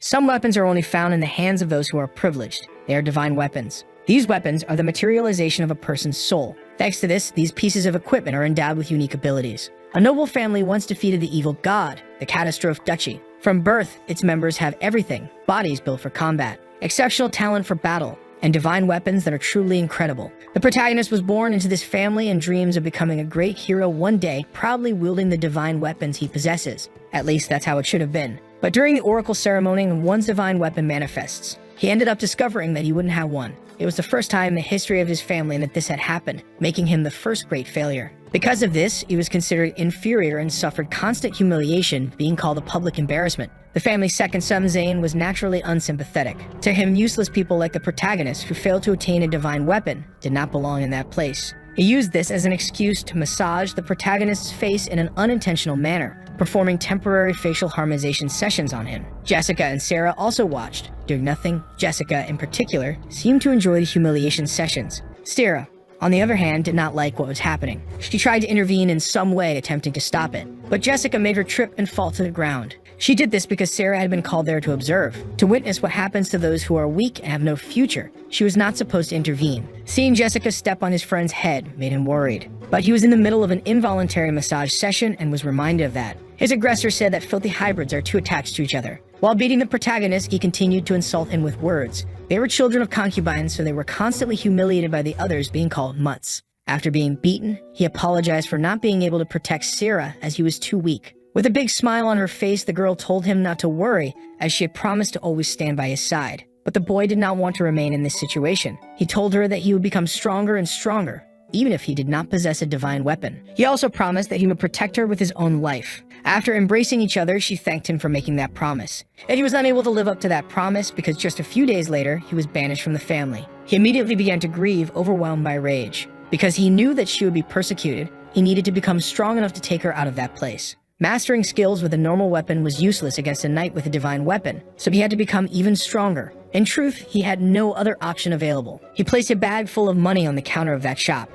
Some weapons are only found in the hands of those who are privileged. They are divine weapons. These weapons are the materialization of a person's soul. Thanks to this, these pieces of equipment are endowed with unique abilities. A noble family once defeated the evil god, the Catastrophe Duchy. From birth, its members have everything: bodies built for combat, exceptional talent for battle, and divine weapons that are truly incredible. The protagonist was born into this family and dreams of becoming a great hero one day, proudly wielding the divine weapons he possesses. At least that's how it should have been. But during the oracle ceremony, one's divine weapon manifests. He ended up discovering that he wouldn't have one. It was the first time in the history of his family that this had happened, making him the first great failure. Because of this, he was considered inferior and suffered constant humiliation, being called a public embarrassment. The family's second son, Zane, was naturally unsympathetic. To him, useless people like the protagonist who failed to attain a divine weapon did not belong in that place. He used this as an excuse to massage the protagonist's face in an unintentional manner, performing temporary facial harmonization sessions on him. Jessica and Sarah also watched. Doing nothing, Jessica, in particular, seemed to enjoy the humiliation sessions. Sarah, on the other hand, did not like what was happening. She tried to intervene in some way, attempting to stop it, but Jessica made her trip and fall to the ground. She did this because Sarah had been called there to observe, to witness what happens to those who are weak and have no future. She was not supposed to intervene. Seeing Jessica step on his friend's head made him worried, but he was in the middle of an involuntary massage session and was reminded of that. His aggressor said that filthy hybrids are too attached to each other. While beating the protagonist, he continued to insult him with words. They were children of concubines, so they were constantly humiliated by the others, being called mutts. After being beaten, he apologized for not being able to protect Sarah as he was too weak. With a big smile on her face, the girl told him not to worry, as she had promised to always stand by his side. But the boy did not want to remain in this situation. He told her that he would become stronger and stronger, even if he did not possess a divine weapon. He also promised that he would protect her with his own life. After embracing each other, she thanked him for making that promise. And he was unable to live up to that promise because just a few days later, he was banished from the family. He immediately began to grieve, overwhelmed by rage. Because he knew that she would be persecuted, he needed to become strong enough to take her out of that place. Mastering skills with a normal weapon was useless against a knight with a divine weapon, so he had to become even stronger. In truth, he had no other option available. He placed a bag full of money on the counter of that shop.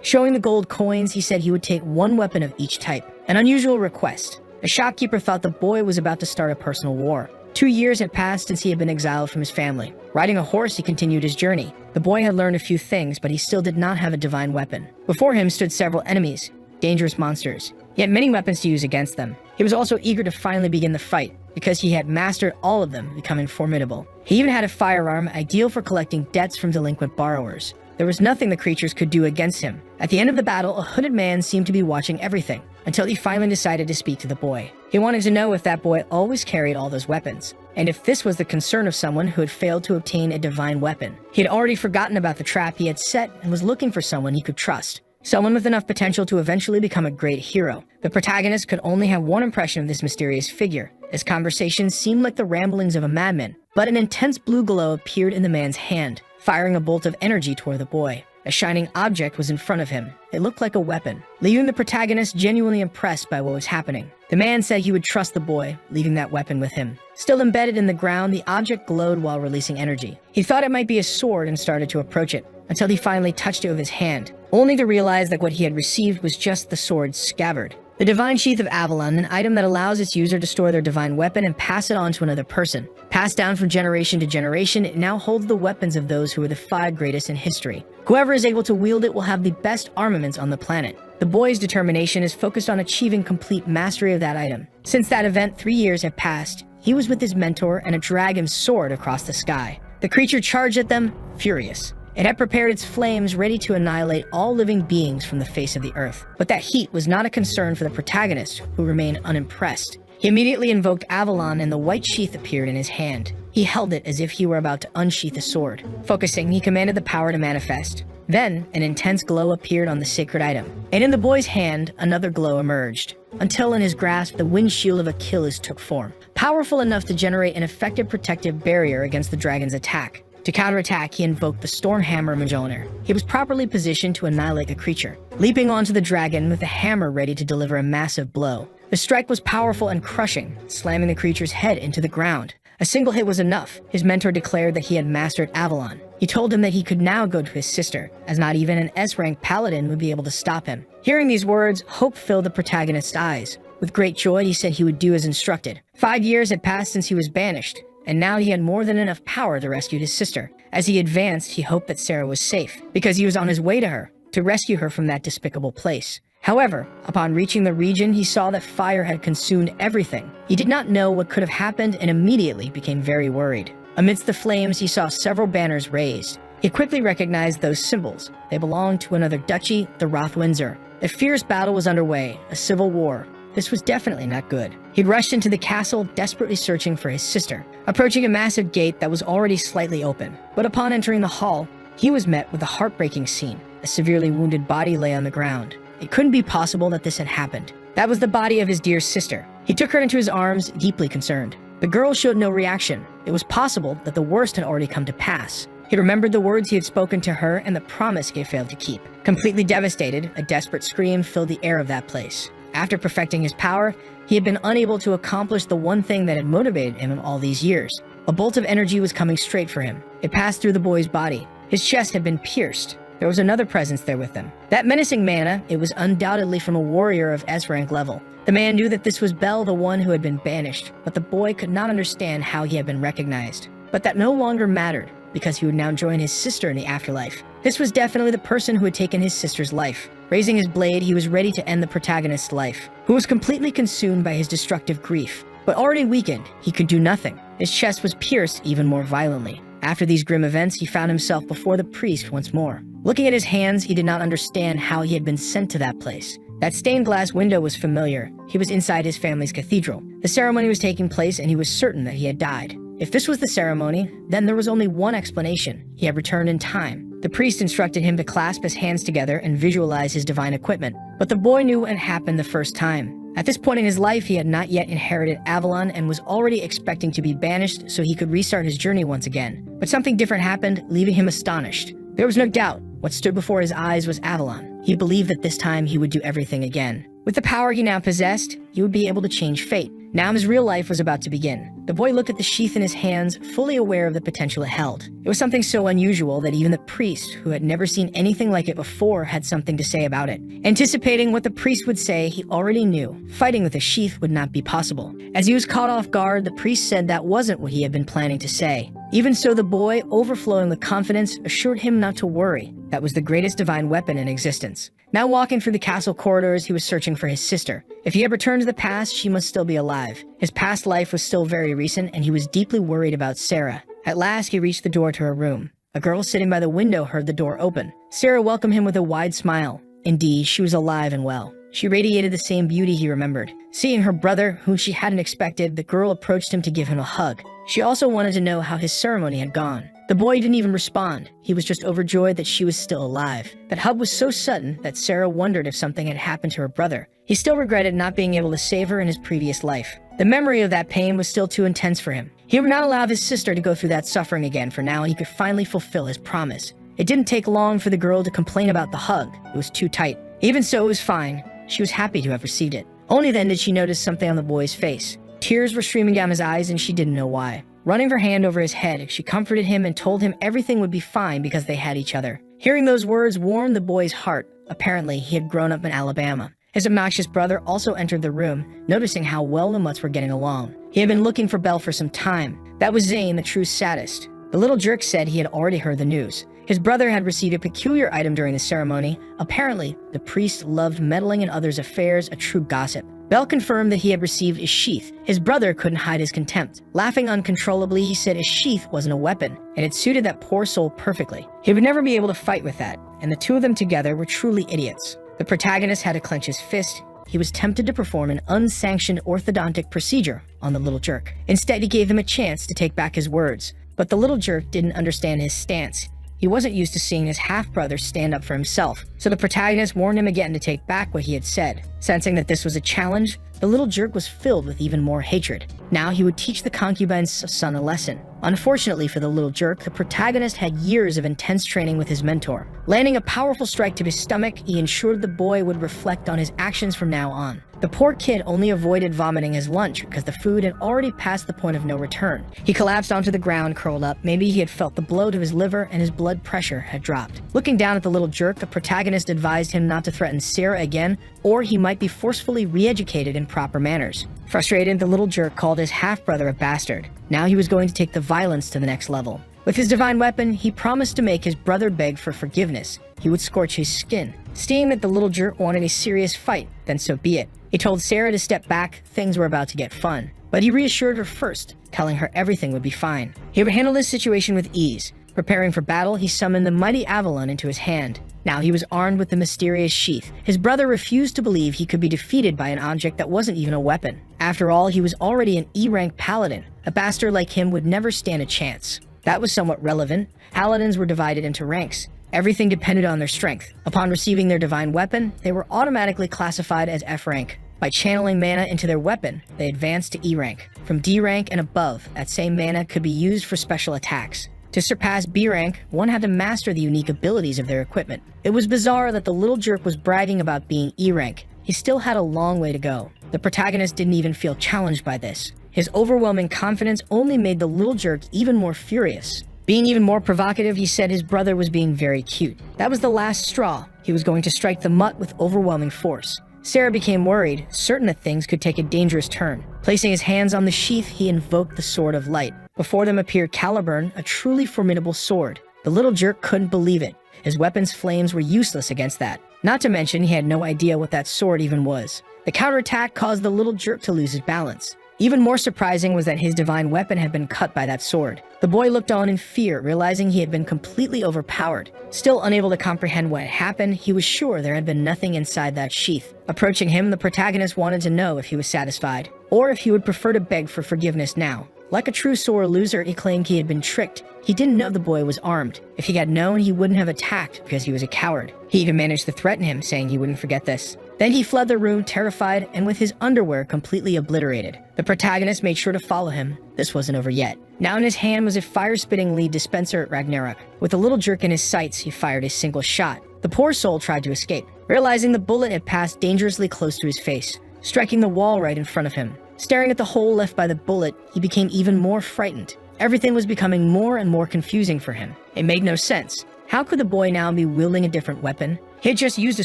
Showing the gold coins, he said he would take one weapon of each type, an unusual request. The shopkeeper thought the boy was about to start a personal war. 2 years had passed since he had been exiled from his family. Riding a horse, he continued his journey. The boy had learned a few things, but he still did not have a divine weapon. Before him stood several enemies, dangerous monsters. He had many weapons to use against them. He was also eager to finally begin the fight, because he had mastered all of them, becoming formidable. He even had a firearm ideal for collecting debts from delinquent borrowers. There was nothing the creatures could do against him. At the end of the battle, a hooded man seemed to be watching everything, until he finally decided to speak to the boy. He wanted to know if that boy always carried all those weapons, and if this was the concern of someone who had failed to obtain a divine weapon. He had already forgotten about the trap he had set and was looking for someone he could trust. Someone with enough potential to eventually become a great hero. The protagonist could only have one impression of this mysterious figure. His conversations seemed like the ramblings of a madman, but an intense blue glow appeared in the man's hand, firing a bolt of energy toward the boy. A shining object was in front of him. It looked like a weapon, leaving the protagonist genuinely impressed by what was happening. The man said he would trust the boy, leaving that weapon with him. Still embedded in the ground, the object glowed while releasing energy. He thought it might be a sword and started to approach it, until he finally touched it with his hand, only to realize that what he had received was just the sword's scabbard. The Divine Sheath of Avalon, an item that allows its user to store their divine weapon and pass it on to another person. Passed down from generation to generation, it now holds the weapons of those who are the 5 greatest in history. Whoever is able to wield it will have the best armaments on the planet. The boy's determination is focused on achieving complete mastery of that item. Since that event, 3 years have passed. He was with his mentor, and a dragon soared across the sky. The creature charged at them, furious. It had prepared its flames ready to annihilate all living beings from the face of the earth. But that heat was not a concern for the protagonist, who remained unimpressed. He immediately invoked Avalon, and the white sheath appeared in his hand. He held it as if he were about to unsheath a sword. Focusing, he commanded the power to manifest. Then, an intense glow appeared on the sacred item, and in the boy's hand, another glow emerged, until in his grasp, the windshield of Achilles took form, powerful enough to generate an effective protective barrier against the dragon's attack. To counterattack, he invoked the Stormhammer Mjolnir. He was properly positioned to annihilate the creature, leaping onto the dragon with the hammer ready to deliver a massive blow. The strike was powerful and crushing, slamming the creature's head into the ground. A single hit was enough. His mentor declared that he had mastered Avalon. He told him that he could now go to his sister, as not even an S-rank paladin would be able to stop him. Hearing these words, hope filled the protagonist's eyes. With great joy, he said he would do as instructed. 5 years had passed since he was banished. and now he had more than enough power to rescue his sister. As he advanced, he hoped that Sarah was safe, because he was on his way to her, to rescue her from that despicable place. However, upon reaching the region, he saw that fire had consumed everything. He did not know what could have happened and immediately became very worried. Amidst the flames, he saw several banners raised. He quickly recognized those symbols. They belonged to another duchy, the Roth-Windsor. A fierce battle was underway, a civil war. This was definitely not good. He'd rushed into the castle, desperately searching for his sister, approaching a massive gate that was already slightly open. But upon entering the hall, he was met with a heartbreaking scene. A severely wounded body lay on the ground. It couldn't be possible that this had happened. That was the body of his dear sister. He took her into his arms, deeply concerned. The girl showed no reaction. It was possible that the worst had already come to pass. He remembered the words he had spoken to her and the promise he had failed to keep. Completely devastated, a desperate scream filled the air of that place. After perfecting his power, he had been unable to accomplish the one thing that had motivated him in all these years. A bolt of energy was coming straight for him. It passed through the boy's body. His chest had been pierced. There was another presence there with him. That menacing mana, it was undoubtedly from a warrior of S-rank level. The man knew that this was Bel, the one who had been banished, but the boy could not understand how he had been recognized. But that no longer mattered, because he would now join his sister in the afterlife. This was definitely the person who had taken his sister's life. Raising his blade, he was ready to end the protagonist's life, who was completely consumed by his destructive grief. But already weakened, he could do nothing. His chest was pierced even more violently. After these grim events, he found himself before the priest once more. Looking at his hands, he did not understand how he had been sent to that place. That stained glass window was familiar. He was inside his family's cathedral. The ceremony was taking place, and he was certain that he had died. If this was the ceremony, then there was only one explanation. He had returned in time. The priest instructed him to clasp his hands together and visualize his divine equipment. But the boy knew what had happened the first time. At this point in his life, he had not yet inherited Avalon and was already expecting to be banished so he could restart his journey once again. But something different happened, leaving him astonished. There was no doubt. What stood before his eyes was Avalon. He believed that this time he would do everything again. With the power he now possessed, he would be able to change fate. Now his real life was about to begin. The boy looked at the sheath in his hands, fully aware of the potential it held. It was something so unusual that even the priest, who had never seen anything like it before, had something to say about it. Anticipating what the priest would say, he already knew fighting with a sheath would not be possible. As he was caught off guard, the priest said that wasn't what he had been planning to say. Even so, the boy, overflowing with confidence, assured him not to worry. That was the greatest divine weapon in existence. Now walking through the castle corridors, he was searching for his sister. If he had returned to the past, she must still be alive. His past life was still very recent, and he was deeply worried about Sarah. At last, he reached the door to her room. A girl sitting by the window heard the door open. Sarah welcomed him with a wide smile. Indeed, she was alive and well. She radiated the same beauty he remembered. Seeing her brother, whom she hadn't expected, the girl approached him to give him a hug. She also wanted to know how his ceremony had gone. The boy didn't even respond. He was just overjoyed that she was still alive. That hug was so sudden that Sarah wondered if something had happened to her brother. He still regretted not being able to save her in his previous life. The memory of that pain was still too intense for him. He would not allow his sister to go through that suffering again, for now he could finally fulfill his promise. It didn't take long for the girl to complain about the hug. It was too tight. Even so, it was fine. She was happy to have received it. Only then did she notice something on the boy's face. Tears were streaming down his eyes, and she didn't know why. Running her hand over his head, she comforted him and told him everything would be fine because they had each other. Hearing those words warmed the boy's heart. Apparently, he had grown up in Alabama. His obnoxious brother also entered the room, noticing how well the mutts were getting along. He had been looking for Bel for some time. That was Zane, the true sadist. The little jerk said he had already heard the news. His brother had received a peculiar item during the ceremony. Apparently, the priest loved meddling in others' affairs, a true gossip. Bel confirmed that he had received a sheath. His brother couldn't hide his contempt. Laughing uncontrollably, he said his sheath wasn't a weapon, and it suited that poor soul perfectly. He would never be able to fight with that, and the two of them together were truly idiots. The protagonist had to clench his fist. He was tempted to perform an unsanctioned orthodontic procedure on the little jerk. Instead, he gave him a chance to take back his words. But the little jerk didn't understand his stance. He wasn't used to seeing his half-brother stand up for himself, so the protagonist warned him again to take back what he had said. Sensing that this was a challenge, the little jerk was filled with even more hatred. Now he would teach the concubine's son a lesson. Unfortunately for the little jerk, the protagonist had years of intense training with his mentor. Landing a powerful strike to his stomach, he ensured the boy would reflect on his actions from now on. The poor kid only avoided vomiting his lunch because the food had already passed the point of no return. He collapsed onto the ground, curled up. Maybe he had felt the blow to his liver and his blood pressure had dropped. Looking down at the little jerk, the protagonist advised him not to threaten Sarah again, or he might be forcefully re-educated and proper manners. Frustrated, the little jerk called his half-brother a bastard. Now he was going to take the violence to the next level. With his divine weapon, he promised to make his brother beg for forgiveness. He would scorch his skin. Seeing that the little jerk wanted a serious fight, then so be it. He told Sarah to step back, things were about to get fun. But he reassured her first, telling her everything would be fine. He would handle this situation with ease. Preparing for battle, he summoned the mighty Avalon into his hand. Now he was armed with the mysterious sheath. His brother refused to believe he could be defeated by an object that wasn't even a weapon. After all, he was already an E-rank paladin. A bastard like him would never stand a chance. That was somewhat relevant. Paladins were divided into ranks. Everything depended on their strength. Upon receiving their divine weapon, they were automatically classified as F rank. By channeling mana into their weapon, they advanced to E rank. From D rank and above, that same mana could be used for special attacks. To surpass B rank, one had to master the unique abilities of their equipment. It was bizarre that the little jerk was bragging about being E rank. He still had a long way to go. The protagonist didn't even feel challenged by this. His overwhelming confidence only made the little jerk even more furious. Being even more provocative, he said his brother was being very cute. That was the last straw. He was going to strike the mutt with overwhelming force. Sarah became worried, certain that things could take a dangerous turn. Placing his hands on the sheath, he invoked the Sword of Light. Before them appeared Caliburn, a truly formidable sword. The little jerk couldn't believe it. His weapon's flames were useless against that. Not to mention, he had no idea what that sword even was. The counterattack caused the little jerk to lose his balance. Even more surprising was that his divine weapon had been cut by that sword. The boy looked on in fear, realizing he had been completely overpowered. Still unable to comprehend what had happened, he was sure there had been nothing inside that sheath. Approaching him, the protagonist wanted to know if he was satisfied, or if he would prefer to beg for forgiveness now. Like a true sore loser, he claimed he had been tricked. He didn't know the boy was armed. If he had known, he wouldn't have attacked because he was a coward. He even managed to threaten him, saying he wouldn't forget this. Then he fled the room, terrified, and with his underwear completely obliterated. The protagonist made sure to follow him. This wasn't over yet. Now in his hand was a fire-spitting lead dispenser at Ragnarok. With the little jerk in his sights, he fired a single shot. The poor soul tried to escape, realizing the bullet had passed dangerously close to his face, striking the wall right in front of him. Staring at the hole left by the bullet, he became even more frightened. Everything was becoming more and more confusing for him. It made no sense. How could the boy now be wielding a different weapon? He had just used a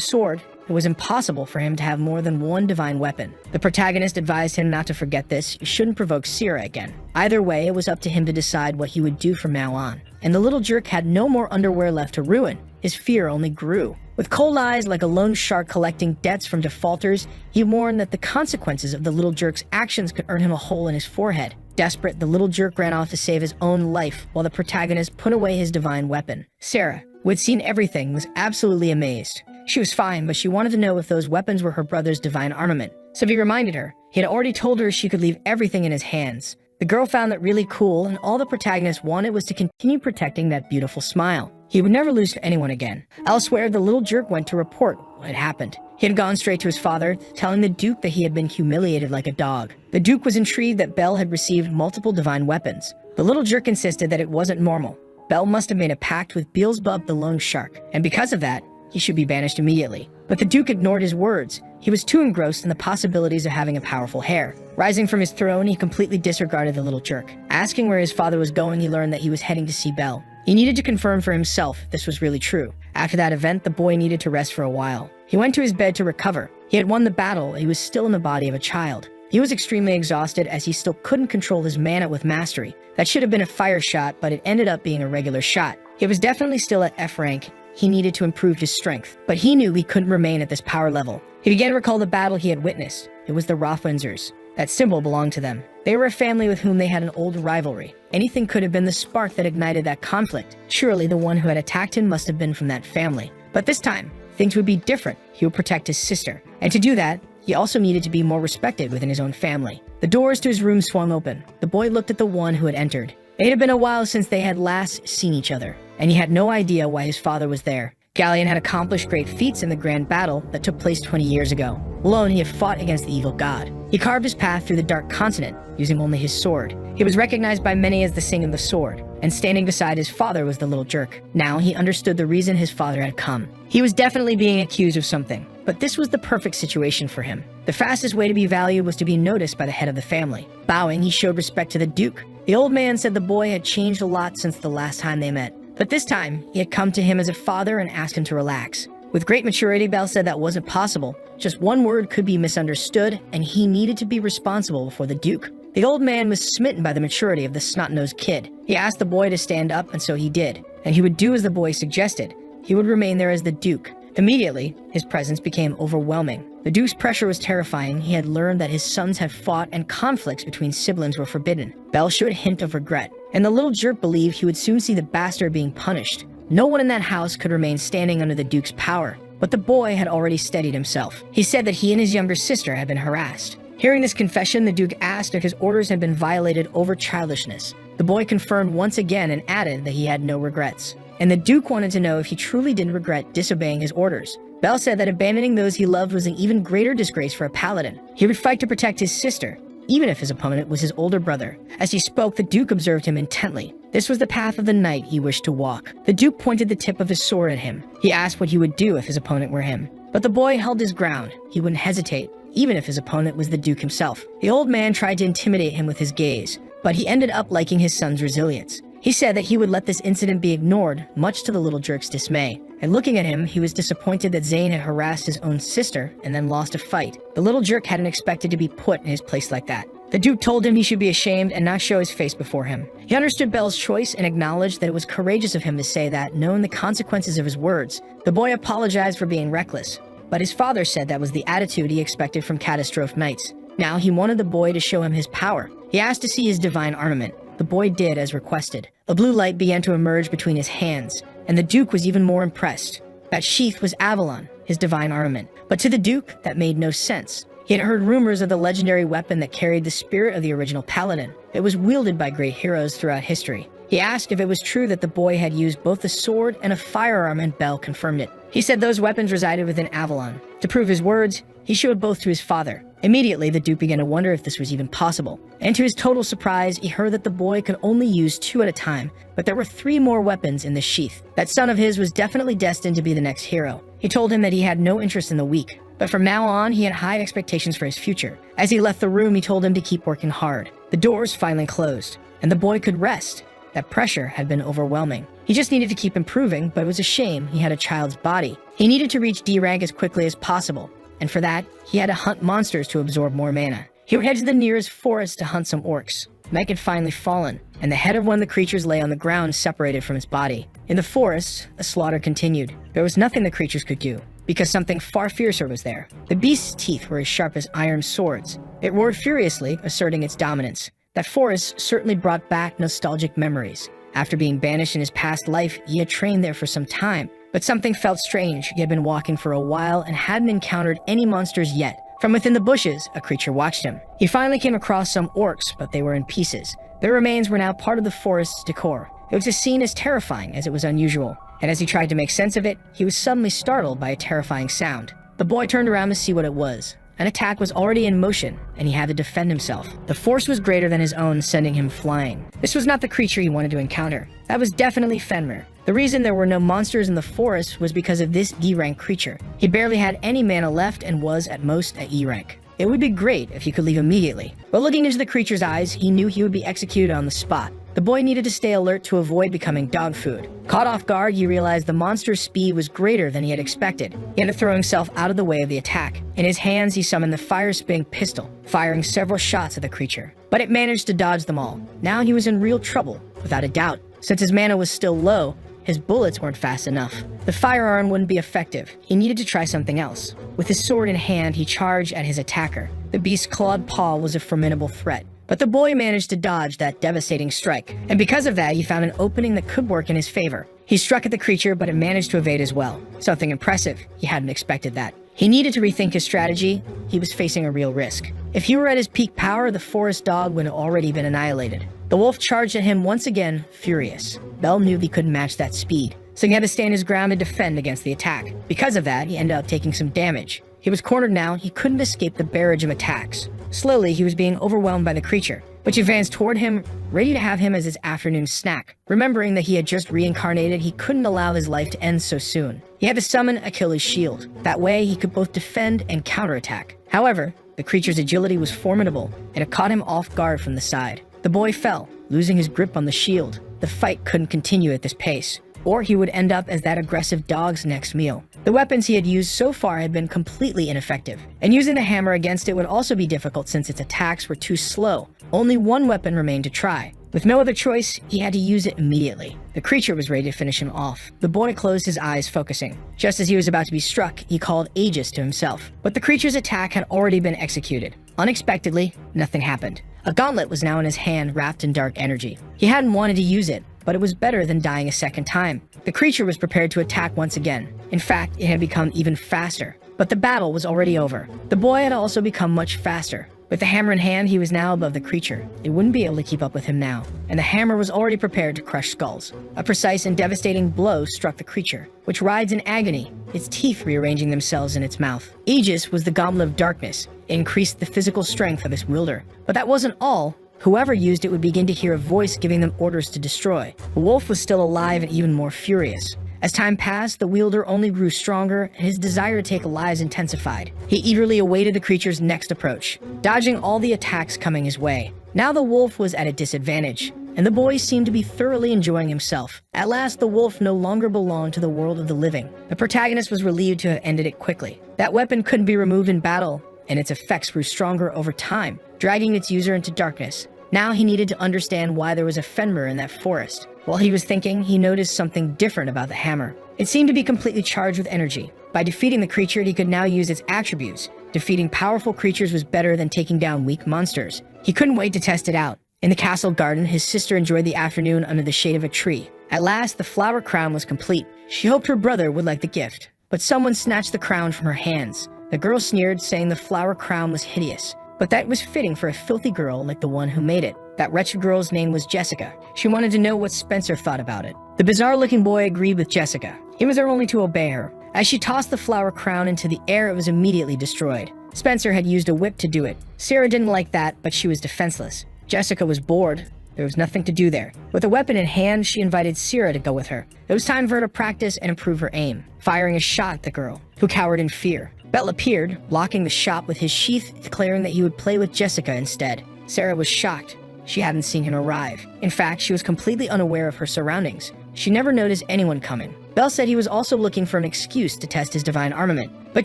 sword. It was impossible for him to have more than one divine weapon. The protagonist advised him not to forget this. You shouldn't provoke Sira again. Either way, it was up to him to decide what he would do from now on. And the little jerk had no more underwear left to ruin. His fear only grew. With cold eyes like a lone shark collecting debts from defaulters, he warned that the consequences of the little jerk's actions could earn him a hole in his forehead. Desperate, the little jerk ran off to save his own life while the protagonist put away his divine weapon. Sarah, who had seen everything, was absolutely amazed. She was fine, but she wanted to know if those weapons were her brother's divine armament. So he reminded her. He had already told her she could leave everything in his hands. The girl found that really cool, and all the protagonist wanted was to continue protecting that beautiful smile. He would never lose to anyone again. Elsewhere, the little jerk went to report what had happened. He had gone straight to his father, telling the Duke that he had been humiliated like a dog. The Duke was intrigued that Belle had received multiple divine weapons. The little jerk insisted that it wasn't normal. Belle must have made a pact with Beelzebub the Lone Shark, and because of that, he should be banished immediately. But the Duke ignored his words. He was too engrossed in the possibilities of having a powerful heir. Rising from his throne, he completely disregarded the little jerk. Asking where his father was going, he learned that he was heading to see Belle. He needed to confirm for himself if this was really true. After that event, the boy needed to rest for a while. He went to his bed to recover. He had won the battle, he was still in the body of a child. He was extremely exhausted as he still couldn't control his mana with mastery. That should have been a fire shot, but it ended up being a regular shot. He was definitely still at F rank. He needed to improve his strength, but he knew he couldn't remain at this power level. He began to recall the battle he had witnessed. It was the Rothwindsers. That symbol belonged to them. They were a family with whom they had an old rivalry. Anything could have been the spark that ignited that conflict. Surely the one who had attacked him must have been from that family. But this time, things would be different. He would protect his sister. And to do that, he also needed to be more respected within his own family. The doors to his room swung open. The boy looked at the one who had entered. It had been a while since they had last seen each other, and he had no idea why his father was there. Galleon had accomplished great feats in the grand battle that took place 20 years ago. Alone, he had fought against the evil god. He carved his path through the Dark Continent, using only his sword. He was recognized by many as the Sing of the Sword, and standing beside his father was the little jerk. Now he understood the reason his father had come. He was definitely being accused of something, but this was the perfect situation for him. The fastest way to be valued was to be noticed by the head of the family. Bowing, he showed respect to the Duke. The old man said the boy had changed a lot since the last time they met. But this time, he had come to him as a father and asked him to relax. With great maturity, Bell said that wasn't possible. Just one word could be misunderstood, and he needed to be responsible before the Duke. The old man was smitten by the maturity of the snot-nosed kid. He asked the boy to stand up, and so he did. And he would do as the boy suggested. He would remain there as the Duke. Immediately, his presence became overwhelming. The Duke's pressure was terrifying. He had learned that his sons had fought and conflicts between siblings were forbidden. Bell showed a hint of regret, and the little jerk believed he would soon see the bastard being punished. No one in that house could remain standing under the Duke's power, but the boy had already steadied himself. He said that he and his younger sister had been harassed. Hearing this confession, the Duke asked if his orders had been violated over childishness. The boy confirmed once again and added that he had no regrets. And the Duke wanted to know if he truly didn't regret disobeying his orders. Bell said that abandoning those he loved was an even greater disgrace for a paladin. He would fight to protect his sister, even if his opponent was his older brother. As he spoke, the Duke observed him intently. This was the path of the knight he wished to walk. The Duke pointed the tip of his sword at him. He asked what he would do if his opponent were him. But the boy held his ground. He wouldn't hesitate, even if his opponent was the Duke himself. The old man tried to intimidate him with his gaze, but he ended up liking his son's resilience. He said that he would let this incident be ignored, much to the little jerk's dismay. And looking at him, he was disappointed that Zane had harassed his own sister and then lost a fight. The little jerk hadn't expected to be put in his place like that. The Duke told him he should be ashamed and not show his face before him. He understood Bell's choice and acknowledged that it was courageous of him to say that, knowing the consequences of his words. The boy apologized for being reckless, but his father said that was the attitude he expected from catastrophe knights. Now he wanted the boy to show him his power. He asked to see his divine armament. The boy did as requested. A blue light began to emerge between his hands, and the Duke was even more impressed. That sheath was Avalon, his divine armament. But to the Duke, that made no sense. He had heard rumors of the legendary weapon that carried the spirit of the original paladin. It was wielded by great heroes throughout history. He asked if it was true that the boy had used both a sword and a firearm, and Bell confirmed it. He said those weapons resided within Avalon. To prove his words, he showed both to his father. Immediately, the Duke began to wonder if this was even possible. And to his total surprise, he heard that the boy could only use 2 at a time, but there were 3 more weapons in the sheath. That son of his was definitely destined to be the next hero. He told him that he had no interest in the weak, but from now on, he had high expectations for his future. As he left the room, he told him to keep working hard. The doors finally closed, and the boy could rest. That pressure had been overwhelming. He just needed to keep improving, but it was a shame he had a child's body. He needed to reach D rank as quickly as possible, and for that, he had to hunt monsters to absorb more mana. He would head to the nearest forest to hunt some orcs. Night had finally fallen, and the head of one of the creatures lay on the ground separated from his body. In the forest, the slaughter continued. There was nothing the creatures could do, because something far fiercer was there. The beast's teeth were as sharp as iron swords. It roared furiously, asserting its dominance. That forest certainly brought back nostalgic memories. After being banished in his past life, he had trained there for some time, but something felt strange. He had been walking for a while and hadn't encountered any monsters yet. From within the bushes, a creature watched him. He finally came across some orcs, but they were in pieces. Their remains were now part of the forest's decor. It was a scene as terrifying as it was unusual, and as he tried to make sense of it, he was suddenly startled by a terrifying sound. The boy turned around to see what it was. An attack was already in motion, and he had to defend himself. The force was greater than his own, sending him flying. This was not the creature he wanted to encounter. That was definitely Fenrir. The reason there were no monsters in the forest was because of this D-rank creature. He barely had any mana left and was, at most, at E rank. It would be great if he could leave immediately. But looking into the creature's eyes, he knew he would be executed on the spot. The boy needed to stay alert to avoid becoming dog food. Caught off guard, he realized the monster's speed was greater than he had expected. He had to throw himself out of the way of the attack. In his hands, he summoned the fire-spitting pistol, firing several shots at the creature. But it managed to dodge them all. Now he was in real trouble, without a doubt. Since his mana was still low, his bullets weren't fast enough. The firearm wouldn't be effective. He needed to try something else. With his sword in hand, he charged at his attacker. The beast's clawed paw was a formidable threat. But the boy managed to dodge that devastating strike, and because of that, he found an opening that could work in his favor. He struck at the creature, but it managed to evade as well. Something impressive. He hadn't expected that. He needed to rethink his strategy. He was facing a real risk. If he were at his peak power, the forest dog would have already been annihilated. The wolf charged at him once again, furious. Bell knew he couldn't match that speed, so he had to stand his ground and defend against the attack. Because of that, he ended up taking some damage. He was cornered now. He couldn't escape the barrage of attacks. Slowly, he was being overwhelmed by the creature, which advanced toward him, ready to have him as his afternoon snack. Remembering that he had just reincarnated, he couldn't allow his life to end so soon. He had to summon Achilles' shield. That way, he could both defend and counterattack. However, the creature's agility was formidable, and it caught him off guard from the side. The boy fell, losing his grip on the shield. The fight couldn't continue at this pace. or he would end up as that aggressive dog's next meal. The weapons he had used so far had been completely ineffective, and using the hammer against it would also be difficult since its attacks were too slow. Only one weapon remained to try. With no other choice, he had to use it immediately. The creature was ready to finish him off. The boy closed his eyes, focusing. Just as he was about to be struck, he called Aegis to himself. But the creature's attack had already been executed. Unexpectedly, nothing happened. A gauntlet was now in his hand, wrapped in dark energy. He hadn't wanted to use it, but it was better than dying a second time. The creature was prepared to attack once again. In fact, it had become even faster. But the battle was already over. The boy had also become much faster. With the hammer in hand, he was now above the creature. It wouldn't be able to keep up with him now, and the hammer was already prepared to crush skulls. A precise and devastating blow struck the creature, which writhed in agony, its teeth rearranging themselves in its mouth. Aegis was the gauntlet of darkness. It increased the physical strength of its wielder. But that wasn't all. Whoever used it would begin to hear a voice giving them orders to destroy. The wolf was still alive and even more furious. As time passed, the wielder only grew stronger, and his desire to take lives intensified. He eagerly awaited the creature's next approach, dodging all the attacks coming his way. Now the wolf was at a disadvantage, and the boy seemed to be thoroughly enjoying himself. At last, the wolf no longer belonged to the world of the living. The protagonist was relieved to have ended it quickly. That weapon couldn't be removed in battle, and its effects grew stronger over time, dragging its user into darkness. Now he needed to understand why there was a Fenrir in that forest. While he was thinking, he noticed something different about the hammer. It seemed to be completely charged with energy. By defeating the creature, he could now use its attributes. Defeating powerful creatures was better than taking down weak monsters. He couldn't wait to test it out. In the castle garden, his sister enjoyed the afternoon under the shade of a tree. At last, the flower crown was complete. She hoped her brother would like the gift, but someone snatched the crown from her hands. The girl sneered, saying the flower crown was hideous, but that was fitting for a filthy girl like the one who made it. That wretched girl's name was Jessica. She wanted to know what Spencer thought about it. The bizarre-looking boy agreed with Jessica. He was there only to obey her. As she tossed the flower crown into the air, it was immediately destroyed. Spencer had used a whip to do it. Sarah didn't like that, but she was defenseless. Jessica was bored. There was nothing to do there. With a weapon in hand, she invited Sarah to go with her. It was time for her to practice and improve her aim, firing a shot at the girl, who cowered in fear. Bell appeared, blocking the shot with his sheath, declaring that he would play with Jessica instead. Sarah was shocked. She hadn't seen him arrive. In fact, she was completely unaware of her surroundings. She never noticed anyone coming. Bell said he was also looking for an excuse to test his divine armament. But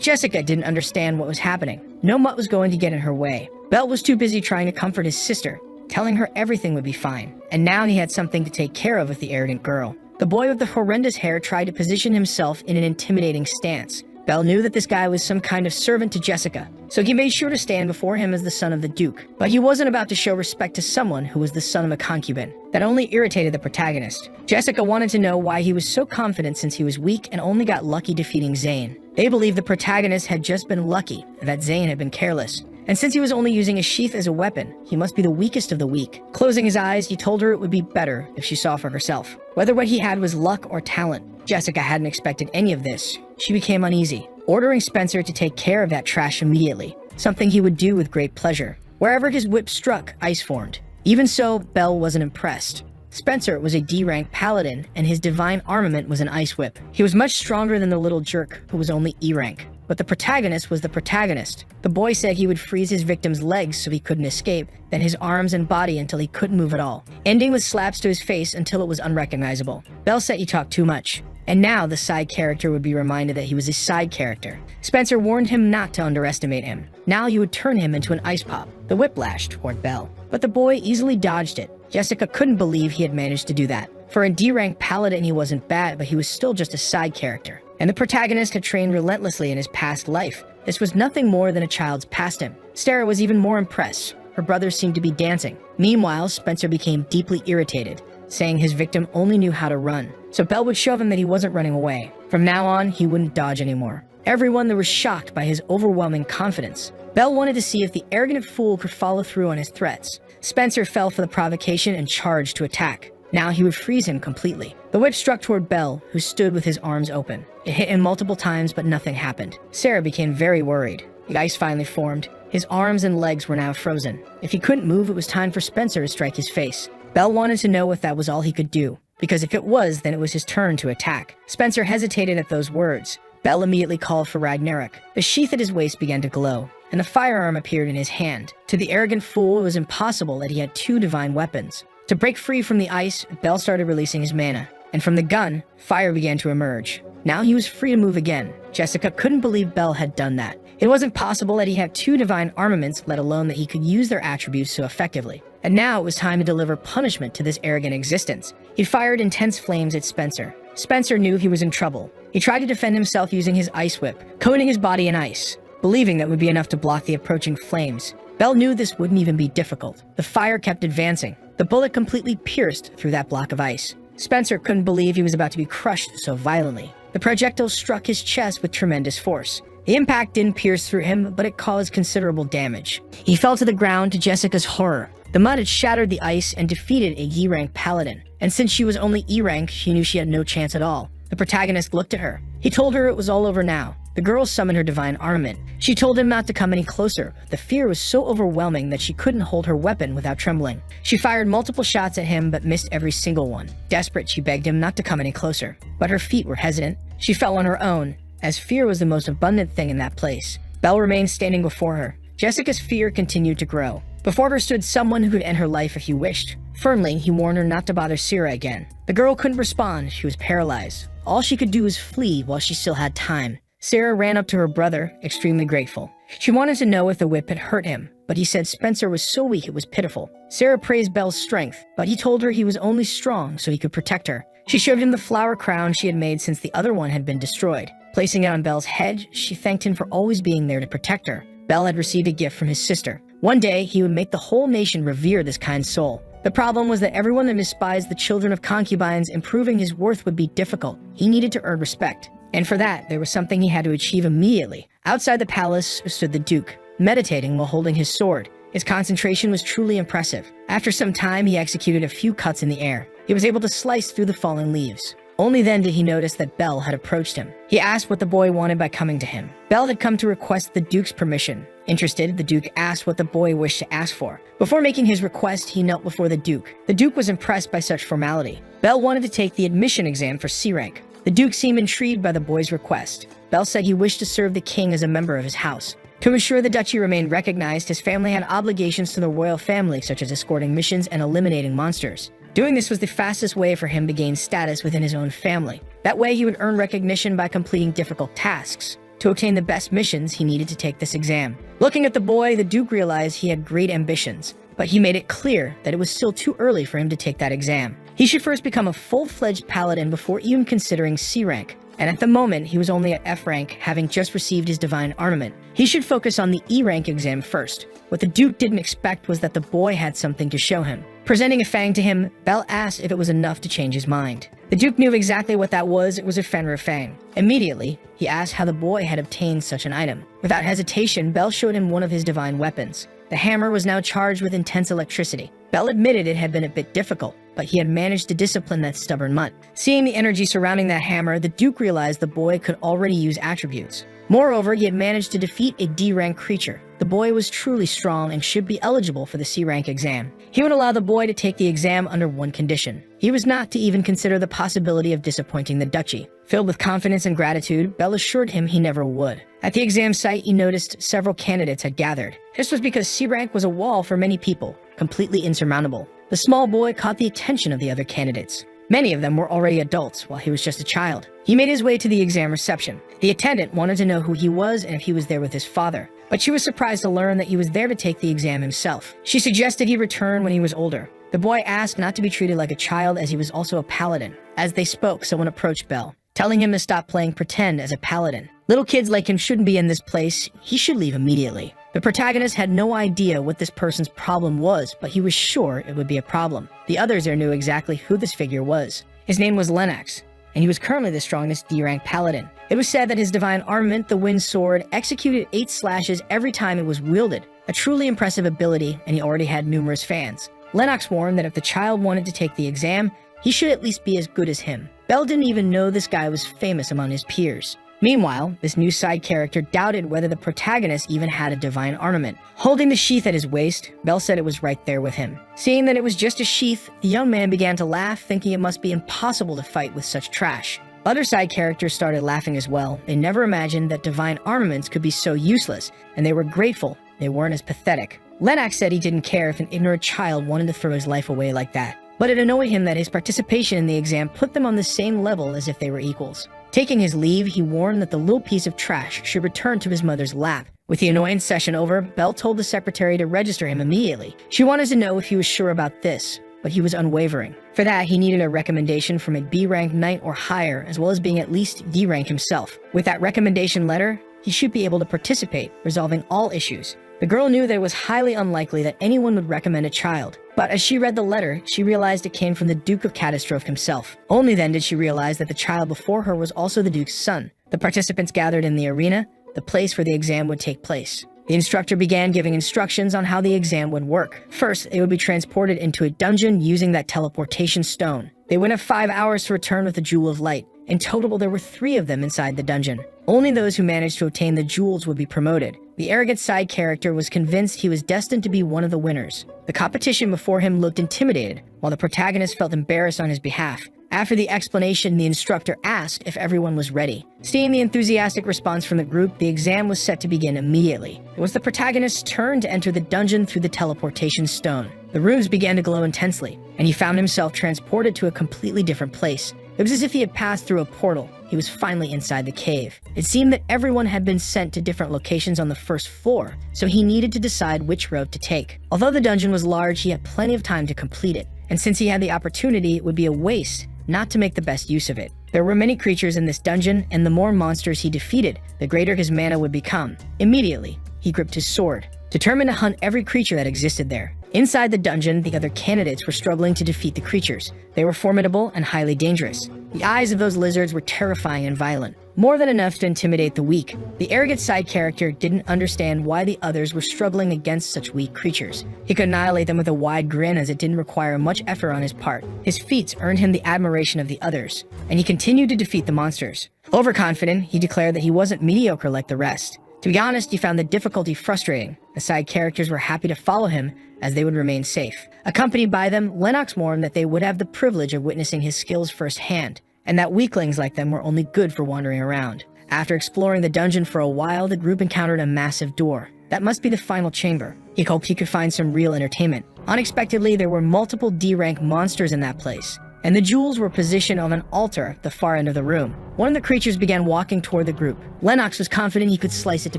Jessica didn't understand what was happening. No mutt was going to get in her way. Bell was too busy trying to comfort his sister, telling her everything would be fine. And now he had something to take care of with the arrogant girl. The boy with the horrendous hair tried to position himself in an intimidating stance. Bell knew that this guy was some kind of servant to Jessica, so he made sure to stand before him as the son of the Duke. But he wasn't about to show respect to someone who was the son of a concubine. That only irritated the protagonist. Jessica wanted to know why he was so confident since he was weak and only got lucky defeating Zane. They believed the protagonist had just been lucky, and that Zane had been careless. And since he was only using a sheath as a weapon, he must be the weakest of the weak. Closing his eyes, he told her it would be better if she saw for herself. Whether what he had was luck or talent, Jessica hadn't expected any of this. She became uneasy, ordering Spencer to take care of that trash immediately, something he would do with great pleasure. Wherever his whip struck, ice formed. Even so, Bell wasn't impressed. Spencer was a D-rank paladin, and his divine armament was an ice whip. He was much stronger than the little jerk, who was only E-rank. But the protagonist was the protagonist. The boy said he would freeze his victim's legs so he couldn't escape, then his arms and body until he couldn't move at all, ending with slaps to his face until it was unrecognizable. Bell said he talked too much. And now the side character would be reminded that he was a side character. Spencer warned him not to underestimate him. Now he would turn him into an ice pop. The whip lashed toward Bell, but the boy easily dodged it. Jessica couldn't believe he had managed to do that. For a D-rank paladin, he wasn't bad, but he was still just a side character. And the protagonist had trained relentlessly in his past life. This was nothing more than a child's pastime. Sarah was even more impressed. Her brothers seemed to be dancing. Meanwhile, Spencer became deeply irritated, saying his victim only knew how to run. So Bell would show him that he wasn't running away. From now on, he wouldn't dodge anymore. Everyone there was shocked by his overwhelming confidence. Bell wanted to see if the arrogant fool could follow through on his threats. Spencer fell for the provocation and charged to attack. Now he would freeze him completely. The whip struck toward Bell, who stood with his arms open. It hit him multiple times, but nothing happened. Sarah became very worried. The ice finally formed. His arms and legs were now frozen. If he couldn't move, it was time for Spencer to strike his face. Bell wanted to know if that was all he could do, because if it was, then it was his turn to attack. Spencer hesitated at those words. Bell immediately called for Ragnarok. The sheath at his waist began to glow, and a firearm appeared in his hand. To the arrogant fool, it was impossible that he had two divine weapons. To break free from the ice, Bell started releasing his mana. and from the gun, fire began to emerge. Now he was free to move again. Jessica couldn't believe Bell had done that. It wasn't possible that he had two divine armaments, let alone that he could use their attributes so effectively. And now it was time to deliver punishment to this arrogant existence. He fired intense flames at Spencer. Spencer knew he was in trouble. He tried to defend himself using his ice whip, coating his body in ice, believing that would be enough to block the approaching flames. Bell knew this wouldn't even be difficult. The fire kept advancing. The bullet completely pierced through that block of ice. Spencer couldn't believe he was about to be crushed so violently. The projectile struck his chest with tremendous force. The impact didn't pierce through him, but it caused considerable damage. He fell to the ground to Jessica's horror. The mud had shattered the ice and defeated a E-rank paladin. And since she was only E-rank, she knew she had no chance at all. The protagonist looked at her. He told her it was all over now. The girl summoned her divine armament. She told him not to come any closer. The fear was so overwhelming that she couldn't hold her weapon without trembling. She fired multiple shots at him but missed every single one. Desperate, she begged him not to come any closer. But her feet were hesitant. She fell on her own, as fear was the most abundant thing in that place. Belle remained standing before her. Jessica's fear continued to grow. Before her stood someone who could end her life if he wished. Firmly, he warned her not to bother Sierra again. The girl couldn't respond. She was paralyzed. All she could do was flee while she still had time. Sarah ran up to her brother, extremely grateful. She wanted to know if the whip had hurt him, but he said Spencer was so weak it was pitiful. Sarah praised Belle's strength, but he told her he was only strong so he could protect her. She showed him the flower crown she had made since the other one had been destroyed. Placing it on Belle's head, she thanked him for always being there to protect her. Belle had received a gift from his sister. One day, he would make the whole nation revere this kind soul. The problem was that everyone that despised the children of concubines, improving his worth would be difficult. He needed to earn respect. And for that, there was something he had to achieve immediately. Outside the palace stood the Duke, meditating while holding his sword. His concentration was truly impressive. After some time, he executed a few cuts in the air. He was able to slice through the fallen leaves. Only then did he notice that Belle had approached him. He asked what the boy wanted by coming to him. Belle had come to request the Duke's permission. Interested, the Duke asked what the boy wished to ask for. Before making his request, he knelt before the Duke. The Duke was impressed by such formality. Belle wanted to take the admission exam for C rank. The Duke seemed intrigued by the boy's request. Belle said he wished to serve the king as a member of his house. To ensure the duchy remained recognized, his family had obligations to the royal family, such as escorting missions and eliminating monsters. Doing this was the fastest way for him to gain status within his own family. That way, he would earn recognition by completing difficult tasks. To obtain the best missions, he needed to take this exam. Looking at the boy, the Duke realized he had great ambitions, but he made it clear that it was still too early for him to take that exam. He should first become a full-fledged paladin before even considering C rank. And at the moment, he was only at F rank, having just received his divine armament. He should focus on the E rank exam first. What the Duke didn't expect was that the boy had something to show him. Presenting a fang to him, Belle asked if it was enough to change his mind. The Duke knew exactly what that was. It was a Fenrir fang. Immediately, he asked how the boy had obtained such an item. Without hesitation, Belle showed him one of his divine weapons. The hammer was now charged with intense electricity. Belle admitted it had been a bit difficult, but he had managed to discipline that stubborn mutt. Seeing the energy surrounding that hammer, the Duke realized the boy could already use attributes. Moreover, he had managed to defeat a D-rank creature. The boy was truly strong and should be eligible for the C-rank exam. He would allow the boy to take the exam under one condition. He was not to even consider the possibility of disappointing the duchy. Filled with confidence and gratitude, Belle assured him he never would. At the exam site, he noticed several candidates had gathered. This was because C-rank was a wall for many people, completely insurmountable. The small boy caught the attention of the other candidates. Many of them were already adults, while he was just a child. He made his way to the exam reception. The attendant wanted to know who he was and if he was there with his father, but she was surprised to learn that he was there to take the exam himself. She suggested he return when he was older. The boy asked not to be treated like a child, as he was also a paladin. As they spoke, someone approached Belle, telling him to stop playing pretend as a paladin. Little kids like him shouldn't be in this place. He should leave immediately. The protagonist had no idea what this person's problem was, but he was sure it would be a problem. The others there knew exactly who this figure was. His name was Lennox, and he was currently the strongest D-rank paladin. It was said that his divine armament, the Wind Sword, executed 8 slashes every time it was wielded. A truly impressive ability, and he already had numerous fans. Lennox warned that if the child wanted to take the exam, he should at least be as good as him. Belle didn't even know this guy was famous among his peers. Meanwhile, this new side character doubted whether the protagonist even had a divine armament. Holding the sheath at his waist, Belle said it was right there with him. Seeing that it was just a sheath, the young man began to laugh, thinking it must be impossible to fight with such trash. Other side characters started laughing as well. They never imagined that divine armaments could be so useless, and they were grateful they weren't as pathetic. Lennox said he didn't care if an ignorant child wanted to throw his life away like that. but it annoyed him that his participation in the exam put them on the same level as if they were equals. Taking his leave, he warned that the little piece of trash should return to his mother's lap. With the annoyance session over, Belle told the secretary to register him immediately. She wanted to know if he was sure about this, but he was unwavering. For that, he needed a recommendation from a B-rank knight or higher, as well as being at least D-rank himself. With that recommendation letter, he should be able to participate, resolving all issues. The girl knew that it was highly unlikely that anyone would recommend a child. But as she read the letter, she realized it came from the Duke of Catastrophe himself. Only then did she realize that the child before her was also the Duke's son. The participants gathered in the arena, the place where the exam would take place. The instructor began giving instructions on how the exam would work. First, they would be transported into a dungeon using that teleportation stone. They would have 5 hours to return with the Jewel of Light. In total, there were 3 of them inside the dungeon. Only those who managed to obtain the jewels would be promoted. The arrogant side character was convinced he was destined to be one of the winners. The competition before him looked intimidated, while the protagonist felt embarrassed on his behalf. After the explanation, the instructor asked if everyone was ready. Seeing the enthusiastic response from the group, the exam was set to begin immediately. It was the protagonist's turn to enter the dungeon through the teleportation stone. The rooms began to glow intensely, and he found himself transported to a completely different place. It was as if he had passed through a portal. He was finally inside the cave. It seemed that everyone had been sent to different locations on the first floor, so he needed to decide which road to take. Although the dungeon was large, he had plenty of time to complete it, and since he had the opportunity, it would be a waste not to make the best use of it. There were many creatures in this dungeon, and the more monsters he defeated, the greater his mana would become. Immediately, he gripped his sword, determined to hunt every creature that existed there. Inside the dungeon, the other candidates were struggling to defeat the creatures. They were formidable and highly dangerous. The eyes of those lizards were terrifying and violent, more than enough to intimidate the weak. The arrogant side character didn't understand why the others were struggling against such weak creatures. He could annihilate them with a wide grin, as it didn't require much effort on his part. His feats earned him the admiration of the others, and he continued to defeat the monsters. Overconfident, he declared that he wasn't mediocre like the rest. To be honest, he found the difficulty frustrating. The side characters were happy to follow him, as they would remain safe. Accompanied by them, Lennox warned that they would have the privilege of witnessing his skills firsthand, and that weaklings like them were only good for wandering around. After exploring the dungeon for a while, the group encountered a massive door. That must be the final chamber. He hoped he could find some real entertainment. Unexpectedly, there were multiple D-rank monsters in that place, and the jewels were positioned on an altar at the far end of the room. One of the creatures began walking toward the group. Lennox was confident he could slice it to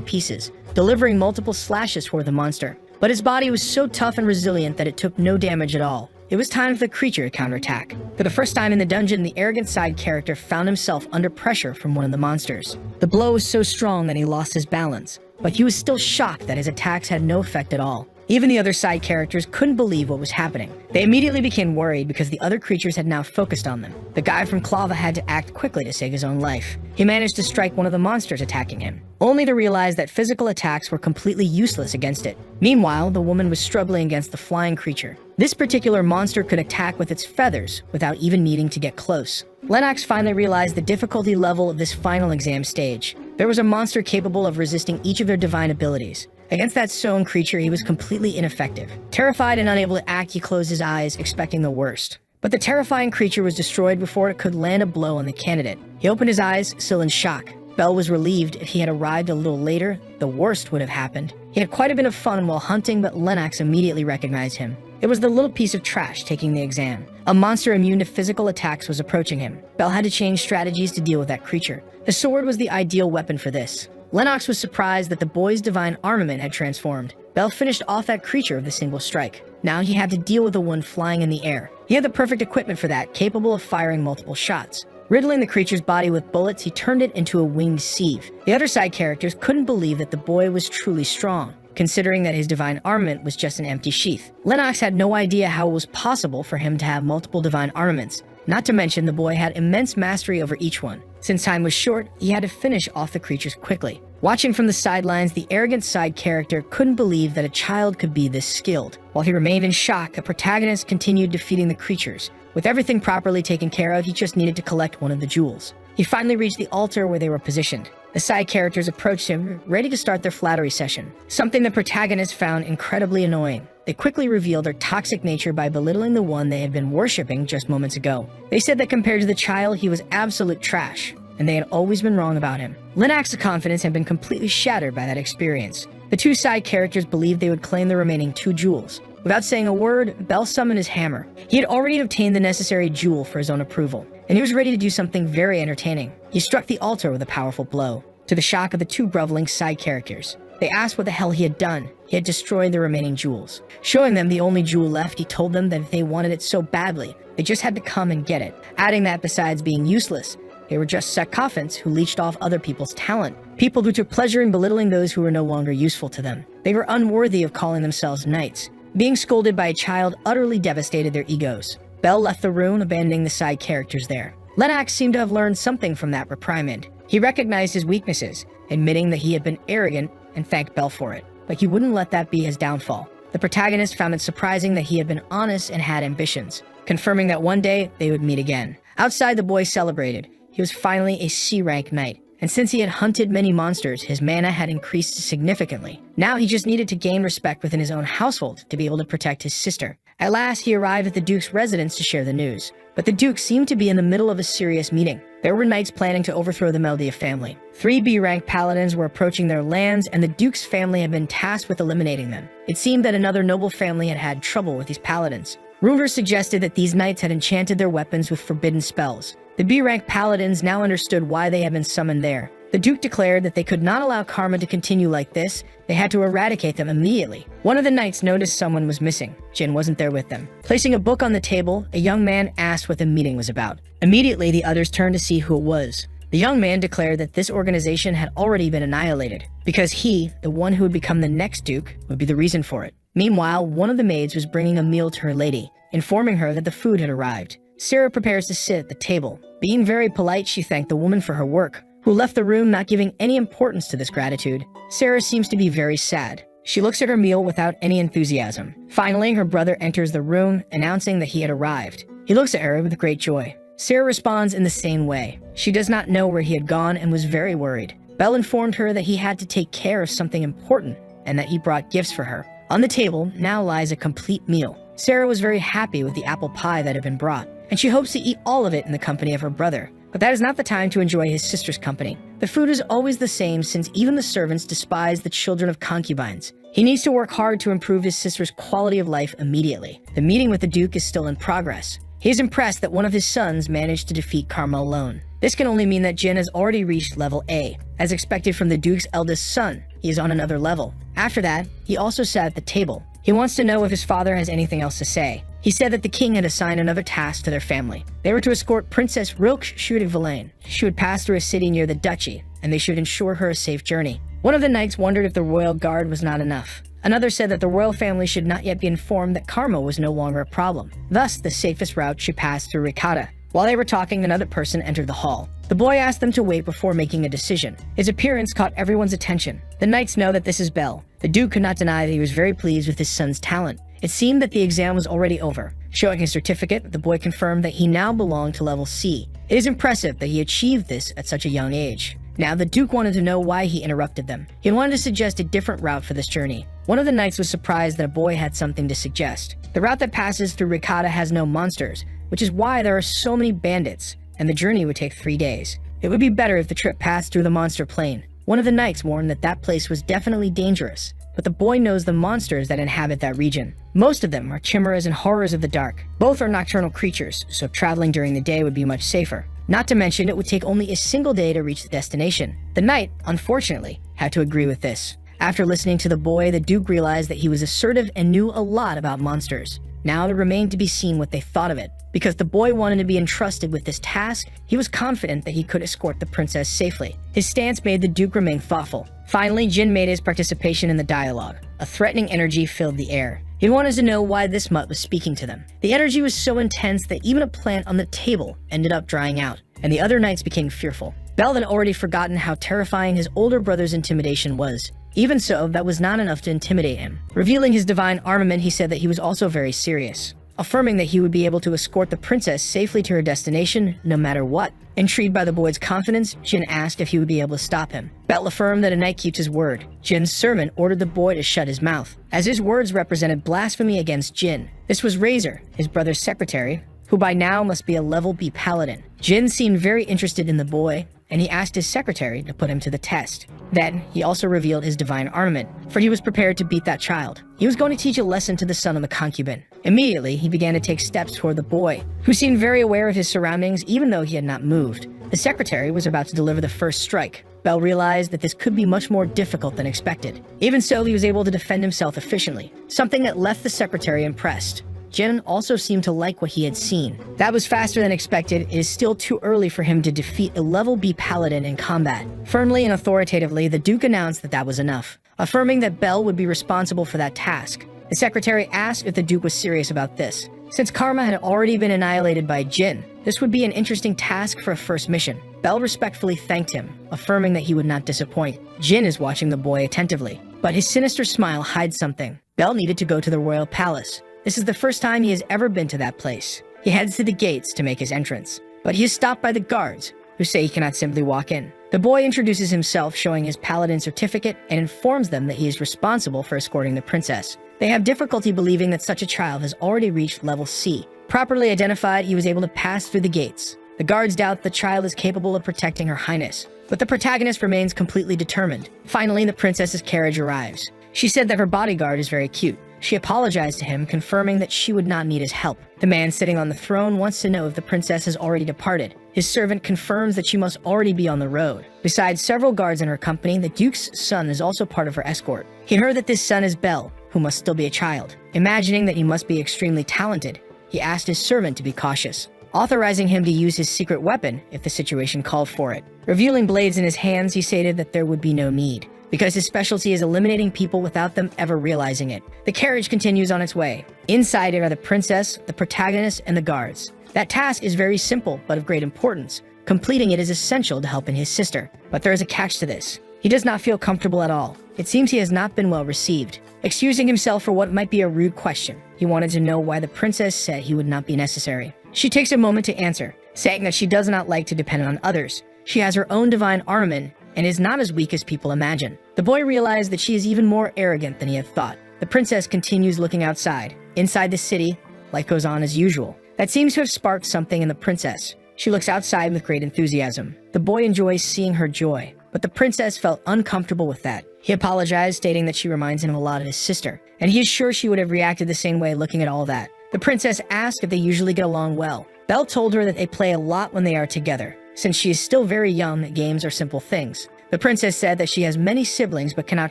pieces, delivering multiple slashes toward the monster. But his body was so tough and resilient that it took no damage at all. It was time for the creature to counterattack. For the first time in the dungeon, the arrogant side character found himself under pressure from one of the monsters. The blow was so strong that he lost his balance, but he was still shocked that his attacks had no effect at all. Even the other side characters couldn't believe what was happening. They immediately became worried because the other creatures had now focused on them. The guy from Clava had to act quickly to save his own life. He managed to strike one of the monsters attacking him, only to realize that physical attacks were completely useless against it. Meanwhile, the woman was struggling against the flying creature. This particular monster could attack with its feathers without even needing to get close. Lennox finally realized the difficulty level of this final exam stage. There was a monster capable of resisting each of their divine abilities. Against that stone creature, he was completely ineffective. Terrified and unable to act, he closed his eyes, expecting the worst. But the terrifying creature was destroyed before it could land a blow on the candidate. He opened his eyes, still in shock. Belle was relieved. If he had arrived a little later, the worst would have happened. He had quite a bit of fun while hunting, but Lennox immediately recognized him. It was the little piece of trash taking the exam. A monster immune to physical attacks was approaching him. Belle had to change strategies to deal with that creature. The sword was the ideal weapon for this. Lennox was surprised that the boy's divine armament had transformed. Belle finished off that creature with a single strike. Now he had to deal with the one flying in the air. He had the perfect equipment for that, capable of firing multiple shots. Riddling the creature's body with bullets, he turned it into a winged sieve. The other side characters couldn't believe that the boy was truly strong, considering that his divine armament was just an empty sheath. Lennox had no idea how it was possible for him to have multiple divine armaments. Not to mention, the boy had immense mastery over each one. Since time was short, he had to finish off the creatures quickly. Watching from the sidelines, the arrogant side character couldn't believe that a child could be this skilled. While he remained in shock, the protagonist continued defeating the creatures. With everything properly taken care of, he just needed to collect one of the jewels. He finally reached the altar where they were positioned. The side characters approached him, ready to start their flattery session, something the protagonist found incredibly annoying. They quickly revealed their toxic nature by belittling the one they had been worshipping just moments ago. They said that compared to the child, he was absolute trash, and they had always been wrong about him. Lennox's confidence had been completely shattered by that experience. The two side characters believed they would claim the remaining 2 jewels. Without saying a word, Bell summoned his hammer. He had already obtained the necessary jewel for his own approval, and he was ready to do something very entertaining. He struck the altar with a powerful blow, to the shock of the two groveling side characters. They asked what the hell he had done. He had destroyed the remaining jewels. Showing them the only jewel left, he told them that if they wanted it so badly, they just had to come and get it, adding that besides being useless, they were just sycophants who leached off other people's talent, people who took pleasure in belittling those who were no longer useful to them. They were unworthy of calling themselves knights. Being scolded by a child utterly devastated their egos. Bell left the room, abandoning the side characters there. Lennox seemed to have learned something from that reprimand. He recognized his weaknesses, admitting that he had been arrogant, and thanked Bell for it. But he wouldn't let that be his downfall. The protagonist found it surprising that he had been honest and had ambitions, confirming that one day they would meet again. Outside, the boy celebrated. He was finally a C-rank knight, and since he had hunted many monsters, his mana had increased significantly. Now he just needed to gain respect within his own household to be able to protect his sister. At last, he arrived at the Duke's residence to share the news, but the Duke seemed to be in the middle of a serious meeting. There were knights planning to overthrow the Meldia family. 3 B-rank paladins were approaching their lands, and the Duke's family had been tasked with eliminating them. It seemed that another noble family had had trouble with these paladins. Rumors suggested that these knights had enchanted their weapons with forbidden spells. The B-rank paladins now understood why they had been summoned there. The Duke declared that they could not allow karma to continue like this. They had to eradicate them immediately. One of the knights noticed someone was missing. Jin wasn't there with them. Placing a book on the table, a young man asked what the meeting was about. Immediately, the others turned to see who it was. The young man declared that this organization had already been annihilated, because he, the one who would become the next Duke, would be the reason for it. Meanwhile, one of the maids was bringing a meal to her lady, informing her that the food had arrived. Sarah prepares to sit at the table. Being very polite, she thanked the woman for her work, who left the room not giving any importance to this gratitude. Sarah seems to be very sad. She looks at her meal without any enthusiasm. Finally, her brother enters the room, announcing that he had arrived. He looks at her with great joy. Sarah responds in the same way. She does not know where he had gone and was very worried. Bell informed her that he had to take care of something important and that he brought gifts for her. On the table now lies a complete meal. Sarah was very happy with the apple pie that had been brought, and she hopes to eat all of it in the company of her brother. But that is not the time to enjoy his sister's company. The food is always the same, since even the servants despise the children of concubines. He needs to work hard to improve his sister's quality of life immediately. The meeting with the Duke is still in progress. He is impressed that one of his sons managed to defeat Karma alone. This can only mean that Jin has already reached level A. As expected from the Duke's eldest son, he is on another level. After that, he also sat at the table. He wants to know if his father has anything else to say. He said that the king had assigned another task to their family. They were to escort Princess Rilke Schudig-Villain. She would pass through a city near the duchy, and they should ensure her a safe journey. One of the knights wondered if the royal guard was not enough. Another said that the royal family should not yet be informed that karma was no longer a problem. Thus, the safest route should pass through Ricotta. While they were talking, another person entered the hall. The boy asked them to wait before making a decision. His appearance caught everyone's attention. The knights know that this is Bell. The Duke could not deny that he was very pleased with his son's talent. It seemed that the exam was already over. Showing his certificate, the boy confirmed that he now belonged to level C. It is impressive that he achieved this at such a young age. Now, the Duke wanted to know why he interrupted them. He wanted to suggest a different route for this journey. One of the knights was surprised that a boy had something to suggest. The route that passes through Ricotta has no monsters, which is why there are so many bandits, and the journey would take 3 days. It would be better if the trip passed through the monster plain. One of the knights warned that that place was definitely dangerous, but the boy knows the monsters that inhabit that region. Most of them are chimeras and horrors of the dark. Both are nocturnal creatures, so traveling during the day would be much safer. Not to mention, it would take only a single day to reach the destination. The knight, unfortunately, had to agree with this. After listening to the boy, the Duke realized that he was assertive and knew a lot about monsters. Now it remained to be seen what they thought of it. Because the boy wanted to be entrusted with this task, he was confident that he could escort the princess safely. His stance made the Duke remain thoughtful. Finally, Jin made his participation in the dialogue. A threatening energy filled the air. He wanted to know why this mutt was speaking to them. The energy was so intense that even a plant on the table ended up drying out, and the other knights became fearful. Bell had already forgotten how terrifying his older brother's intimidation was. Even so, that was not enough to intimidate him. Revealing his divine armament, he said that he was also very serious, affirming that he would be able to escort the princess safely to her destination no matter what. Intrigued by the boy's confidence, Jin asked if he would be able to stop him. Bell affirmed that a knight keeps his word. Jin's servant ordered the boy to shut his mouth, as his words represented blasphemy against Jin. This was Razor, his brother's secretary, who by now must be a level B paladin. Jin seemed very interested in the boy, and he asked his secretary to put him to the test. Then, he also revealed his divine armament, for he was prepared to beat that child. He was going to teach a lesson to the son of the concubine. Immediately, he began to take steps toward the boy, who seemed very aware of his surroundings even though he had not moved. The secretary was about to deliver the first strike. Bell realized that this could be much more difficult than expected. Even so, he was able to defend himself efficiently, something that left the secretary impressed. Jin also seemed to like what he had seen. That was faster than expected. It is still too early for him to defeat a level B paladin in combat. Firmly and authoritatively, the Duke announced that that was enough, affirming that Bell would be responsible for that task. The secretary asked if the Duke was serious about this. Since Karma had already been annihilated by Jin, this would be an interesting task for a first mission. Bell respectfully thanked him, affirming that he would not disappoint. Jin is watching the boy attentively, but his sinister smile hides something. Bell needed to go to the royal palace. This is the first time he has ever been to that place. He heads to the gates to make his entrance, but he is stopped by the guards, who say he cannot simply walk in. The boy introduces himself, showing his paladin certificate, and informs them that he is responsible for escorting the princess. They have difficulty believing that such a child has already reached level C. Properly identified, he was able to pass through the gates. The guards doubt the child is capable of protecting her highness, but the protagonist remains completely determined. Finally, the princess's carriage arrives. She said that her bodyguard is very cute. She apologized to him, confirming that she would not need his help. The man sitting on the throne wants to know if the princess has already departed. His servant confirms that she must already be on the road. Besides several guards in her company, the Duke's son is also part of her escort. He heard that this son is Bell, who must still be a child. Imagining that he must be extremely talented, he asked his servant to be cautious, authorizing him to use his secret weapon if the situation called for it. Revealing blades in his hands, he stated that there would be no need, because his specialty is eliminating people without them ever realizing it. The carriage continues on its way. Inside it are the princess, the protagonist, and the guards. That task is very simple, but of great importance. Completing it is essential to helping his sister. But there is a catch to this. He does not feel comfortable at all. It seems he has not been well received. Excusing himself for what might be a rude question, he wanted to know why the princess said he would not be necessary. She takes a moment to answer, saying that she does not like to depend on others. She has her own divine armament and is not as weak as people imagine. The boy realized that she is even more arrogant than he had thought. The princess continues looking outside. Inside the city, life goes on as usual. That seems to have sparked something in the princess. She looks outside with great enthusiasm. The boy enjoys seeing her joy, but the princess felt uncomfortable with that. He apologized, stating that she reminds him a lot of his sister, and he is sure she would have reacted the same way looking at all that. The princess asked if they usually get along well. Belle told her that they play a lot when they are together. Since she is still very young, games are simple things. The princess said that she has many siblings but cannot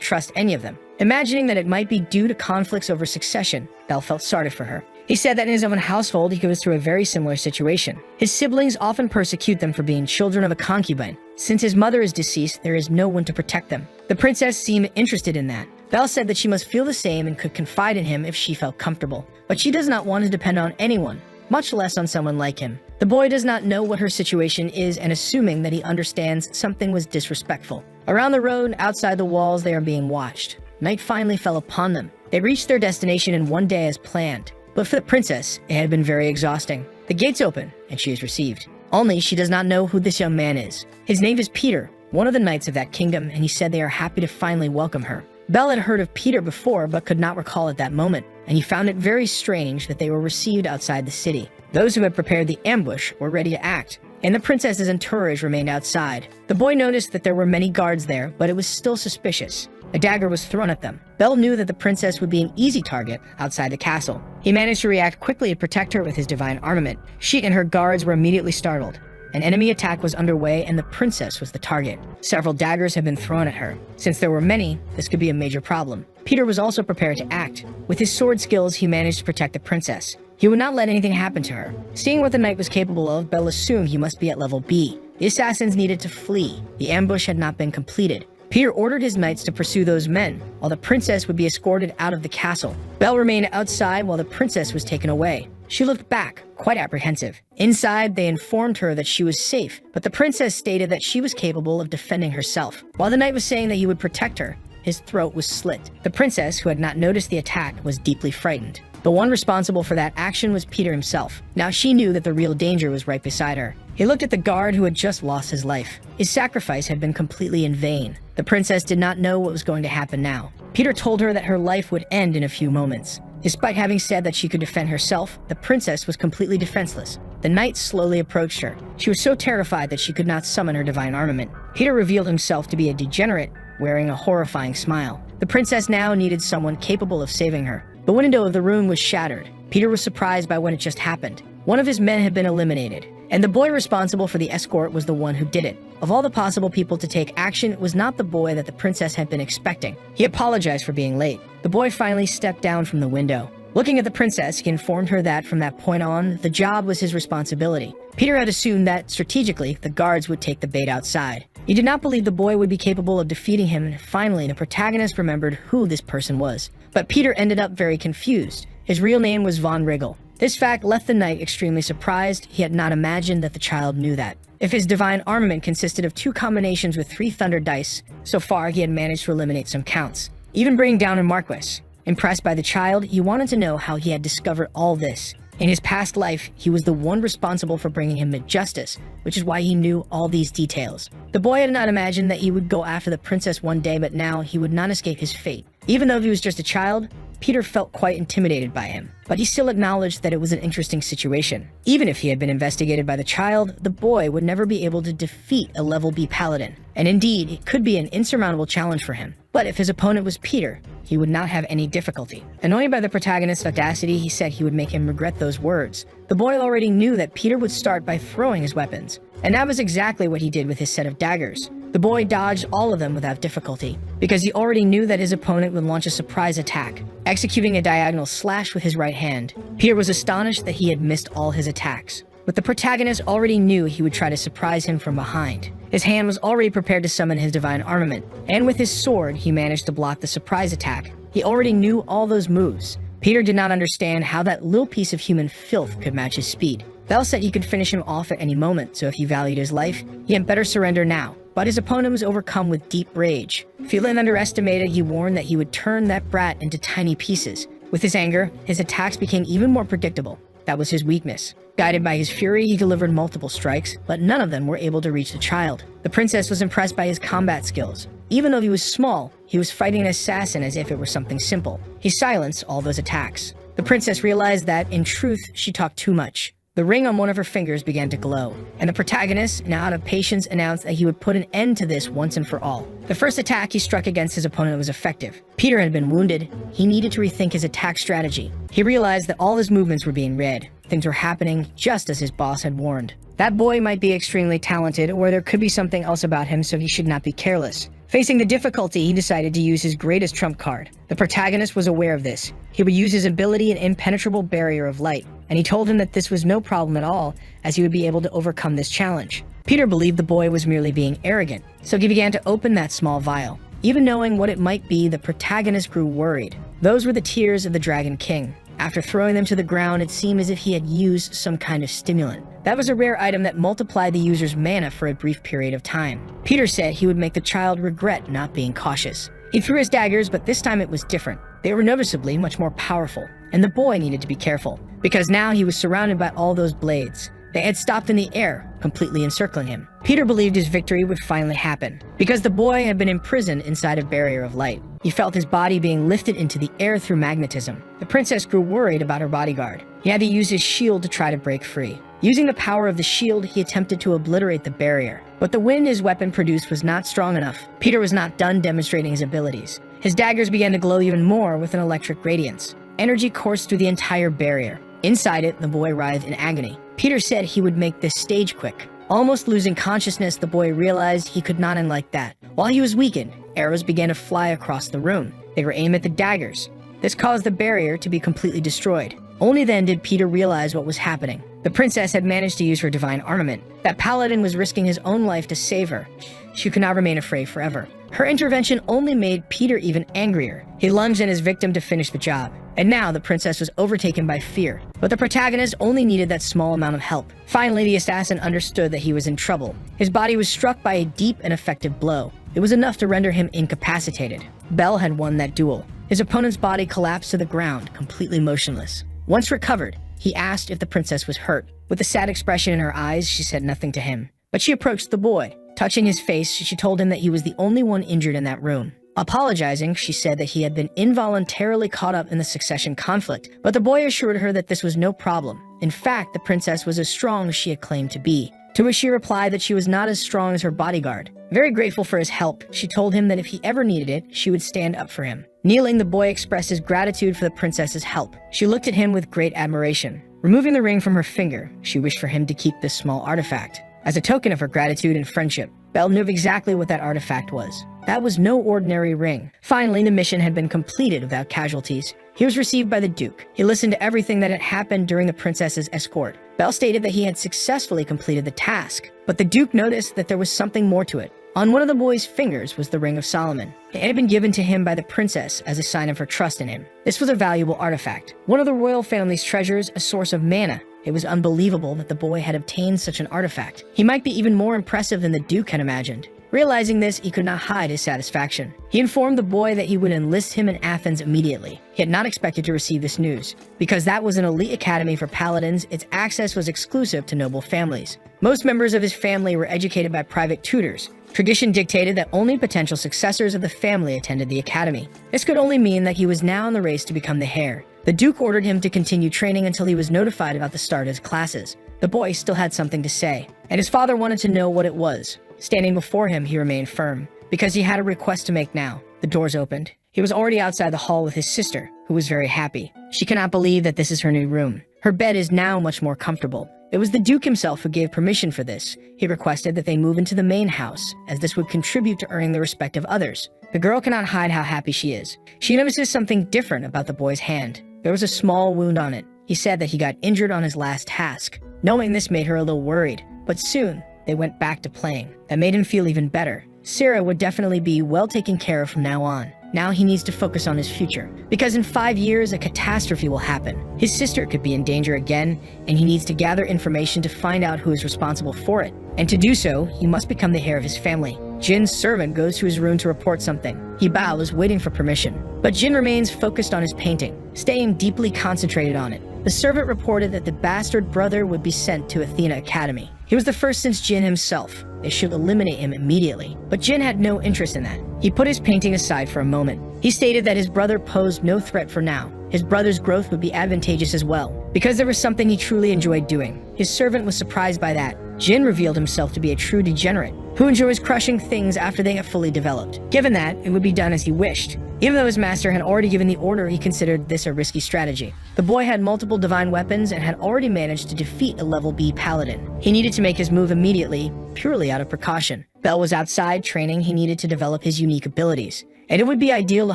trust any of them. Imagining that it might be due to conflicts over succession, Belle felt sorry for her. He said that in his own household he goes through a very similar situation. His siblings often persecute them for being children of a concubine. Since his mother is deceased, there is no one to protect them. The princess seemed interested in that. Belle said that she must feel the same and could confide in him if she felt comfortable. But she does not want to depend on anyone, much less on someone like him. The boy does not know what her situation is, and assuming that he understands, something was disrespectful. Around the road, outside the walls, they are being watched. Night finally fell upon them. They reached their destination in one day as planned. But for the princess, it had been very exhausting. The gates open, and she is received. Only she does not know who this young man is. His name is Peter, one of the knights of that kingdom, and he said they are happy to finally welcome her. Belle had heard of Peter before, but could not recall at that moment, and he found it very strange that they were received outside the city. Those who had prepared the ambush were ready to act, and the princess's entourage remained outside. The boy noticed that there were many guards there, but it was still suspicious. A dagger was thrown at them. Belle knew that the princess would be an easy target outside the castle. He managed to react quickly to protect her with his divine armament. She and her guards were immediately startled. An enemy attack was underway and the princess was the target. Several daggers had been thrown at her. Since there were many, this could be a major problem. Peter was also prepared to act. With his sword skills, he managed to protect the princess. He would not let anything happen to her. Seeing what the knight was capable of, Belle assumed he must be at level B. The assassins needed to flee. The ambush had not been completed. Peter ordered his knights to pursue those men, while the princess would be escorted out of the castle. Belle remained outside while the princess was taken away. She looked back, quite apprehensive. Inside, they informed her that she was safe, but the princess stated that she was capable of defending herself. While the knight was saying that he would protect her, his throat was slit. The princess, who had not noticed the attack, was deeply frightened. The one responsible for that action was Peter himself. Now she knew that the real danger was right beside her. He looked at the guard who had just lost his life. His sacrifice had been completely in vain. The princess did not know what was going to happen now. Peter told her that her life would end in a few moments. Despite having said that she could defend herself, the princess was completely defenseless. the knight slowly approached her. She was so terrified that she could not summon her divine armament. Peter revealed himself to be a degenerate, wearing a horrifying smile. The princess now needed someone capable of saving her. The window of the room was shattered. Peter was surprised by what had just happened. One of his men had been eliminated, and the boy responsible for the escort was the one who did it. Of all the possible people to take action, it was not the boy that the princess had been expecting. He apologized for being late. The boy finally stepped down from the window. Looking at the princess, he informed her that from that point on, the job was his responsibility. Peter had assumed that, strategically, the guards would take the bait outside. He did not believe the boy would be capable of defeating him, and finally, the protagonist remembered who this person was. But Peter ended up very confused. His real name was Von Riggel. This fact left the knight extremely surprised. He had not imagined that the child knew that. If his divine armament consisted of 2 combinations with 3 thunder dice, so far he had managed to eliminate some counts, even bringing down a Marquis. Impressed by the child, he wanted to know how he had discovered all this. In his past life, he was the one responsible for bringing him justice, which is why he knew all these details. The boy had not imagined that he would go after the princess one day, but now he would not escape his fate. Even though he was just a child, Peter felt quite intimidated by him, but he still acknowledged that it was an interesting situation. Even if he had been investigated by the child, the boy would never be able to defeat a level B paladin, and indeed, it could be an insurmountable challenge for him. But if his opponent was Peter, he would not have any difficulty. Annoyed by the protagonist's audacity, he said he would make him regret those words. The boy already knew that Peter would start by throwing his weapons, and that was exactly what he did with his set of daggers. The boy dodged all of them without difficulty, because he already knew that his opponent would launch a surprise attack, executing a diagonal slash with his right hand. Peter was astonished that he had missed all his attacks, but the protagonist already knew he would try to surprise him from behind. His hand was already prepared to summon his divine armament, and with his sword, he managed to block the surprise attack. He already knew all those moves. Peter did not understand how that little piece of human filth could match his speed. Bell said he could finish him off at any moment, so if he valued his life, he had better surrender now. But his opponent was overcome with deep rage. Feeling underestimated, he warned that he would turn that brat into tiny pieces. With his anger, his attacks became even more predictable. That was his weakness. Guided by his fury, he delivered multiple strikes, but none of them were able to reach the child. The princess was impressed by his combat skills. Even though he was small, he was fighting an assassin as if it were something simple. He silenced all those attacks. The princess realized that, in truth, she talked too much. The ring on one of her fingers began to glow, and the protagonist, now out of patience, announced that he would put an end to this once and for all. The first attack he struck against his opponent was effective. Peter had been wounded. He needed to rethink his attack strategy. He realized that all his movements were being read. Things were happening just as his boss had warned. That boy might be extremely talented, or there could be something else about him, so he should not be careless. Facing the difficulty, he decided to use his greatest trump card. The protagonist was aware of this. He would use his ability an impenetrable barrier of light, and he told him that this was no problem at all, as he would be able to overcome this challenge. Peter believed the boy was merely being arrogant, so he began to open that small vial. Even knowing what it might be, the protagonist grew worried. Those were the tears of the Dragon King. After throwing them to the ground, it seemed as if he had used some kind of stimulant. That was a rare item that multiplied the user's mana for a brief period of time. Peter said he would make the child regret not being cautious. He threw his daggers, but this time it was different. They were noticeably much more powerful, and the boy needed to be careful, because now he was surrounded by all those blades. They had stopped in the air, completely encircling him. Peter believed his victory would finally happen, because the boy had been imprisoned inside a barrier of light. He felt his body being lifted into the air through magnetism. The princess grew worried about her bodyguard. He had to use his shield to try to break free. Using the power of the shield, he attempted to obliterate the barrier. But the wind his weapon produced was not strong enough. Peter was not done demonstrating his abilities. His daggers began to glow even more with an electric radiance. Energy coursed through the entire barrier. Inside it, the boy writhed in agony. Peter said he would make this stage quick. Almost losing consciousness, the boy realized he could not end like that. While he was weakened, arrows began to fly across the room. They were aimed at the daggers. This caused the barrier to be completely destroyed. Only then did Peter realize what was happening. The princess had managed to use her divine armament. That paladin was risking his own life to save her. She could not remain afraid forever. Her intervention only made Peter even angrier. He lunged at his victim to finish the job. And now the princess was overtaken by fear. But the protagonist only needed that small amount of help. Finally, the assassin understood that he was in trouble. His body was struck by a deep and effective blow. It was enough to render him incapacitated. Bell had won that duel. His opponent's body collapsed to the ground, completely motionless. Once recovered, he asked if the princess was hurt. With a sad expression in her eyes, she said nothing to him. But she approached the boy. Touching his face, she told him that he was the only one injured in that room. Apologizing, she said that he had been involuntarily caught up in the succession conflict, but the boy assured her that this was no problem. In fact, the princess was as strong as she had claimed to be, to which she replied that she was not as strong as her bodyguard. Very grateful for his help, she told him that if he ever needed it, she would stand up for him. Kneeling, the boy expressed his gratitude for the princess's help. She looked at him with great admiration. Removing the ring from her finger, she wished for him to keep this small artifact. As a token of her gratitude and friendship, Belle knew exactly what that artifact was. That was no ordinary ring. Finally, the mission had been completed without casualties. He was received by the Duke. He listened to everything that had happened during the princess's escort. Belle stated that he had successfully completed the task, but the Duke noticed that there was something more to it. On one of the boy's fingers was the Ring of Solomon. It had been given to him by the princess as a sign of her trust in him. This was a valuable artifact, one of the royal family's treasures, a source of mana. It was unbelievable that the boy had obtained such an artifact. He might be even more impressive than the Duke had imagined. Realizing this, he could not hide his satisfaction. He informed the boy that he would enlist him in Athens immediately. He had not expected to receive this news. Because that was an elite academy for paladins, its access was exclusive to noble families. Most members of his family were educated by private tutors. Tradition dictated that only potential successors of the family attended the academy. This could only mean that he was now in the race to become the heir. The Duke ordered him to continue training until he was notified about the start of his classes. The boy still had something to say, and his father wanted to know what it was. Standing before him, he remained firm, because he had a request to make now. The doors opened. He was already outside the hall with his sister, who was very happy. She cannot believe that this is her new room. Her bed is now much more comfortable. It was the Duke himself who gave permission for this. He requested that they move into the main house, as this would contribute to earning the respect of others. The girl cannot hide how happy she is. She notices something different about the boy's hand. There was a small wound on it. He said that he got injured on his last task. Knowing this made her a little worried, but soon they went back to playing. That made him feel even better. Sarah would definitely be well taken care of from now on. Now he needs to focus on his future, because in 5 years a catastrophe will happen. His sister could be in danger again, and he needs to gather information to find out who is responsible for it. And to do so, he must become the heir of his family. Jin's servant goes to his room to report something. He bows, waiting for permission. But Jin remains focused on his painting, staying deeply concentrated on it. The servant reported that the bastard brother would be sent to Athena Academy. He was the first since Jin himself. They should eliminate him immediately. But Jin had no interest in that. He put his painting aside for a moment. He stated that his brother posed no threat for now. His brother's growth would be advantageous as well, because there was something he truly enjoyed doing. His servant was surprised by that. Jin revealed himself to be a true degenerate, who enjoys crushing things after they have fully developed. Given that, it would be done as he wished. Even though his master had already given the order, he considered this a risky strategy. The boy had multiple divine weapons and had already managed to defeat a level B paladin. He needed to make his move immediately, purely out of precaution. Belle was outside training. He needed to develop his unique abilities, and it would be ideal to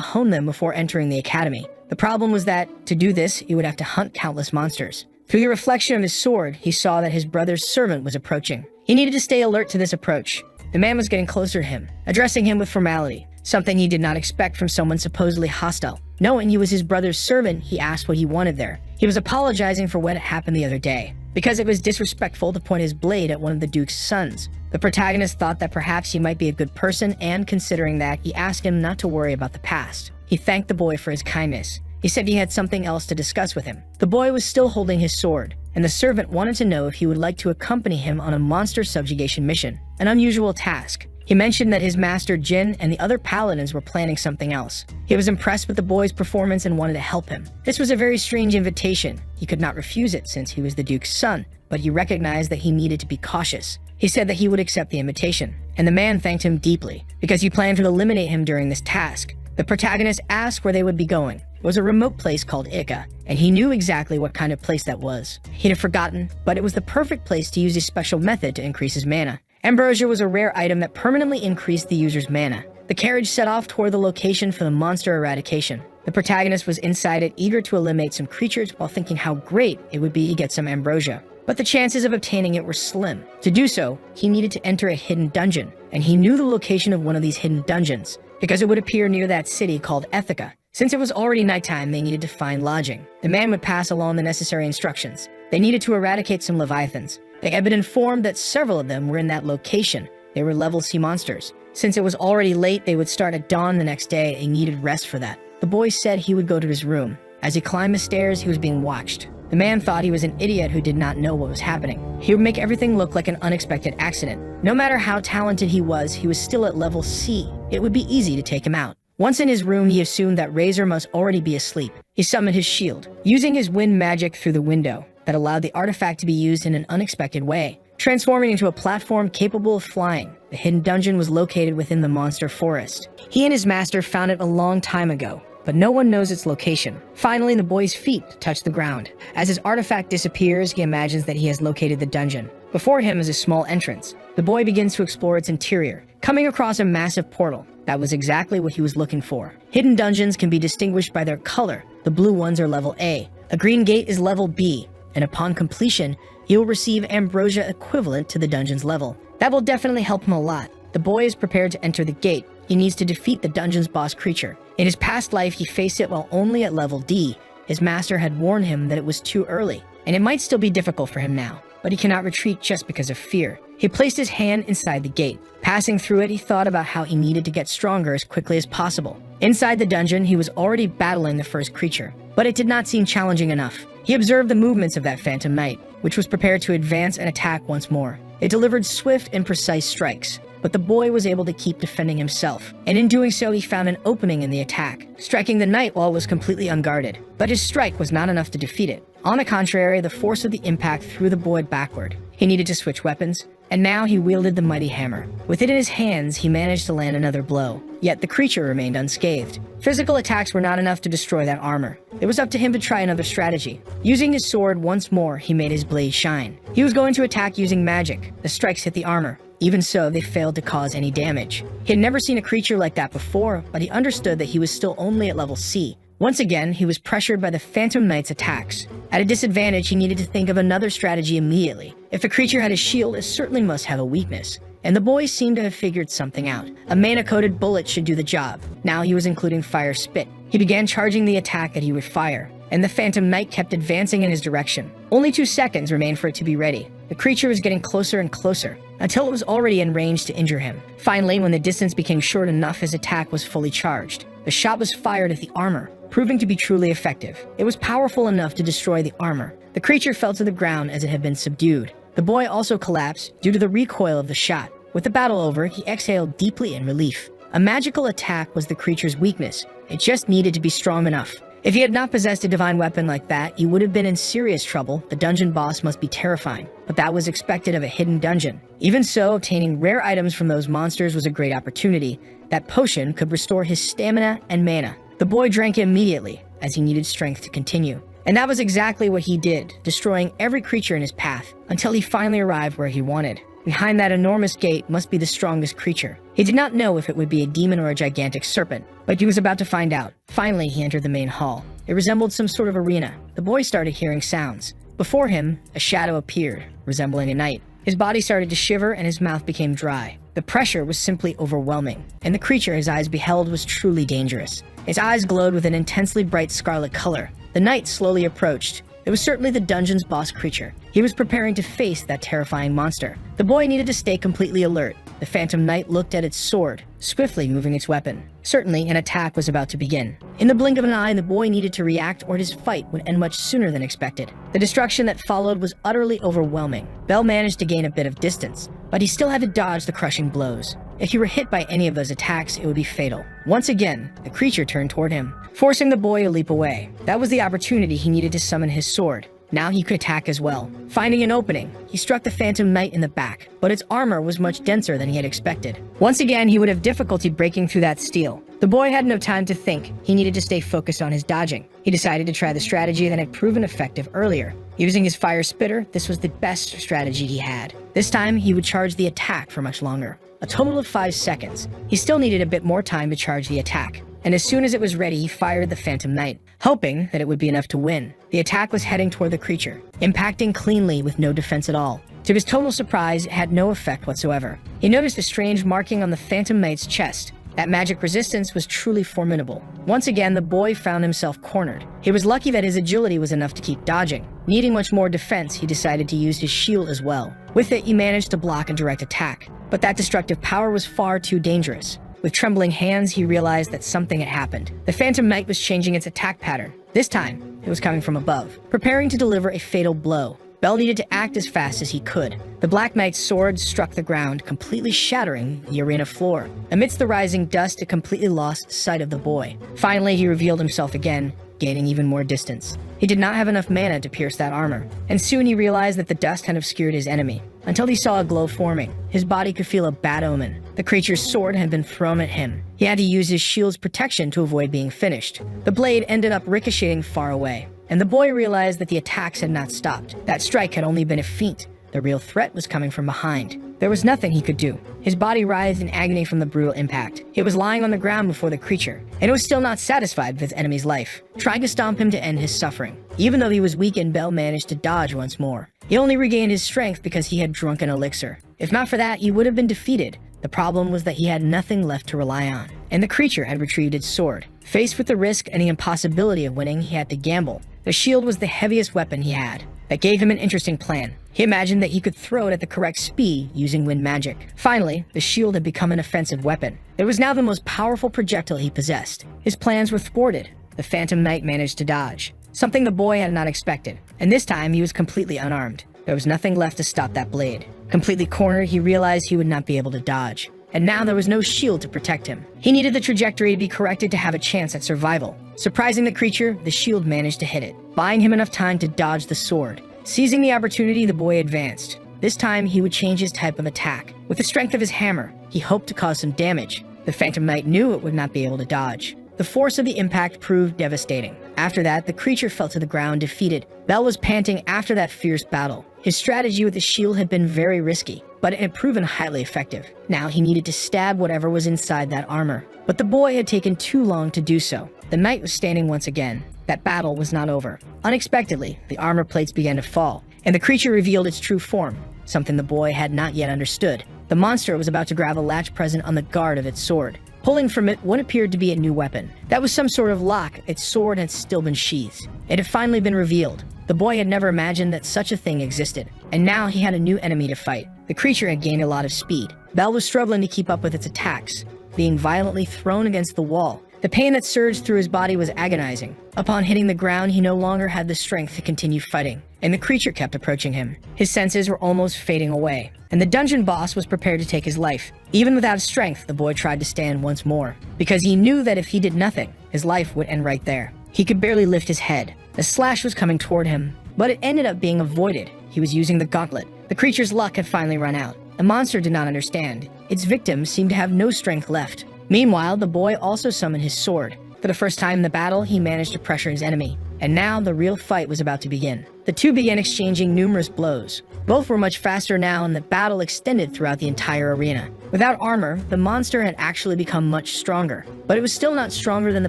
hone them before entering the academy. The problem was that, to do this, he would have to hunt countless monsters. Through the reflection of his sword, he saw that his brother's servant was approaching. He needed to stay alert to this approach. The man was getting closer to him, addressing him with formality, something he did not expect from someone supposedly hostile. Knowing he was his brother's servant, he asked what he wanted there. He was apologizing for what had happened the other day, because it was disrespectful to point his blade at one of the Duke's sons. The protagonist thought that perhaps he might be a good person, and considering that, he asked him not to worry about the past. He thanked the boy for his kindness. He said he had something else to discuss with him. The boy was still holding his sword, and the servant wanted to know if he would like to accompany him on a monster subjugation mission, an unusual task. He mentioned that his master Jin and the other paladins were planning something else. He was impressed with the boy's performance and wanted to help him. This was a very strange invitation. He could not refuse it since he was the Duke's son, but he recognized that he needed to be cautious. He said that he would accept the invitation, and the man thanked him deeply, because he planned to eliminate him during this task. The protagonist asked where they would be going. It was a remote place called Ika, and he knew exactly what kind of place that was. He'd have forgotten, but it was the perfect place to use a special method to increase his mana. Ambrosia was a rare item that permanently increased the user's mana. The carriage set off toward the location for the monster eradication. The protagonist was inside it, eager to eliminate some creatures while thinking how great it would be to get some ambrosia. But the chances of obtaining it were slim. To do so, he needed to enter a hidden dungeon, and he knew the location of one of these hidden dungeons, because it would appear near that city called Ithaca. Since it was already nighttime, they needed to find lodging. The man would pass along the necessary instructions. They needed to eradicate some leviathans. They had been informed that several of them were in that location. They were level C monsters. Since it was already late, they would start at dawn the next day and needed rest for that. The boy said he would go to his room. As he climbed the stairs, he was being watched. The man thought he was an idiot who did not know what was happening. He would make everything look like an unexpected accident. No matter how talented he was still at level C. It would be easy to take him out. Once in his room, he assumed that Razor must already be asleep. He summoned his shield, using his wind magic through the window that allowed the artifact to be used in an unexpected way, transforming into a platform capable of flying. The hidden dungeon was located within the monster forest. He and his master found it a long time ago, but no one knows its location. Finally, the boy's feet touch the ground. As his artifact disappears, he imagines that he has located the dungeon. Before him is a small entrance. The boy begins to explore its interior, coming across a massive portal. That was exactly what he was looking for. Hidden dungeons can be distinguished by their color. The blue ones are level A. A green gate is level B, and upon completion, he will receive ambrosia equivalent to the dungeon's level. That will definitely help him a lot. The boy is prepared to enter the gate. He needs to defeat the dungeon's boss creature. In his past life, he faced it while only at level D. His master had warned him that it was too early, and it might still be difficult for him now, but he cannot retreat just because of fear. He placed his hand inside the gate. Passing through it, he thought about how he needed to get stronger as quickly as possible. Inside the dungeon, he was already battling the first creature, but it did not seem challenging enough. He observed the movements of that phantom knight, which was prepared to advance and attack once more. It delivered swift and precise strikes, but the boy was able to keep defending himself, and in doing so, he found an opening in the attack, striking the knight while it was completely unguarded. But his strike was not enough to defeat it. On the contrary, the force of the impact threw the boy backward. He needed to switch weapons, and now he wielded the mighty hammer. With it in his hands, he managed to land another blow, yet the creature remained unscathed. Physical attacks were not enough to destroy that armor. It was up to him to try another strategy. Using his sword once more, he made his blade shine. He was going to attack using magic. The strikes hit the armor. Even so, they failed to cause any damage. He had never seen a creature like that before, but he understood that he was still only at level C. Once again, he was pressured by the Phantom Knight's attacks. At a disadvantage, he needed to think of another strategy immediately. If a creature had a shield, it certainly must have a weakness. And the boy seemed to have figured something out. A mana-coated bullet should do the job. Now he was including Fire Spit. He began charging the attack that he would fire, and the Phantom Knight kept advancing in his direction. Only 2 seconds remained for it to be ready. The creature was getting closer and closer, until it was already in range to injure him. Finally, when the distance became short enough, his attack was fully charged. The shot was fired at the armor, proving to be truly effective. It was powerful enough to destroy the armor. The creature fell to the ground as it had been subdued. The boy also collapsed due to the recoil of the shot. With the battle over, he exhaled deeply in relief. A magical attack was the creature's weakness. It just needed to be strong enough. If he had not possessed a divine weapon like that, he would have been in serious trouble. The dungeon boss must be terrifying, but that was expected of a hidden dungeon. Even so, obtaining rare items from those monsters was a great opportunity. That potion could restore his stamina and mana. The boy drank it immediately, as he needed strength to continue. And that was exactly what he did, destroying every creature in his path, until he finally arrived where he wanted. Behind that enormous gate must be the strongest creature. He did not know if it would be a demon or a gigantic serpent, but he was about to find out. Finally, he entered the main hall. It resembled some sort of arena. The boy started hearing sounds. Before him, a shadow appeared, resembling a knight. His body started to shiver and his mouth became dry. The pressure was simply overwhelming, and the creature his eyes beheld was truly dangerous. His eyes glowed with an intensely bright scarlet color. The knight slowly approached. It was certainly the dungeon's boss creature. He was preparing to face that terrifying monster. The boy needed to stay completely alert. The Phantom Knight looked at its sword, swiftly moving its weapon. Certainly, an attack was about to begin. In the blink of an eye, the boy needed to react or his fight would end much sooner than expected. The destruction that followed was utterly overwhelming. Bell managed to gain a bit of distance, but he still had to dodge the crushing blows. If he were hit by any of those attacks, it would be fatal. Once again, the creature turned toward him, forcing the boy to leap away. That was the opportunity he needed to summon his sword. Now he could attack as well. Finding an opening, he struck the Phantom Knight in the back, but its armor was much denser than he had expected. Once again, he would have difficulty breaking through that steel. The boy had no time to think. He needed to stay focused on his dodging. He decided to try the strategy that had proven effective earlier. Using his fire spitter, this was the best strategy he had. This time, he would charge the attack for much longer. A total of 5 seconds. He still needed a bit more time to charge the attack. And as soon as it was ready, he fired the Phantom Knight, hoping that it would be enough to win. The attack was heading toward the creature, impacting cleanly with no defense at all. To his total surprise, it had no effect whatsoever. He noticed a strange marking on the Phantom Knight's chest. That magic resistance was truly formidable. Once again, the boy found himself cornered. He was lucky that his agility was enough to keep dodging. Needing much more defense, he decided to use his shield as well. With it, he managed to block a direct attack. But that destructive power was far too dangerous. With trembling hands, he realized that something had happened. The Phantom Knight was changing its attack pattern. This time, it was coming from above, preparing to deliver a fatal blow. Bell needed to act as fast as he could. The Black Knight's sword struck the ground, completely shattering the arena floor. Amidst the rising dust, it completely lost sight of the boy. Finally, he revealed himself again, gaining even more distance. He did not have enough mana to pierce that armor, and soon he realized that the dust had obscured his enemy, until he saw a glow forming. His body could feel a bad omen. The creature's sword had been thrown at him. He had to use his shield's protection to avoid being finished. The blade ended up ricocheting far away, and the boy realized that the attacks had not stopped. That strike had only been a feint. The real threat was coming from behind. There was nothing he could do. His body writhed in agony from the brutal impact. It was lying on the ground before the creature, and it was still not satisfied with its enemy's life, trying to stomp him to end his suffering. Even though he was weakened, Bell managed to dodge once more. He only regained his strength because he had drunk an elixir. If not for that, he would have been defeated. The problem was that he had nothing left to rely on, and the creature had retrieved its sword. Faced with the risk and the impossibility of winning, he had to gamble. The shield was the heaviest weapon he had. That gave him an interesting plan. He imagined that he could throw it at the correct speed using wind magic. Finally, the shield had become an offensive weapon. It was now the most powerful projectile he possessed. His plans were thwarted. The Phantom Knight managed to dodge, something the boy had not expected, and this time he was completely unarmed. There was nothing left to stop that blade. Completely cornered, he realized he would not be able to dodge, and now there was no shield to protect him. He needed the trajectory to be corrected to have a chance at survival. Surprising the creature, the shield managed to hit it, buying him enough time to dodge the sword. Seizing the opportunity, the boy advanced. This time, he would change his type of attack. With the strength of his hammer, he hoped to cause some damage. The Phantom Knight knew it would not be able to dodge. The force of the impact proved devastating. After that, the creature fell to the ground defeated. Bell was panting after that fierce battle. His strategy with the shield had been very risky, but it had proven highly effective. Now he needed to stab whatever was inside that armor. But the boy had taken too long to do so. The knight was standing once again. That battle was not over. Unexpectedly, the armor plates began to fall, and the creature revealed its true form, something the boy had not yet understood. The monster was about to grab a latch present on the guard of its sword, pulling from it what appeared to be a new weapon. That was some sort of lock. Its sword had still been sheathed. It had finally been revealed. The boy had never imagined that such a thing existed, and now he had a new enemy to fight. The creature had gained a lot of speed. Bell was struggling to keep up with its attacks, being violently thrown against the wall. The pain that surged through his body was agonizing. Upon hitting the ground, he no longer had the strength to continue fighting, and the creature kept approaching him. His senses were almost fading away, and the dungeon boss was prepared to take his life. Even without strength, the boy tried to stand once more, because he knew that if he did nothing, his life would end right there. He could barely lift his head. A slash was coming toward him, but it ended up being avoided. He was using the gauntlet. The creature's luck had finally run out. The monster did not understand. Its victim seemed to have no strength left. Meanwhile, the boy also summoned his sword. For the first time in the battle, he managed to pressure his enemy. And now the real fight was about to begin. The two began exchanging numerous blows. Both were much faster now, and the battle extended throughout the entire arena. Without armor, the monster had actually become much stronger, but it was still not stronger than the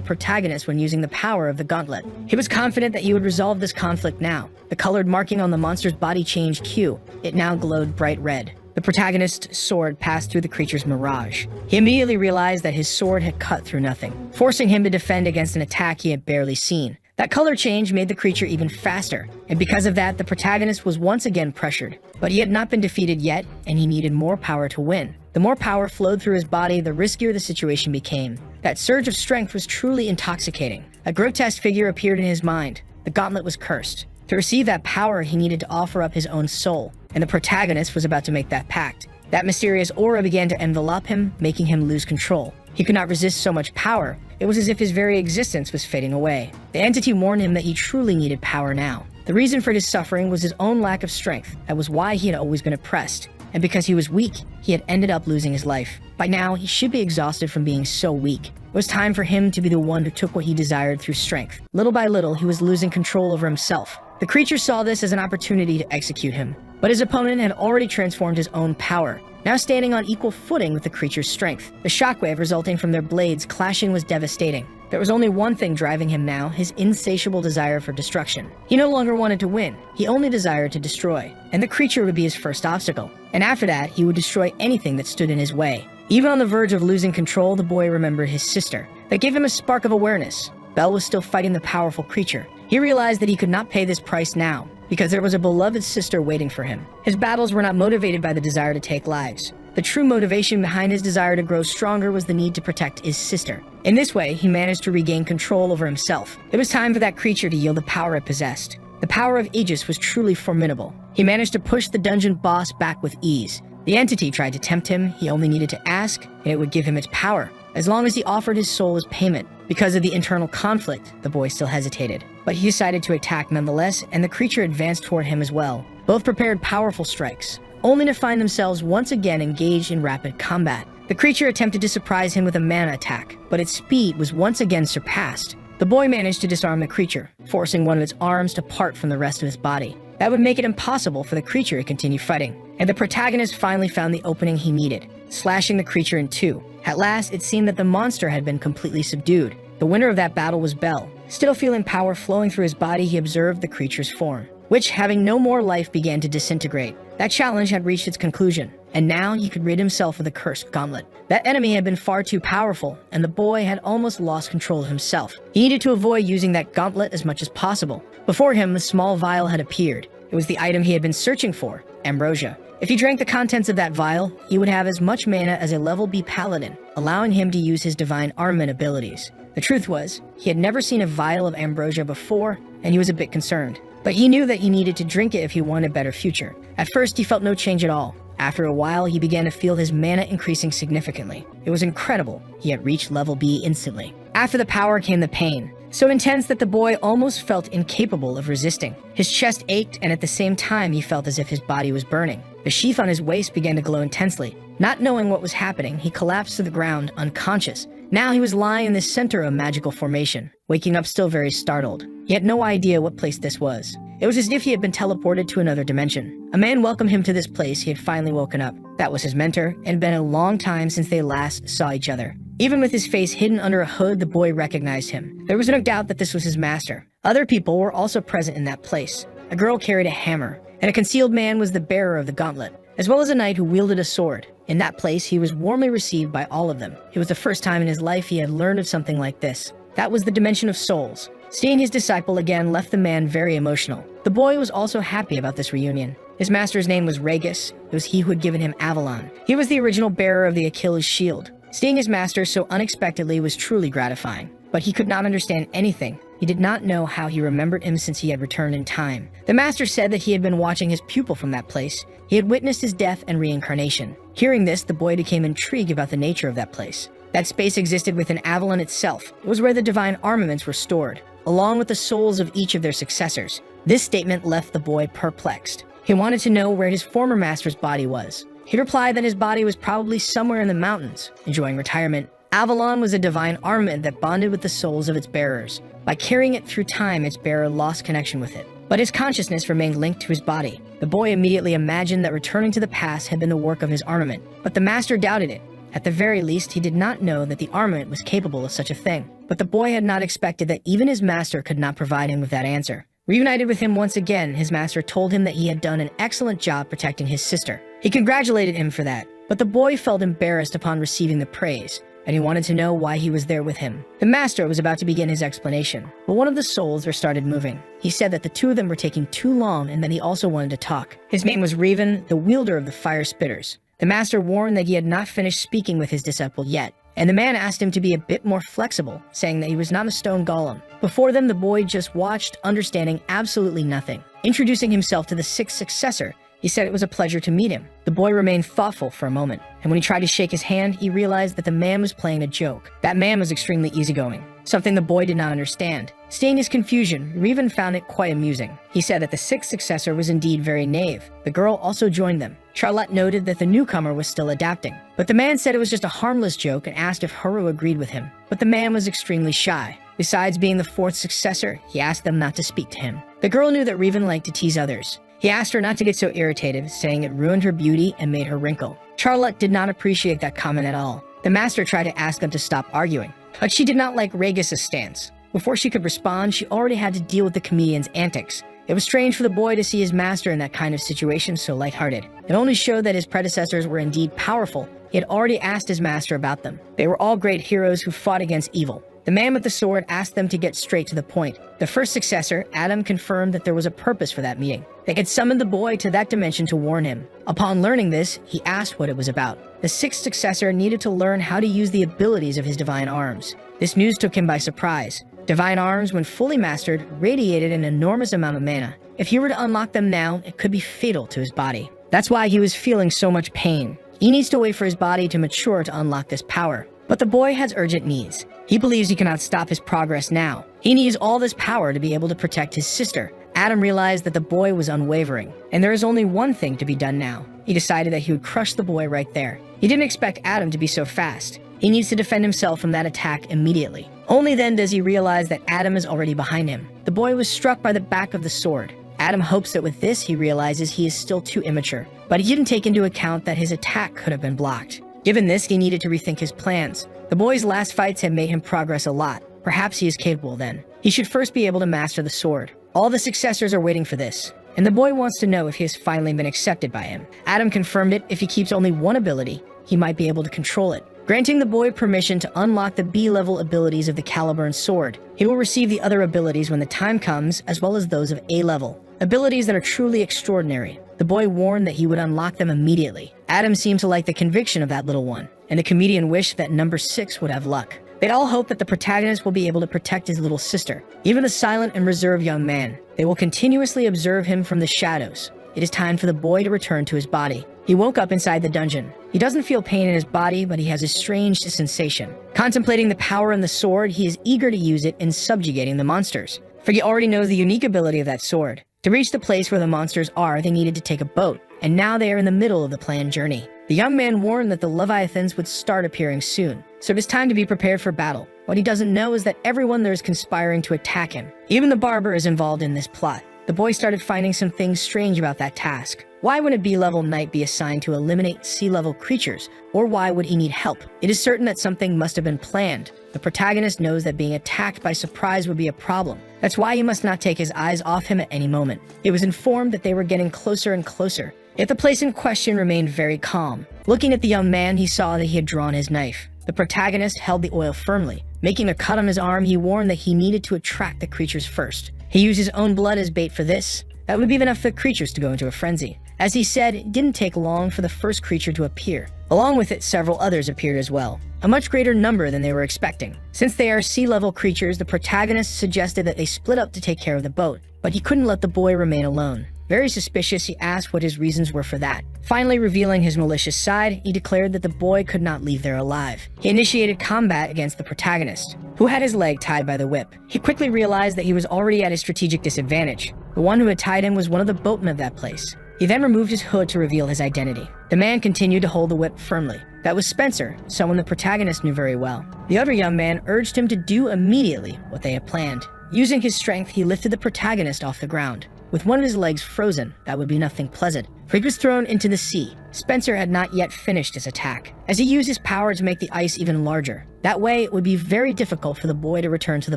protagonist when using the power of the gauntlet. He was confident that he would resolve this conflict now. The colored marking on the monster's body changed hue. It now glowed bright red. The protagonist's sword passed through the creature's mirage. He immediately realized that his sword had cut through nothing, forcing him to defend against an attack he had barely seen. That color change made the creature even faster, and because of that, the protagonist was once again pressured. But he had not been defeated yet, and he needed more power to win. The more power flowed through his body, the riskier the situation became. That surge of strength was truly intoxicating. A grotesque figure appeared in his mind. The gauntlet was cursed. To receive that power, he needed to offer up his own soul, and the protagonist was about to make that pact. That mysterious aura began to envelop him, making him lose control. He could not resist so much power. It was as if his very existence was fading away. The entity warned him that he truly needed power now. The reason for his suffering was his own lack of strength. That was why he had always been oppressed. And because he was weak, he had ended up losing his life. By now, he should be exhausted from being so weak. It was time for him to be the one who took what he desired through strength. Little by little, he was losing control over himself. The creature saw this as an opportunity to execute him, but his opponent had already transformed his own power, now standing on equal footing with the creature's strength. The shockwave resulting from their blades clashing was devastating. There was only one thing driving him now, his insatiable desire for destruction. He no longer wanted to win, he only desired to destroy, and the creature would be his first obstacle. And after that, he would destroy anything that stood in his way. Even on the verge of losing control, the boy remembered his sister. That gave him a spark of awareness. Bell was still fighting the powerful creature. He realized that he could not pay this price now, because there was a beloved sister waiting for him. His battles were not motivated by the desire to take lives. The true motivation behind his desire to grow stronger was the need to protect his sister. In this way, he managed to regain control over himself. It was time for that creature to yield the power it possessed. The power of Aegis was truly formidable. He managed to push the dungeon boss back with ease. The entity tried to tempt him. He only needed to ask, and it would give him its power, as long as he offered his soul as payment. Because of the internal conflict, the boy still hesitated. But he decided to attack nonetheless, and the creature advanced toward him as well. Both prepared powerful strikes, only to find themselves once again engaged in rapid combat. The creature attempted to surprise him with a mana attack, but its speed was once again surpassed. The boy managed to disarm the creature, forcing one of its arms to part from the rest of his body. That would make it impossible for the creature to continue fighting, and the protagonist finally found the opening he needed, slashing the creature in two. At last, it seemed that the monster had been completely subdued. The winner of that battle was Bell. Still feeling power flowing through his body, he observed the creature's form, which, having no more life, began to disintegrate. That challenge had reached its conclusion, and now he could rid himself of the cursed gauntlet. That enemy had been far too powerful, and the boy had almost lost control of himself. He needed to avoid using that gauntlet as much as possible. Before him, the small vial had appeared. It was the item he had been searching for, ambrosia. If he drank the contents of that vial, he would have as much mana as a level B paladin, allowing him to use his divine armament abilities. The truth was, he had never seen a vial of ambrosia before, and he was a bit concerned. But he knew that he needed to drink it if he wanted a better future. At first, he felt no change at all. After a while, he began to feel his mana increasing significantly. It was incredible. He had reached level B instantly. After the power came the pain, so intense that the boy almost felt incapable of resisting. His chest ached, and at the same time, he felt as if his body was burning. The sheath on his waist began to glow intensely. Not knowing what was happening, he collapsed to the ground, unconscious. Now he was lying in the center of a magical formation, waking up still very startled. He had no idea what place this was. It was as if he had been teleported to another dimension. A man welcomed him to this place. He had finally woken up. That was his mentor, and been a long time since they last saw each other. Even with his face hidden under a hood, the boy recognized him. There was no doubt that this was his master. Other people were also present in that place. A girl carried a hammer, and a concealed man was the bearer of the gauntlet, as well as a knight who wielded a sword. In that place, he was warmly received by all of them. It was the first time in his life he had learned of something like this. That was the dimension of souls. Seeing his disciple again left the man very emotional. The boy was also happy about this reunion. His master's name was Regis. It was he who had given him Avalon. He was the original bearer of the Achilles shield. Seeing his master so unexpectedly was truly gratifying. But he could not understand anything. He did not know how he remembered him since he had returned in time. The master said that he had been watching his pupil from that place. He had witnessed his death and reincarnation. Hearing this, the boy became intrigued about the nature of that place. That space existed within Avalon itself. It was where the divine armaments were stored, along with the souls of each of their successors. This statement left the boy perplexed. He wanted to know where his former master's body was. He replied that his body was probably somewhere in the mountains, enjoying retirement. Avalon was a divine armament that bonded with the souls of its bearers. By carrying it through time, its bearer lost connection with it. But his consciousness remained linked to his body. The boy immediately imagined that returning to the past had been the work of his armament, but the master doubted it. At the very least, he did not know that the armament was capable of such a thing. But the boy had not expected that even his master could not provide him with that answer. Reunited with him once again, his master told him that he had done an excellent job protecting his sister. He congratulated him for that, but the boy felt embarrassed upon receiving the praise, and he wanted to know why he was there with him. The master was about to begin his explanation, but one of the souls there started moving. He said that the two of them were taking too long and that he also wanted to talk. His name was Reven, the wielder of the fire spitters. The master warned that he had not finished speaking with his disciple yet, and the man asked him to be a bit more flexible, saying that he was not a stone golem. Before them, the boy just watched, understanding absolutely nothing. Introducing himself to the sixth successor, he said it was a pleasure to meet him. The boy remained thoughtful for a moment, and when he tried to shake his hand, he realized that the man was playing a joke. That man was extremely easygoing, something the boy did not understand. Seeing his confusion, Reven found it quite amusing. He said that the sixth successor was indeed very naive. The girl also joined them. Charlotte noted that the newcomer was still adapting, but the man said it was just a harmless joke and asked if Haru agreed with him. But the man was extremely shy. Besides being the fourth successor, he asked them not to speak to him. The girl knew that Reven liked to tease others. He asked her not to get so irritated, saying it ruined her beauty and made her wrinkle. Charlotte did not appreciate that comment at all. The master tried to ask them to stop arguing, but she did not like Regis' stance. Before she could respond, she already had to deal with the comedian's antics. It was strange for the boy to see his master in that kind of situation so lighthearted. It only showed that his predecessors were indeed powerful. He had already asked his master about them. They were all great heroes who fought against evil. The man with the sword asked them to get straight to the point. The first successor, Adam, confirmed that there was a purpose for that meeting. They had summoned the boy to that dimension to warn him. Upon learning this, he asked what it was about. The sixth successor needed to learn how to use the abilities of his divine arms. This news took him by surprise. Divine Arms, when fully mastered, radiated an enormous amount of mana. If he were to unlock them now, it could be fatal to his body. That's why he was feeling so much pain. He needs to wait for his body to mature to unlock this power. But the boy has urgent needs. He believes he cannot stop his progress now. He needs all this power to be able to protect his sister. Adam realized that the boy was unwavering, and there is only one thing to be done now. He decided that he would crush the boy right there. He didn't expect Adam to be so fast. He needs to defend himself from that attack immediately. Only then does he realize that Adam is already behind him. The boy was struck by the back of the sword. Adam hopes that with this he realizes he is still too immature, but he didn't take into account that his attack could have been blocked. Given this, he needed to rethink his plans. The boy's last fights had made him progress a lot. Perhaps he is capable then. He should first be able to master the sword. All the successors are waiting for this, and the boy wants to know if he has finally been accepted by him. Adam confirmed it. If he keeps only one ability, he might be able to control it, granting the boy permission to unlock the B-level abilities of the Caliburn sword. He will receive the other abilities when the time comes, as well as those of A-level, abilities that are truly extraordinary. The boy warned that he would unlock them immediately. Adam seemed to like the conviction of that little one, and the comedian wished that number 6 would have luck. They'd all hope that the protagonist will be able to protect his little sister. Even the silent and reserved young man, they will continuously observe him from the shadows. It is time for the boy to return to his body. He woke up inside the dungeon. He doesn't feel pain in his body, but he has a strange sensation. Contemplating the power in the sword, he is eager to use it in subjugating the monsters, for he already knows the unique ability of that sword. To reach the place where the monsters are, they needed to take a boat, and now they are in the middle of the planned journey. The young man warned that the Leviathans would start appearing soon, so it is time to be prepared for battle. What he doesn't know is that everyone there is conspiring to attack him. Even the barber is involved in this plot. The boy started finding some things strange about that task. Why would a B-level knight be assigned to eliminate C-level creatures, or why would he need help? It is certain that something must have been planned. The protagonist knows that being attacked by surprise would be a problem. That's why he must not take his eyes off him at any moment. He was informed that they were getting closer and closer. Yet the place in question remained very calm. Looking at the young man, he saw that he had drawn his knife. The protagonist held the oil firmly. Making a cut on his arm, he warned that he needed to attract the creatures first. He used his own blood as bait for this. That would be enough for the creatures to go into a frenzy. As he said, it didn't take long for the first creature to appear. Along with it, several others appeared as well. A much greater number than they were expecting. Since they are sea-level creatures, the protagonist suggested that they split up to take care of the boat, but he couldn't let the boy remain alone. Very suspicious, he asked what his reasons were for that. Finally revealing his malicious side, he declared that the boy could not leave there alive. He initiated combat against the protagonist, who had his leg tied by the whip. He quickly realized that he was already at a strategic disadvantage. The one who had tied him was one of the boatmen of that place. He then removed his hood to reveal his identity. The man continued to hold the whip firmly. That was Spencer, someone the protagonist knew very well. The other young man urged him to do immediately what they had planned. Using his strength, he lifted the protagonist off the ground. With one of his legs frozen, that would be nothing pleasant, for he was thrown into the sea. Spencer had not yet finished his attack, as he used his power to make the ice even larger. That way, it would be very difficult for the boy to return to the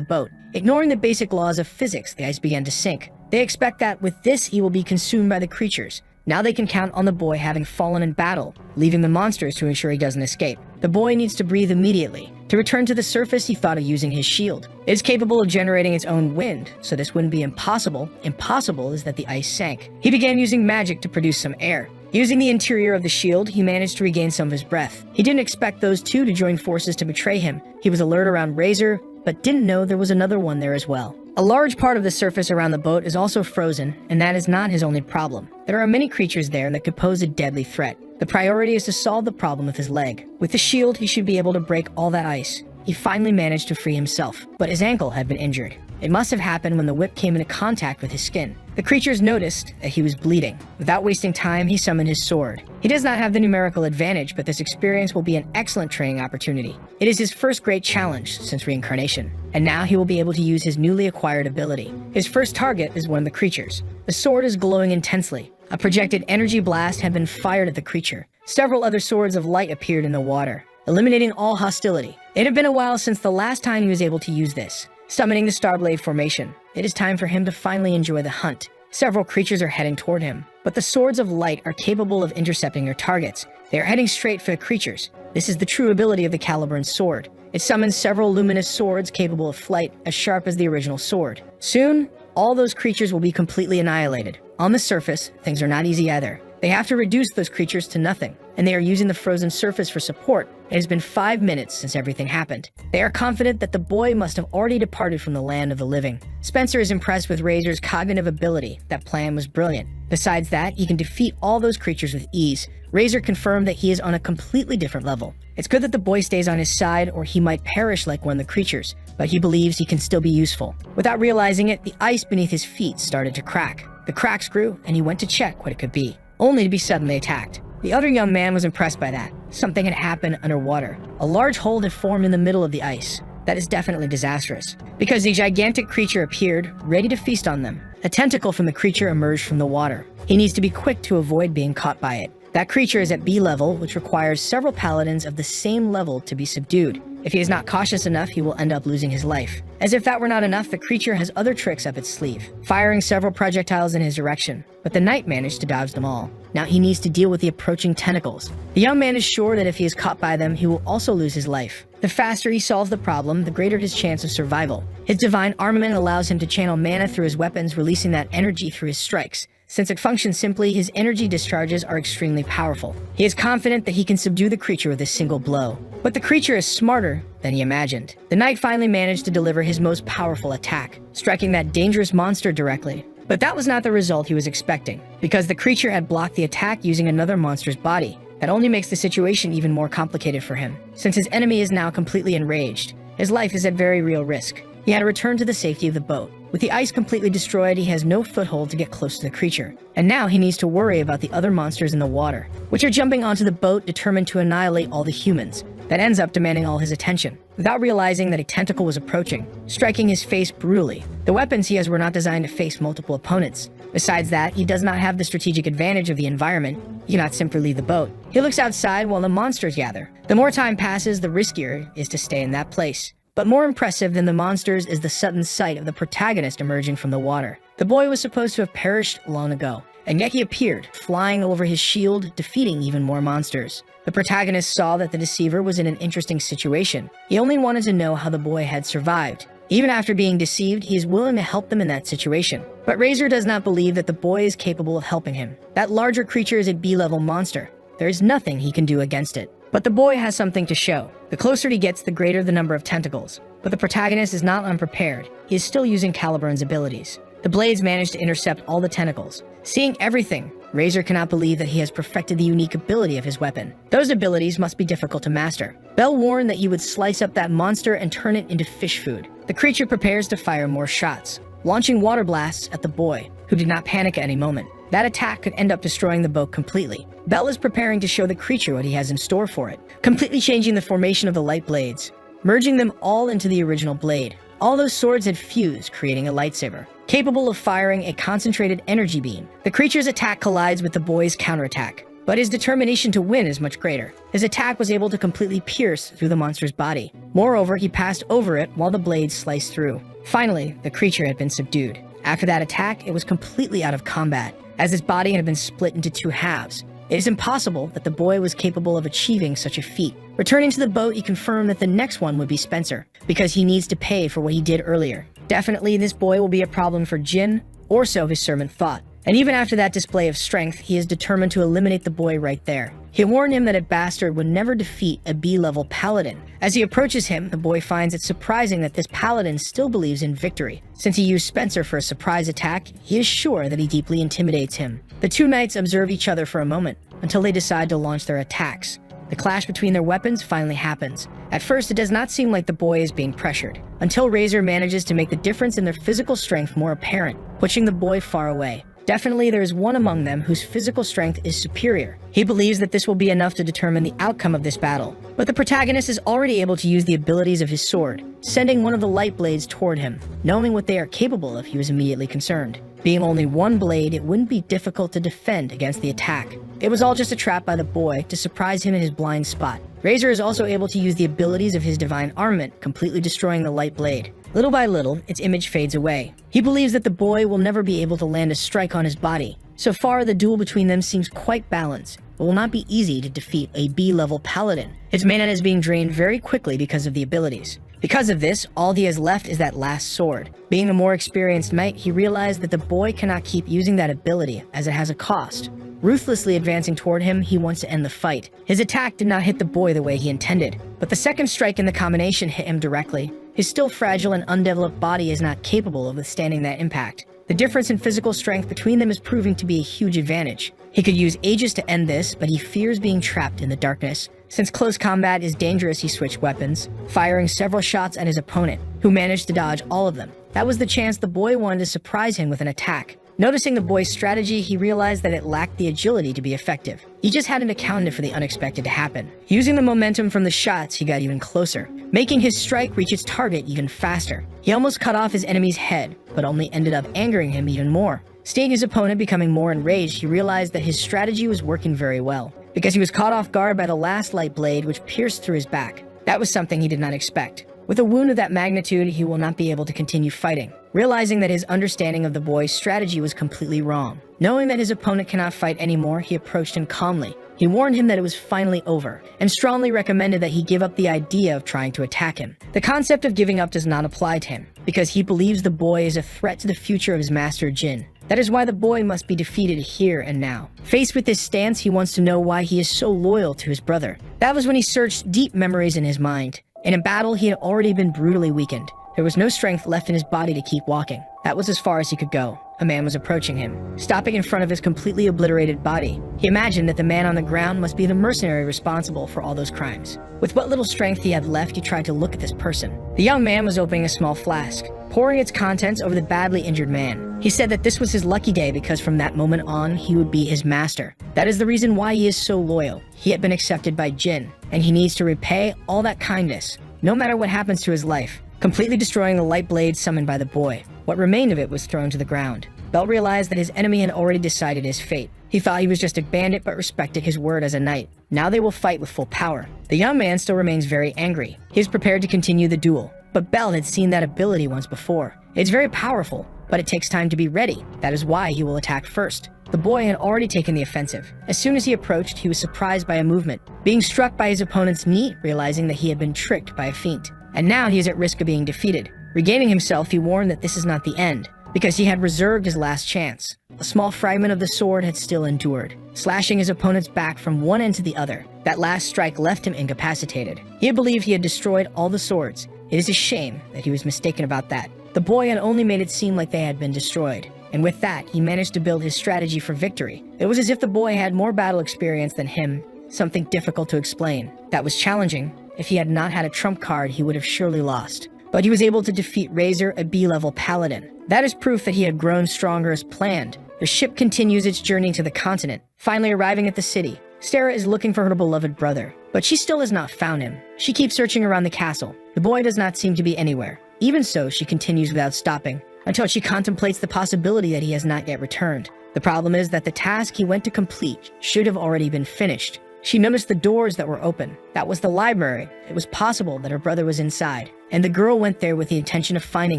boat. Ignoring the basic laws of physics, the ice began to sink. They expect that with this, he will be consumed by the creatures. Now they can count on the boy having fallen in battle, leaving the monsters to ensure he doesn't escape. The boy needs to breathe immediately. To return to the surface, he thought of using his shield. It is capable of generating its own wind, so this wouldn't be impossible. Impossible is that the ice sank. He began using magic to produce some air. Using the interior of the shield, he managed to regain some of his breath. He didn't expect those two to join forces to betray him. He was alert around Razor, but didn't know there was another one there as well. A large part of the surface around the boat is also frozen, and that is not his only problem. There are many creatures there that could pose a deadly threat. The priority is to solve the problem with his leg. With the shield, he should be able to break all that ice. He finally managed to free himself, but his ankle had been injured. It must have happened when the whip came into contact with his skin. The creatures noticed that he was bleeding. Without wasting time, he summoned his sword. He does not have the numerical advantage, but this experience will be an excellent training opportunity. It is his first great challenge since reincarnation, and now he will be able to use his newly acquired ability. His first target is one of the creatures. The sword is glowing intensely. A projected energy blast had been fired at the creature. Several other swords of light appeared in the water, eliminating all hostility. It had been a while since the last time he was able to use this. Summoning the Starblade formation, it is time for him to finally enjoy the hunt. Several creatures are heading toward him, but the swords of light are capable of intercepting their targets. They are heading straight for the creatures. This is the true ability of the Caliburn sword. It summons several luminous swords capable of flight, as sharp as the original sword. Soon, all those creatures will be completely annihilated. On the surface, things are not easy either. They have to reduce those creatures to nothing. and they are using the frozen surface for support. It has been 5 minutes since everything happened. They are confident that the boy must have already departed from the land of the living. Spencer is impressed with Razor's cognitive ability. That plan was brilliant. Besides that, he can defeat all those creatures with ease. Razor confirmed that he is on a completely different level. It's good that the boy stays on his side, or he might perish like one of the creatures, but he believes he can still be useful. Without realizing it, the ice beneath his feet started to crack. The cracks grew, and he went to check what it could be, only to be suddenly attacked. The other young man was impressed by that. Something had happened underwater. A large hole had formed in the middle of the ice. That is definitely disastrous, because the gigantic creature appeared, ready to feast on them. A tentacle from the creature emerged from the water. He needs to be quick to avoid being caught by it. That creature is at B level, which requires several paladins of the same level to be subdued. If he is not cautious enough, he will end up losing his life. As if that were not enough, the creature has other tricks up its sleeve, firing several projectiles in his direction, but the knight managed to dodge them all. Now he needs to deal with the approaching tentacles. The young man is sure that if he is caught by them, he will also lose his life. The faster he solves the problem, the greater his chance of survival. His divine armament allows him to channel mana through his weapons, releasing that energy through his strikes. Since it functions simply, his energy discharges are extremely powerful. He is confident that he can subdue the creature with a single blow. But the creature is smarter than he imagined. The knight finally managed to deliver his most powerful attack, striking that dangerous monster directly. But that was not the result he was expecting, because the creature had blocked the attack using another monster's body. That only makes the situation even more complicated for him, since his enemy is now completely enraged. His life is at very real risk. He had to return to the safety of the boat. With the ice completely destroyed, he has no foothold to get close to the creature. And now he needs to worry about the other monsters in the water, which are jumping onto the boat determined to annihilate all the humans. That ends up demanding all his attention, without realizing that a tentacle was approaching, striking his face brutally. The weapons he has were not designed to face multiple opponents. Besides that, he does not have the strategic advantage of the environment. He cannot simply leave the boat. He looks outside while the monsters gather. The more time passes, the riskier it is to stay in that place. But more impressive than the monsters is the sudden sight of the protagonist emerging from the water. The boy was supposed to have perished long ago, and yet he appeared, flying over his shield, defeating even more monsters. The protagonist saw that the deceiver was in an interesting situation. He only wanted to know how the boy had survived. Even after being deceived, he is willing to help them in that situation. But Razor does not believe that the boy is capable of helping him. That larger creature is a B-level monster. There is nothing he can do against it. But the boy has something to show. The closer he gets, the greater the number of tentacles. But the protagonist is not unprepared. He is still using Caliburn's abilities. The blades manage to intercept all the tentacles. Seeing everything, Razor cannot believe that he has perfected the unique ability of his weapon. Those abilities must be difficult to master. Bell warned that he would slice up that monster and turn it into fish food. The creature prepares to fire more shots, launching water blasts at the boy, who did not panic at any moment. That attack could end up destroying the boat completely. Bell is preparing to show the creature what he has in store for it, completely changing the formation of the light blades, merging them all into the original blade. All those swords had fused, creating a lightsaber, capable of firing a concentrated energy beam. The creature's attack collides with the boy's counterattack, but his determination to win is much greater. His attack was able to completely pierce through the monster's body. Moreover, he passed over it while the blade sliced through. Finally, the creature had been subdued. After that attack, it was completely out of combat, as its body had been split into two halves. It is impossible that the boy was capable of achieving such a feat. Returning to the boat, he confirmed that the next one would be Spencer, because he needs to pay for what he did earlier. Definitely, this boy will be a problem for Jin, or so his servant thought. And even after that display of strength, he is determined to eliminate the boy right there. He warned him that a bastard would never defeat a B-level paladin. As he approaches him, the boy finds it surprising that this paladin still believes in victory. Since he used Spencer for a surprise attack, he is sure that he deeply intimidates him. The two knights observe each other for a moment, until they decide to launch their attacks. The clash between their weapons finally happens. At first, it does not seem like the boy is being pressured, until Razor manages to make the difference in their physical strength more apparent, pushing the boy far away. Definitely, there is one among them whose physical strength is superior. He believes that this will be enough to determine the outcome of this battle. But the protagonist is already able to use the abilities of his sword, sending one of the light blades toward him. Knowing what they are capable of, he was immediately concerned. Being only one blade, it wouldn't be difficult to defend against the attack. It was all just a trap by the boy to surprise him in his blind spot. Razor is also able to use the abilities of his divine armament, completely destroying the light blade. Little by little, its image fades away. He believes that the boy will never be able to land a strike on his body. So far, the duel between them seems quite balanced. It will not be easy to defeat a B-level paladin. Its mana is being drained very quickly because of the abilities. Because of this, all he has left is that last sword. Being a more experienced knight, he realized that the boy cannot keep using that ability as it has a cost. Ruthlessly advancing toward him, he wants to end the fight. His attack did not hit the boy the way he intended, but the second strike in the combination hit him directly. His still fragile and undeveloped body is not capable of withstanding that impact. The difference in physical strength between them is proving to be a huge advantage. He could use Aegis to end this, but he fears being trapped in the darkness. Since close combat is dangerous, he switched weapons, firing several shots at his opponent, who managed to dodge all of them. That was the chance the boy wanted to surprise him with an attack. Noticing the boy's strategy, he realized that it lacked the agility to be effective. He just hadn't accounted for the unexpected to happen. Using the momentum from the shots, he got even closer, making his strike reach its target even faster. He almost cut off his enemy's head, but only ended up angering him even more. Seeing his opponent becoming more enraged, he realized that his strategy was working very well, because he was caught off guard by the last light blade which pierced through his back. That was something he did not expect. With a wound of that magnitude, he will not be able to continue fighting. Realizing that his understanding of the boy's strategy was completely wrong. Knowing that his opponent cannot fight anymore, he approached him calmly. He warned him that it was finally over, and strongly recommended that he give up the idea of trying to attack him. The concept of giving up does not apply to him, because he believes the boy is a threat to the future of his master Jin. That is why the boy must be defeated here and now. Faced with this stance, he wants to know why he is so loyal to his brother. That was when he searched deep memories in his mind. In a battle, he had already been brutally weakened. There was no strength left in his body to keep walking. That was as far as he could go. A man was approaching him, stopping in front of his completely obliterated body. He imagined that the man on the ground must be the mercenary responsible for all those crimes. With what little strength he had left, he tried to look at this person. The young man was opening a small flask, pouring its contents over the badly injured man. He said that this was his lucky day because from that moment on, he would be his master. That is the reason why he is so loyal. He had been accepted by Jin, and he needs to repay all that kindness, no matter what happens to his life. Completely destroying the light blade summoned by the boy. What remained of it was thrown to the ground. Belt realized that his enemy had already decided his fate. He thought he was just a bandit but respected his word as a knight. Now they will fight with full power. The young man still remains very angry. He is prepared to continue the duel. But Belt had seen that ability once before. It's very powerful, but it takes time to be ready. That is why he will attack first. The boy had already taken the offensive. As soon as he approached, he was surprised by a movement, being struck by his opponent's knee, realizing that he had been tricked by a feint. And now he is at risk of being defeated. Regaining himself, he warned that this is not the end, because he had reserved his last chance. A small fragment of the sword had still endured, slashing his opponent's back from one end to the other. That last strike left him incapacitated. He had believed he had destroyed all the swords. It is a shame that he was mistaken about that. The boy had only made it seem like they had been destroyed. And with that, he managed to build his strategy for victory. It was as if the boy had more battle experience than him, something difficult to explain. That was challenging. If he had not had a trump card, he would have surely lost. But he was able to defeat Razor, a B-level paladin. That is proof that he had grown stronger as planned. The ship continues its journey to the continent, finally arriving at the city. Sarah is looking for her beloved brother, but she still has not found him. She keeps searching around the castle. The boy does not seem to be anywhere. Even so, she continues without stopping, until she contemplates the possibility that he has not yet returned. The problem is that the task he went to complete should have already been finished. She noticed the doors that were open. That was the library. It was possible that her brother was inside, and the girl went there with the intention of finding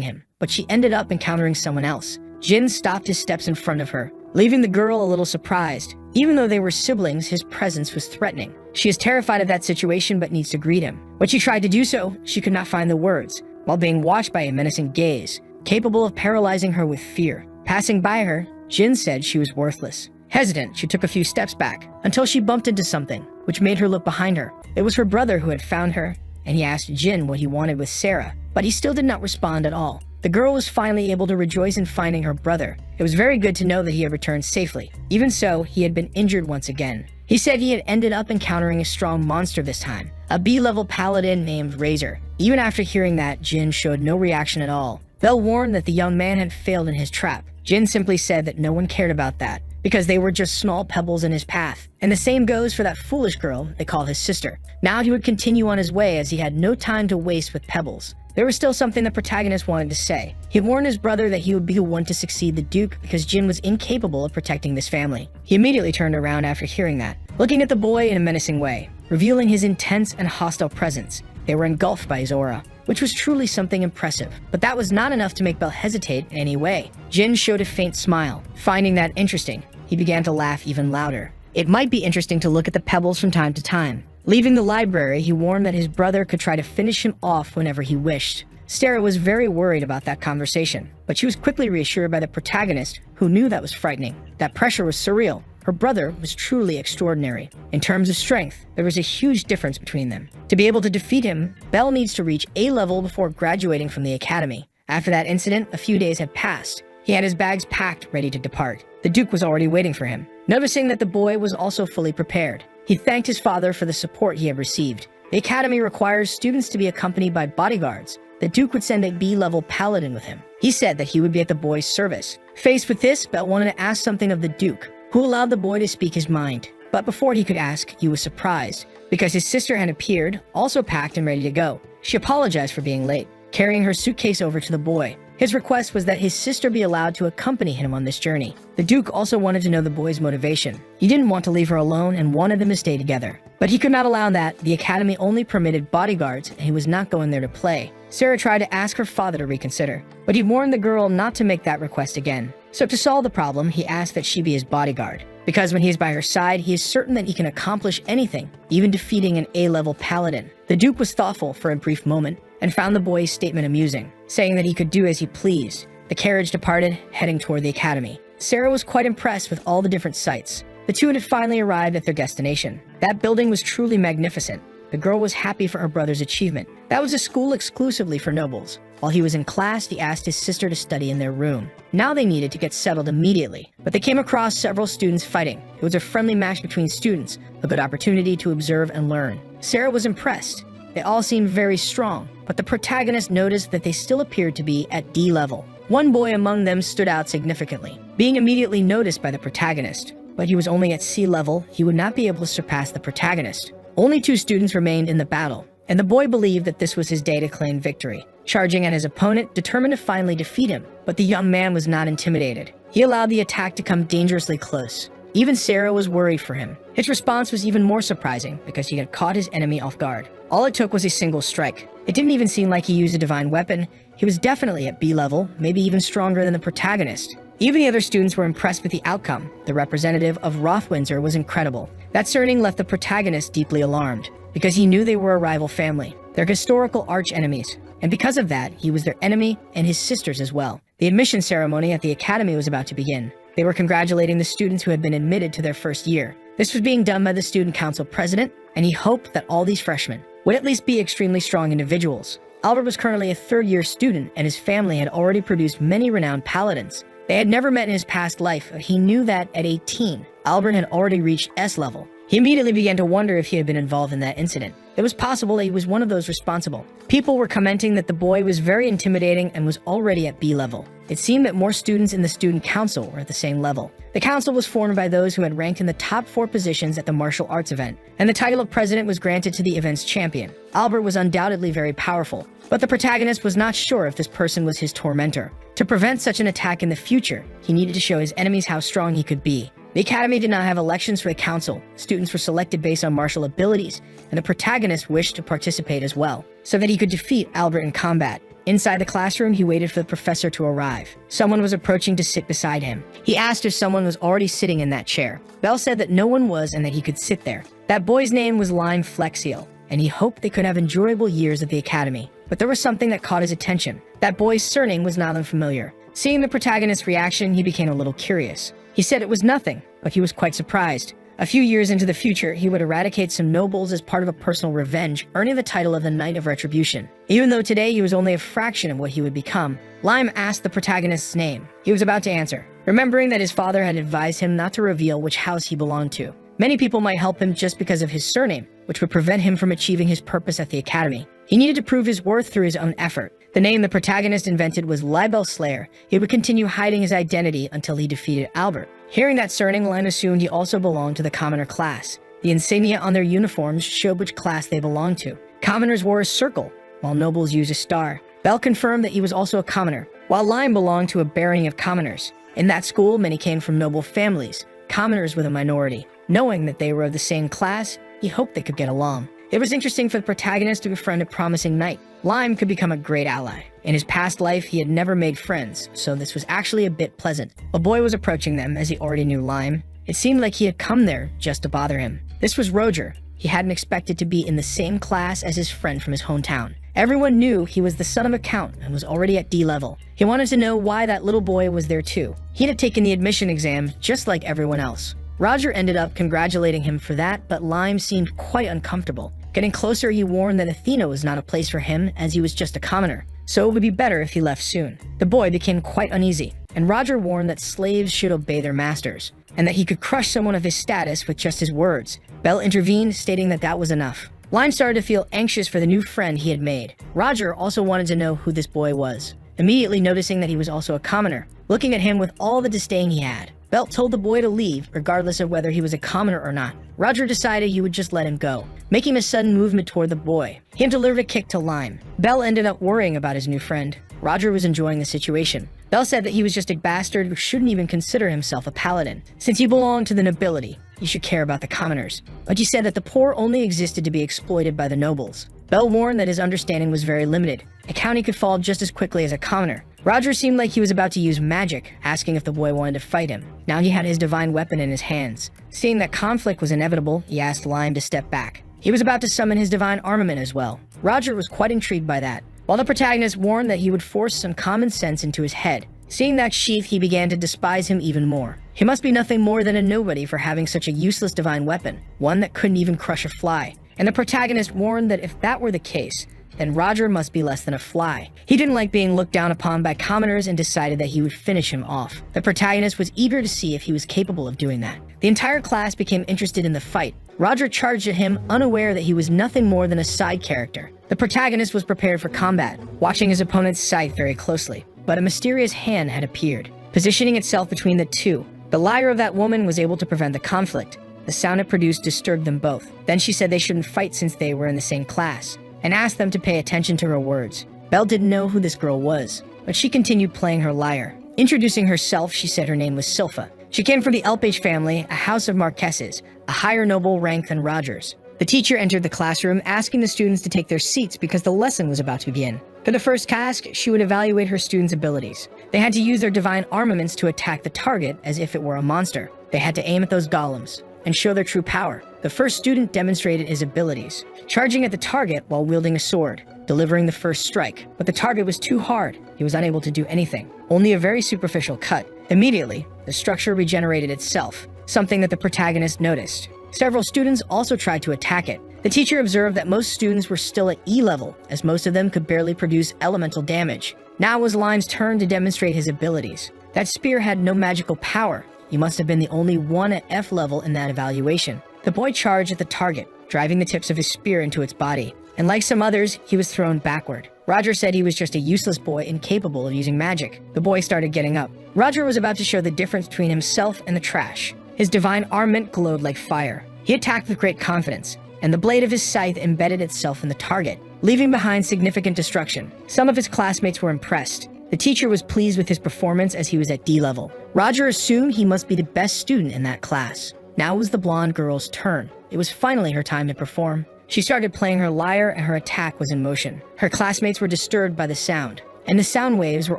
him, but she ended up encountering someone else. Jin stopped his steps in front of her, leaving the girl a little surprised. Even though they were siblings, his presence was threatening. She is terrified of that situation but needs to greet him. When she tried to do so, she could not find the words, while being watched by a menacing gaze, capable of paralyzing her with fear. Passing by her, Jin said she was worthless. Hesitant, she took a few steps back, until she bumped into something, which made her look behind her. It was her brother who had found her, and he asked Jin what he wanted with Sarah, but he still did not respond at all. The girl was finally able to rejoice in finding her brother. It was very good to know that he had returned safely. Even so, he had been injured once again. He said he had ended up encountering a strong monster this time, a B-level paladin named Razor. Even after hearing that, Jin showed no reaction at all. Bell warned that the young man had failed in his trap. Jin simply said that no one cared about that, because they were just small pebbles in his path. And the same goes for that foolish girl they call his sister. Now he would continue on his way as he had no time to waste with pebbles. There was still something the protagonist wanted to say. He warned his brother that he would be the one to succeed the Duke because Jin was incapable of protecting this family. He immediately turned around after hearing that, looking at the boy in a menacing way, revealing his intense and hostile presence. They were engulfed by his aura, which was truly something impressive. But that was not enough to make Bell hesitate in any way. Jin showed a faint smile. Finding that interesting, he began to laugh even louder. It might be interesting to look at the pebbles from time to time. Leaving the library, he warned that his brother could try to finish him off whenever he wished. Sarah was very worried about that conversation, but she was quickly reassured by the protagonist, who knew that was frightening. That pressure was surreal. her brother was truly extraordinary. In terms of strength, there was a huge difference between them. To be able to defeat him, Belle needs to reach A level before graduating from the academy. After that incident, a few days had passed. He had his bags packed, ready to depart. The Duke was already waiting for him. Noticing that the boy was also fully prepared, he thanked his father for the support he had received. The academy requires students to be accompanied by bodyguards. The Duke would send a B-level paladin with him. He said that he would be at the boy's service. Faced with this, Belle wanted to ask something of the Duke, who allowed the boy to speak his mind. But before he could ask, he was surprised, because his sister had appeared, also packed and ready to go. She apologized for being late, carrying her suitcase over to the boy. His request was that his sister be allowed to accompany him on this journey. The Duke also wanted to know the boy's motivation. He didn't want to leave her alone and wanted them to stay together. But he could not allow that. The academy only permitted bodyguards, and he was not going there to play. Sarah tried to ask her father to reconsider, but he warned the girl not to make that request again. So to solve the problem, he asked that she be his bodyguard, because when he is by her side, he is certain that he can accomplish anything, even defeating an A-level paladin. The Duke was thoughtful for a brief moment, and found the boy's statement amusing, saying that he could do as he pleased. The carriage departed, heading toward the academy. Sarah was quite impressed with all the different sights. The two had finally arrived at their destination. That building was truly magnificent. The girl was happy for her brother's achievement. That was a school exclusively for nobles. While he was in class, he asked his sister to study in their room. Now they needed to get settled immediately, but they came across several students fighting. It was a friendly match between students, a good opportunity to observe and learn. Sarah was impressed. They all seemed very strong, but the protagonist noticed that they still appeared to be at D level. One boy among them stood out significantly, being immediately noticed by the protagonist. But he was only at C level. He would not be able to surpass the protagonist. Only 2 students remained in the battle, and the boy believed that this was his day to claim victory. Charging at his opponent, determined to finally defeat him, but the young man was not intimidated. He allowed the attack to come dangerously close. Even Sarah was worried for him. His response was even more surprising because he had caught his enemy off guard. All it took was a single strike. It didn't even seem like he used a divine weapon. He was definitely at B level, maybe even stronger than the protagonist. Even the other students were impressed with the outcome. The representative of Rothwindsor was incredible. That surname left the protagonist deeply alarmed, because he knew they were a rival family. They're historical arch-enemies, and because of that, he was their enemy and his sisters as well. The admission ceremony at the academy was about to begin. They were congratulating the students who had been admitted to their first year. This was being done by the student council president, and he hoped that all these freshmen would at least be extremely strong individuals. Albert was currently a third-year student, and his family had already produced many renowned paladins. They had never met in his past life, but he knew that at 18, Albert had already reached S level. He immediately began to wonder if he had been involved in that incident. It was possible that he was one of those responsible. People were commenting that the boy was very intimidating and was already at B level. It seemed that more students in the student council were at the same level. The council was formed by those who had ranked in the top 4 positions at the martial arts event, and the title of president was granted to the event's champion. Albert was undoubtedly very powerful, but the protagonist was not sure if this person was his tormentor. To prevent such an attack in the future, he needed to show his enemies how strong he could be. The academy did not have elections for the council. Students were selected based on martial abilities, and the protagonist wished to participate as well, so that he could defeat Albert in combat. Inside the classroom, he waited for the professor to arrive. Someone was approaching to sit beside him. He asked if someone was already sitting in that chair. Bell said that no one was and that he could sit there. That boy's name was Lime Flexiel, and he hoped they could have enjoyable years at the academy. But there was something that caught his attention. That boy's surname was not unfamiliar. Seeing the protagonist's reaction, he became a little curious. He said it was nothing, but he was quite surprised. A few years into the future, he would eradicate some nobles as part of a personal revenge, earning the title of the Knight of Retribution. Even though today he was only a fraction of what he would become, Lime asked the protagonist's name. He was about to answer, remembering that his father had advised him not to reveal which house he belonged to. Many people might help him just because of his surname, which would prevent him from achieving his purpose at the academy. He needed to prove his worth through his own effort. The name the protagonist invented was Libel Slayer. He would continue hiding his identity until he defeated Albert. Hearing that surname, Lime assumed he also belonged to the commoner class. The insignia on their uniforms showed which class they belonged to. Commoners wore a circle, while nobles used a star. Bell confirmed that he was also a commoner, while Lime belonged to a barony of commoners. In that school, many came from noble families. Commoners were the minority. Knowing that they were of the same class, he hoped they could get along. It was interesting for the protagonist to befriend a promising knight. Lime could become a great ally. In his past life, he had never made friends, so this was actually a bit pleasant. A boy was approaching them as he already knew Lime. It seemed like he had come there just to bother him. This was Roger. He hadn't expected to be in the same class as his friend from his hometown. Everyone knew he was the son of a count and was already at D level. He wanted to know why that little boy was there too. He had taken the admission exam just like everyone else. Roger ended up congratulating him for that, but Lime seemed quite uncomfortable. Getting closer, he warned that Athena was not a place for him, as he was just a commoner, so it would be better if he left soon. The boy became quite uneasy, and Roger warned that slaves should obey their masters, and that he could crush someone of his status with just his words. Belle intervened, stating that that was enough. Lime started to feel anxious for the new friend he had made. Roger also wanted to know who this boy was, immediately noticing that he was also a commoner. Looking at him with all the disdain he had, Belle told the boy to leave, regardless of whether he was a commoner or not. Roger decided he would just let him go, making a sudden movement toward the boy. He delivered a kick to Lime. Belle ended up worrying about his new friend. Roger was enjoying the situation. Belle said that he was just a bastard who shouldn't even consider himself a paladin. Since he belonged to the nobility, he should care about the commoners. But he said that the poor only existed to be exploited by the nobles. Belle warned that his understanding was very limited. A county could fall just as quickly as a commoner. Roger seemed like he was about to use magic, asking if the boy wanted to fight him. Now he had his divine weapon in his hands. Seeing that conflict was inevitable, he asked Lime to step back. He was about to summon his divine armament as well. Roger was quite intrigued by that, while the protagonist warned that he would force some common sense into his head. Seeing that sheath, he began to despise him even more. He must be nothing more than a nobody for having such a useless divine weapon, one that couldn't even crush a fly. And the protagonist warned that if that were the case, then Roger must be less than a fly. He didn't like being looked down upon by commoners and decided that he would finish him off. The protagonist was eager to see if he was capable of doing that. The entire class became interested in the fight. Roger charged at him, unaware that he was nothing more than a side character. The protagonist was prepared for combat, watching his opponent's scythe very closely. But a mysterious hand had appeared, positioning itself between the two. The liar of that woman was able to prevent the conflict. The sound it produced disturbed them both. Then she said they shouldn't fight since they were in the same class, and asked them to pay attention to her words. Belle didn't know who this girl was, but she continued playing her lyre. Introducing herself, she said her name was Sylpha. She came from the Elpage family, a house of Marquesses, a higher noble rank than Roger's. The teacher entered the classroom, asking the students to take their seats because the lesson was about to begin. For the first task, she would evaluate her students' abilities. They had to use their divine armaments to attack the target as if it were a monster. They had to aim at those golems and show their true power. The first student demonstrated his abilities, charging at the target while wielding a sword, delivering the first strike. But the target was too hard. He was unable to do anything, only a very superficial cut. Immediately, the structure regenerated itself, something that the protagonist noticed. Several students also tried to attack it. The teacher observed that most students were still at E level, as most of them could barely produce elemental damage. Now was Lime's turn to demonstrate his abilities. That spear had no magical power. He must have been the only one at F level in that evaluation. The boy charged at the target, driving the tips of his spear into its body. And like some others, he was thrown backward. Roger said he was just a useless boy incapable of using magic. The boy started getting up. Roger was about to show the difference between himself and the trash. His divine armament glowed like fire. He attacked with great confidence, and the blade of his scythe embedded itself in the target, leaving behind significant destruction. Some of his classmates were impressed. The teacher was pleased with his performance as he was at D level. Roger assumed he must be the best student in that class. Now was the blonde girl's turn. It was finally her time to perform. She started playing her lyre and her attack was in motion. Her classmates were disturbed by the sound, and the sound waves were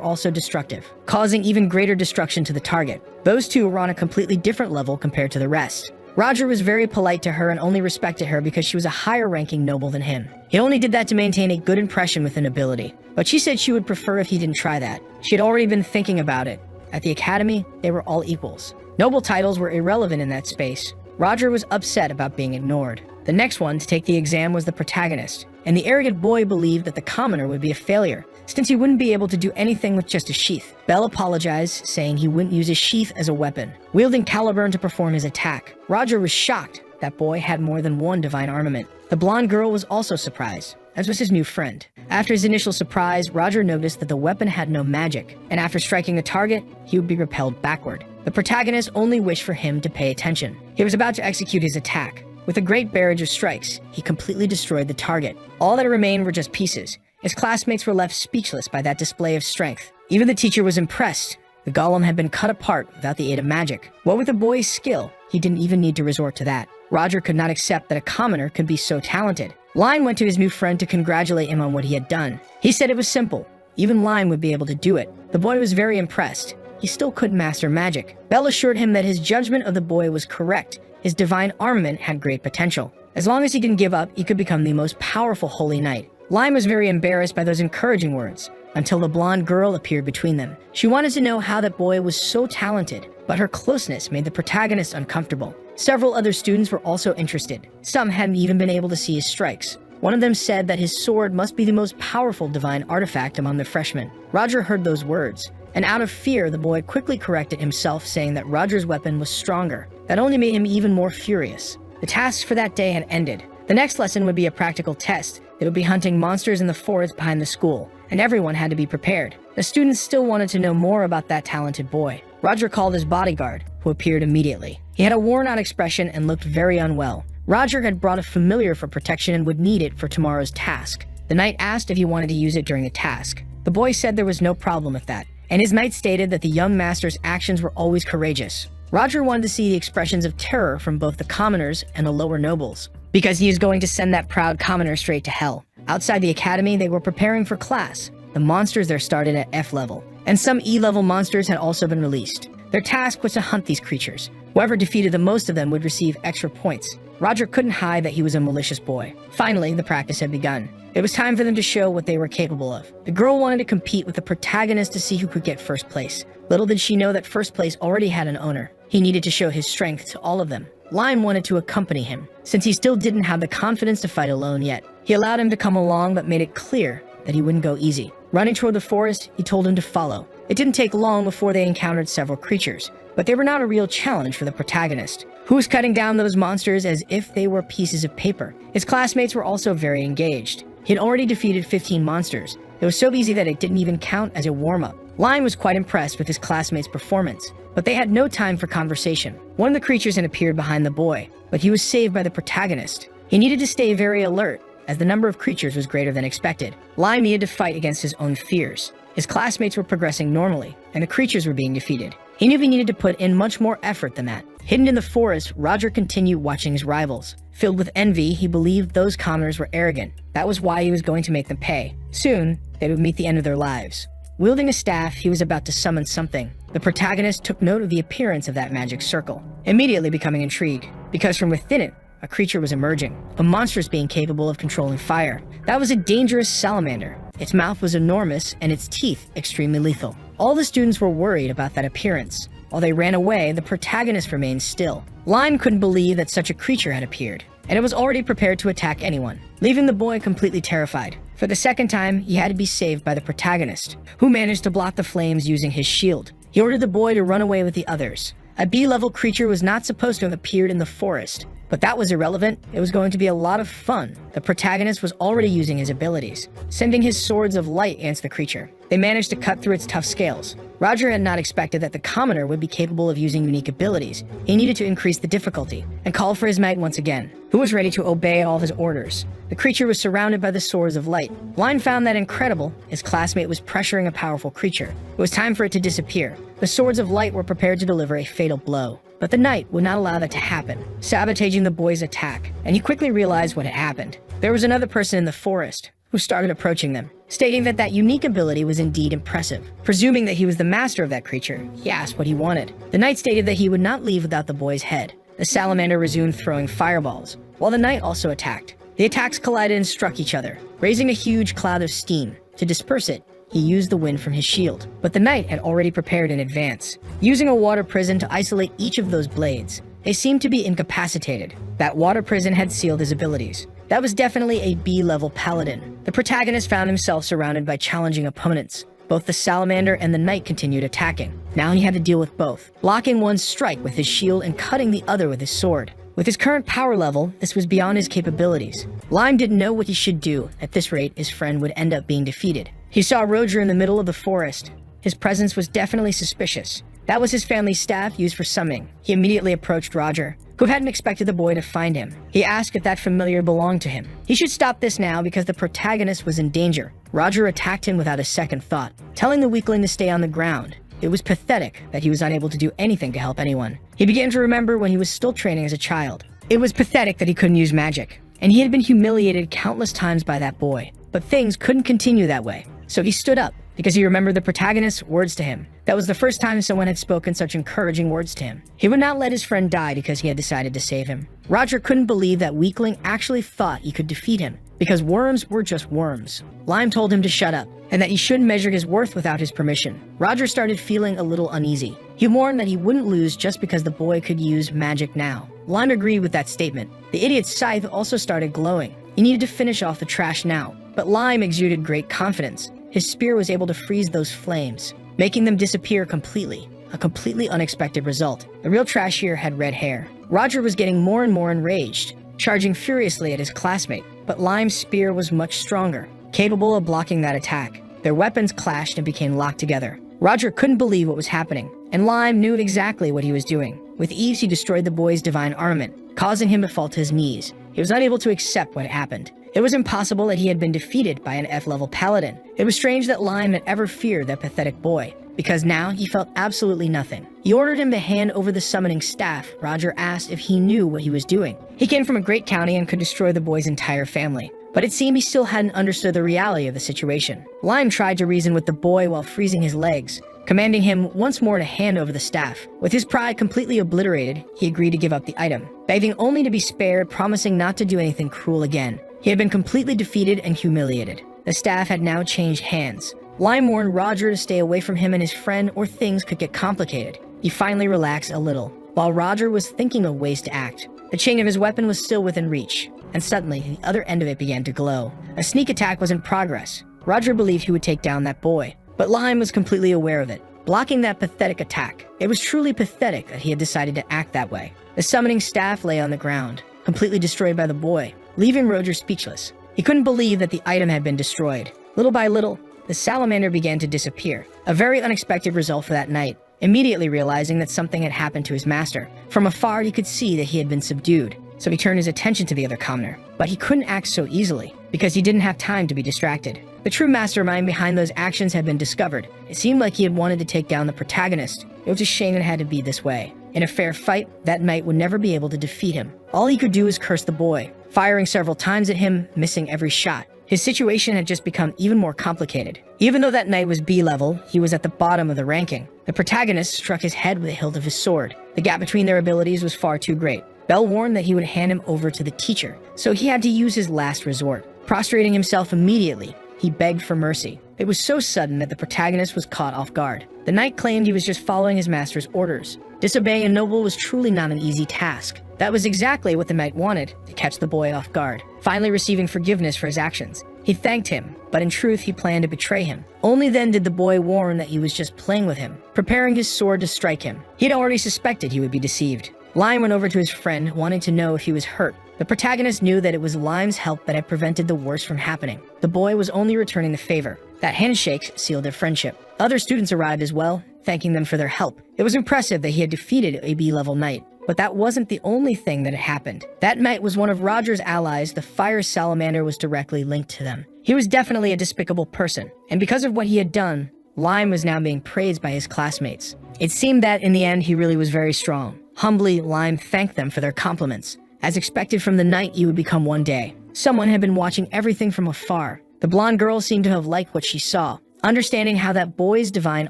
also destructive, causing even greater destruction to the target. Those two were on a completely different level compared to the rest. Roger was very polite to her and only respected her because she was a higher-ranking noble than him. He only did that to maintain a good impression with the nobility, but she said she would prefer if he didn't try that. She had already been thinking about it. At the academy, they were all equals. Noble titles were irrelevant in that space. Roger was upset about being ignored. The next one to take the exam was the protagonist, and the arrogant boy believed that the commoner would be a failure, since he wouldn't be able to do anything with just a sheath. Belle apologized, saying he wouldn't use his sheath as a weapon, wielding Caliburn to perform his attack. Roger was shocked that boy had more than one divine armament. The blonde girl was also surprised, as was his new friend. After his initial surprise, Roger noticed that the weapon had no magic, and after striking the target, he would be repelled backward. The protagonist only wished for him to pay attention. He was about to execute his attack. With a great barrage of strikes, he completely destroyed the target. All that remained were just pieces. His classmates were left speechless by that display of strength. Even the teacher was impressed. The golem had been cut apart without the aid of magic. What with the boy's skill, he didn't even need to resort to that. Roger could not accept that a commoner could be so talented. Lime went to his new friend to congratulate him on what he had done. He said it was simple. Even Lime would be able to do it. The boy was very impressed. He still couldn't master magic. Belle assured him that his judgment of the boy was correct. His divine armament had great potential. As long as he didn't give up, he could become the most powerful holy knight. Lime was very embarrassed by those encouraging words, until the blonde girl appeared between them. She wanted to know how that boy was so talented, but her closeness made the protagonist uncomfortable. Several other students were also interested. Some hadn't even been able to see his strikes. One of them said that his sword must be the most powerful divine artifact among the freshmen. Roger heard those words, and out of fear, the boy quickly corrected himself, saying that Roger's weapon was stronger. That only made him even more furious. The tasks for that day had ended. The next lesson would be a practical test. They would be hunting monsters in the forest behind the school, and everyone had to be prepared. The students still wanted to know more about that talented boy. Roger called his bodyguard, who appeared immediately. He had a worn-out expression and looked very unwell. Roger had brought a familiar for protection and would need it for tomorrow's task. The knight asked if he wanted to use it during the task. The boy said there was no problem with that, and his knight stated that the young master's actions were always courageous. Roger wanted to see the expressions of terror from both the commoners and the lower nobles, because he is going to send that proud commoner straight to hell. Outside the academy, they were preparing for class. The monsters there started at F level, and some E level monsters had also been released. Their task was to hunt these creatures. Whoever defeated the most of them would receive extra points. Roger couldn't hide that he was a malicious boy. Finally, the practice had begun. It was time for them to show what they were capable of. The girl wanted to compete with the protagonist to see who could get first place. Little did she know that first place already had an owner. He needed to show his strength to all of them. Lime wanted to accompany him, since he still didn't have the confidence to fight alone yet. He allowed him to come along, but made it clear that he wouldn't go easy. Running toward the forest, he told him to follow. It didn't take long before they encountered several creatures, but they were not a real challenge for the protagonist, who was cutting down those monsters as if they were pieces of paper. His classmates were also very engaged. He had already defeated 15 monsters. It was so easy that it didn't even count as a warm-up. Lime was quite impressed with his classmates' performance, but they had no time for conversation. One of the creatures had appeared behind the boy, but he was saved by the protagonist. He needed to stay very alert, as the number of creatures was greater than expected. Lime needed to fight against his own fears. His classmates were progressing normally, and the creatures were being defeated. He knew he needed to put in much more effort than that. Hidden in the forest, Roger continued watching his rivals. Filled with envy, he believed those commoners were arrogant. That was why he was going to make them pay. Soon, they would meet the end of their lives. Wielding a staff, he was about to summon something. The protagonist took note of the appearance of that magic circle, immediately becoming intrigued, because from within it, a creature was emerging, a monstrous being capable of controlling fire. That was a dangerous salamander. Its mouth was enormous and its teeth extremely lethal. All the students were worried about that appearance. While they ran away, the protagonist remained still. Lime couldn't believe that such a creature had appeared, and it was already prepared to attack anyone, leaving the boy completely terrified. For the second time, he had to be saved by the protagonist, who managed to block the flames using his shield. He ordered the boy to run away with the others. A B-level creature was not supposed to have appeared in the forest, but that was irrelevant. It was going to be a lot of fun. The protagonist was already using his abilities, sending his swords of light against the creature. They managed to cut through its tough scales. Roger had not expected that the commoner would be capable of using unique abilities. He needed to increase the difficulty and call for his knight once again, who was ready to obey all his orders. The creature was surrounded by the swords of light. Line found that incredible. His classmate was pressuring a powerful creature. It was time for it to disappear. The swords of light were prepared to deliver a fatal blow, but the knight would not allow that to happen, sabotaging the boy's attack, and he quickly realized what had happened. There was another person in the forest who started approaching them, stating that that unique ability was indeed impressive. Presuming that he was the master of that creature, he asked what he wanted. The knight stated that he would not leave without the boy's head. The salamander resumed throwing fireballs, while the knight also attacked. The attacks collided and struck each other, raising a huge cloud of steam. To disperse it, he used the wind from his shield, but the knight had already prepared in advance, using a water prison to isolate each of those blades. They seemed to be incapacitated. That water prison had sealed his abilities. That was definitely a B-level paladin. The protagonist found himself surrounded by challenging opponents. Both the salamander and the knight continued attacking. Now he had to deal with both, blocking one's strike with his shield and cutting the other with his sword. With his current power level, this was beyond his capabilities. Lime didn't know what he should do. At this rate, his friend would end up being defeated. He saw Roger in the middle of the forest. His presence was definitely suspicious. That was his family's staff used for summoning. He immediately approached Roger, who hadn't expected the boy to find him. He asked if that familiar belonged to him. He should stop this now because the protagonist was in danger. Roger attacked him without a second thought, telling the weakling to stay on the ground. It was pathetic that he was unable to do anything to help anyone. He began to remember when he was still training as a child. It was pathetic that he couldn't use magic, and he had been humiliated countless times by that boy. But things couldn't continue that way. So he stood up, because he remembered the protagonist's words to him. That was the first time someone had spoken such encouraging words to him. He would not let his friend die because he had decided to save him. Roger couldn't believe that weakling actually thought he could defeat him, because worms were just worms. Lime told him to shut up, and that he shouldn't measure his worth without his permission. Roger started feeling a little uneasy. He warned that he wouldn't lose just because the boy could use magic now. Lime agreed with that statement. The idiot's scythe also started glowing. He needed to finish off the trash now, but Lime exuded great confidence. His spear was able to freeze those flames, making them disappear completely. A completely unexpected result. The real trash here had red hair. Roger was getting more and more enraged, charging furiously at his classmate, but Lime's spear was much stronger, capable of blocking that attack. Their weapons clashed and became locked together. Roger couldn't believe what was happening, and Lime knew exactly what he was doing. With ease, he destroyed the boy's divine armament, causing him to fall to his knees. He was unable to accept what had happened. It was impossible that he had been defeated by an F-level paladin. It was strange that Lime had ever feared that pathetic boy, because now he felt absolutely nothing. He ordered him to hand over the summoning staff. Roger asked if he knew what he was doing. He came from a great county and could destroy the boy's entire family, but it seemed he still hadn't understood the reality of the situation. Lime tried to reason with the boy while freezing his legs, commanding him once more to hand over the staff. With his pride completely obliterated, he agreed to give up the item, begging only to be spared, promising not to do anything cruel again. He had been completely defeated and humiliated. The staff had now changed hands. Lime warned Roger to stay away from him and his friend, or things could get complicated. He finally relaxed a little, while Roger was thinking of ways to act. The chain of his weapon was still within reach, and suddenly the other end of it began to glow. A sneak attack was in progress. Roger believed he would take down that boy, but Lime was completely aware of it, blocking that pathetic attack. It was truly pathetic that he had decided to act that way. The summoning staff lay on the ground, completely destroyed by the boy, leaving Roger speechless. He couldn't believe that the item had been destroyed. Little by little, the salamander began to disappear, a very unexpected result for that night. Immediately realizing that something had happened to his master, from afar he could see that he had been subdued, so he turned his attention to the other commoner. But he couldn't act so easily, because he didn't have time to be distracted. The true mastermind behind those actions had been discovered. It seemed like he had wanted to take down the protagonist. It was a shame it had to be this way. In a fair fight, that knight would never be able to defeat him. All he could do was curse the boy, firing several times at him, missing every shot. His situation had just become even more complicated. Even though that knight was B-level, he was at the bottom of the ranking. The protagonist struck his head with the hilt of his sword. The gap between their abilities was far too great. Bell warned that he would hand him over to the teacher, so he had to use his last resort. Prostrating himself immediately, he begged for mercy. It was so sudden that the protagonist was caught off guard. The knight claimed he was just following his master's orders. Disobeying a noble was truly not an easy task. That was exactly what the knight wanted, to catch the boy off guard, finally receiving forgiveness for his actions. He thanked him, but in truth he planned to betray him. Only then did the boy warn that he was just playing with him, preparing his sword to strike him. He had already suspected he would be deceived. Lime went over to his friend, wanting to know if he was hurt. The protagonist knew that it was Lime's help that had prevented the worst from happening. The boy was only returning the favor. That handshake sealed their friendship. Other students arrived as well, thanking them for their help. It was impressive that he had defeated a B-level knight. But that wasn't the only thing that had happened. That knight was one of Roger's allies. The fire salamander was directly linked to them. He was definitely a despicable person, and because of what he had done, Lime was now being praised by his classmates. It seemed that in the end he really was very strong. Humbly, Lime thanked them for their compliments. As expected from the knight he would become one day. Someone had been watching everything from afar. The blonde girl seemed to have liked what she saw, understanding how that boy's divine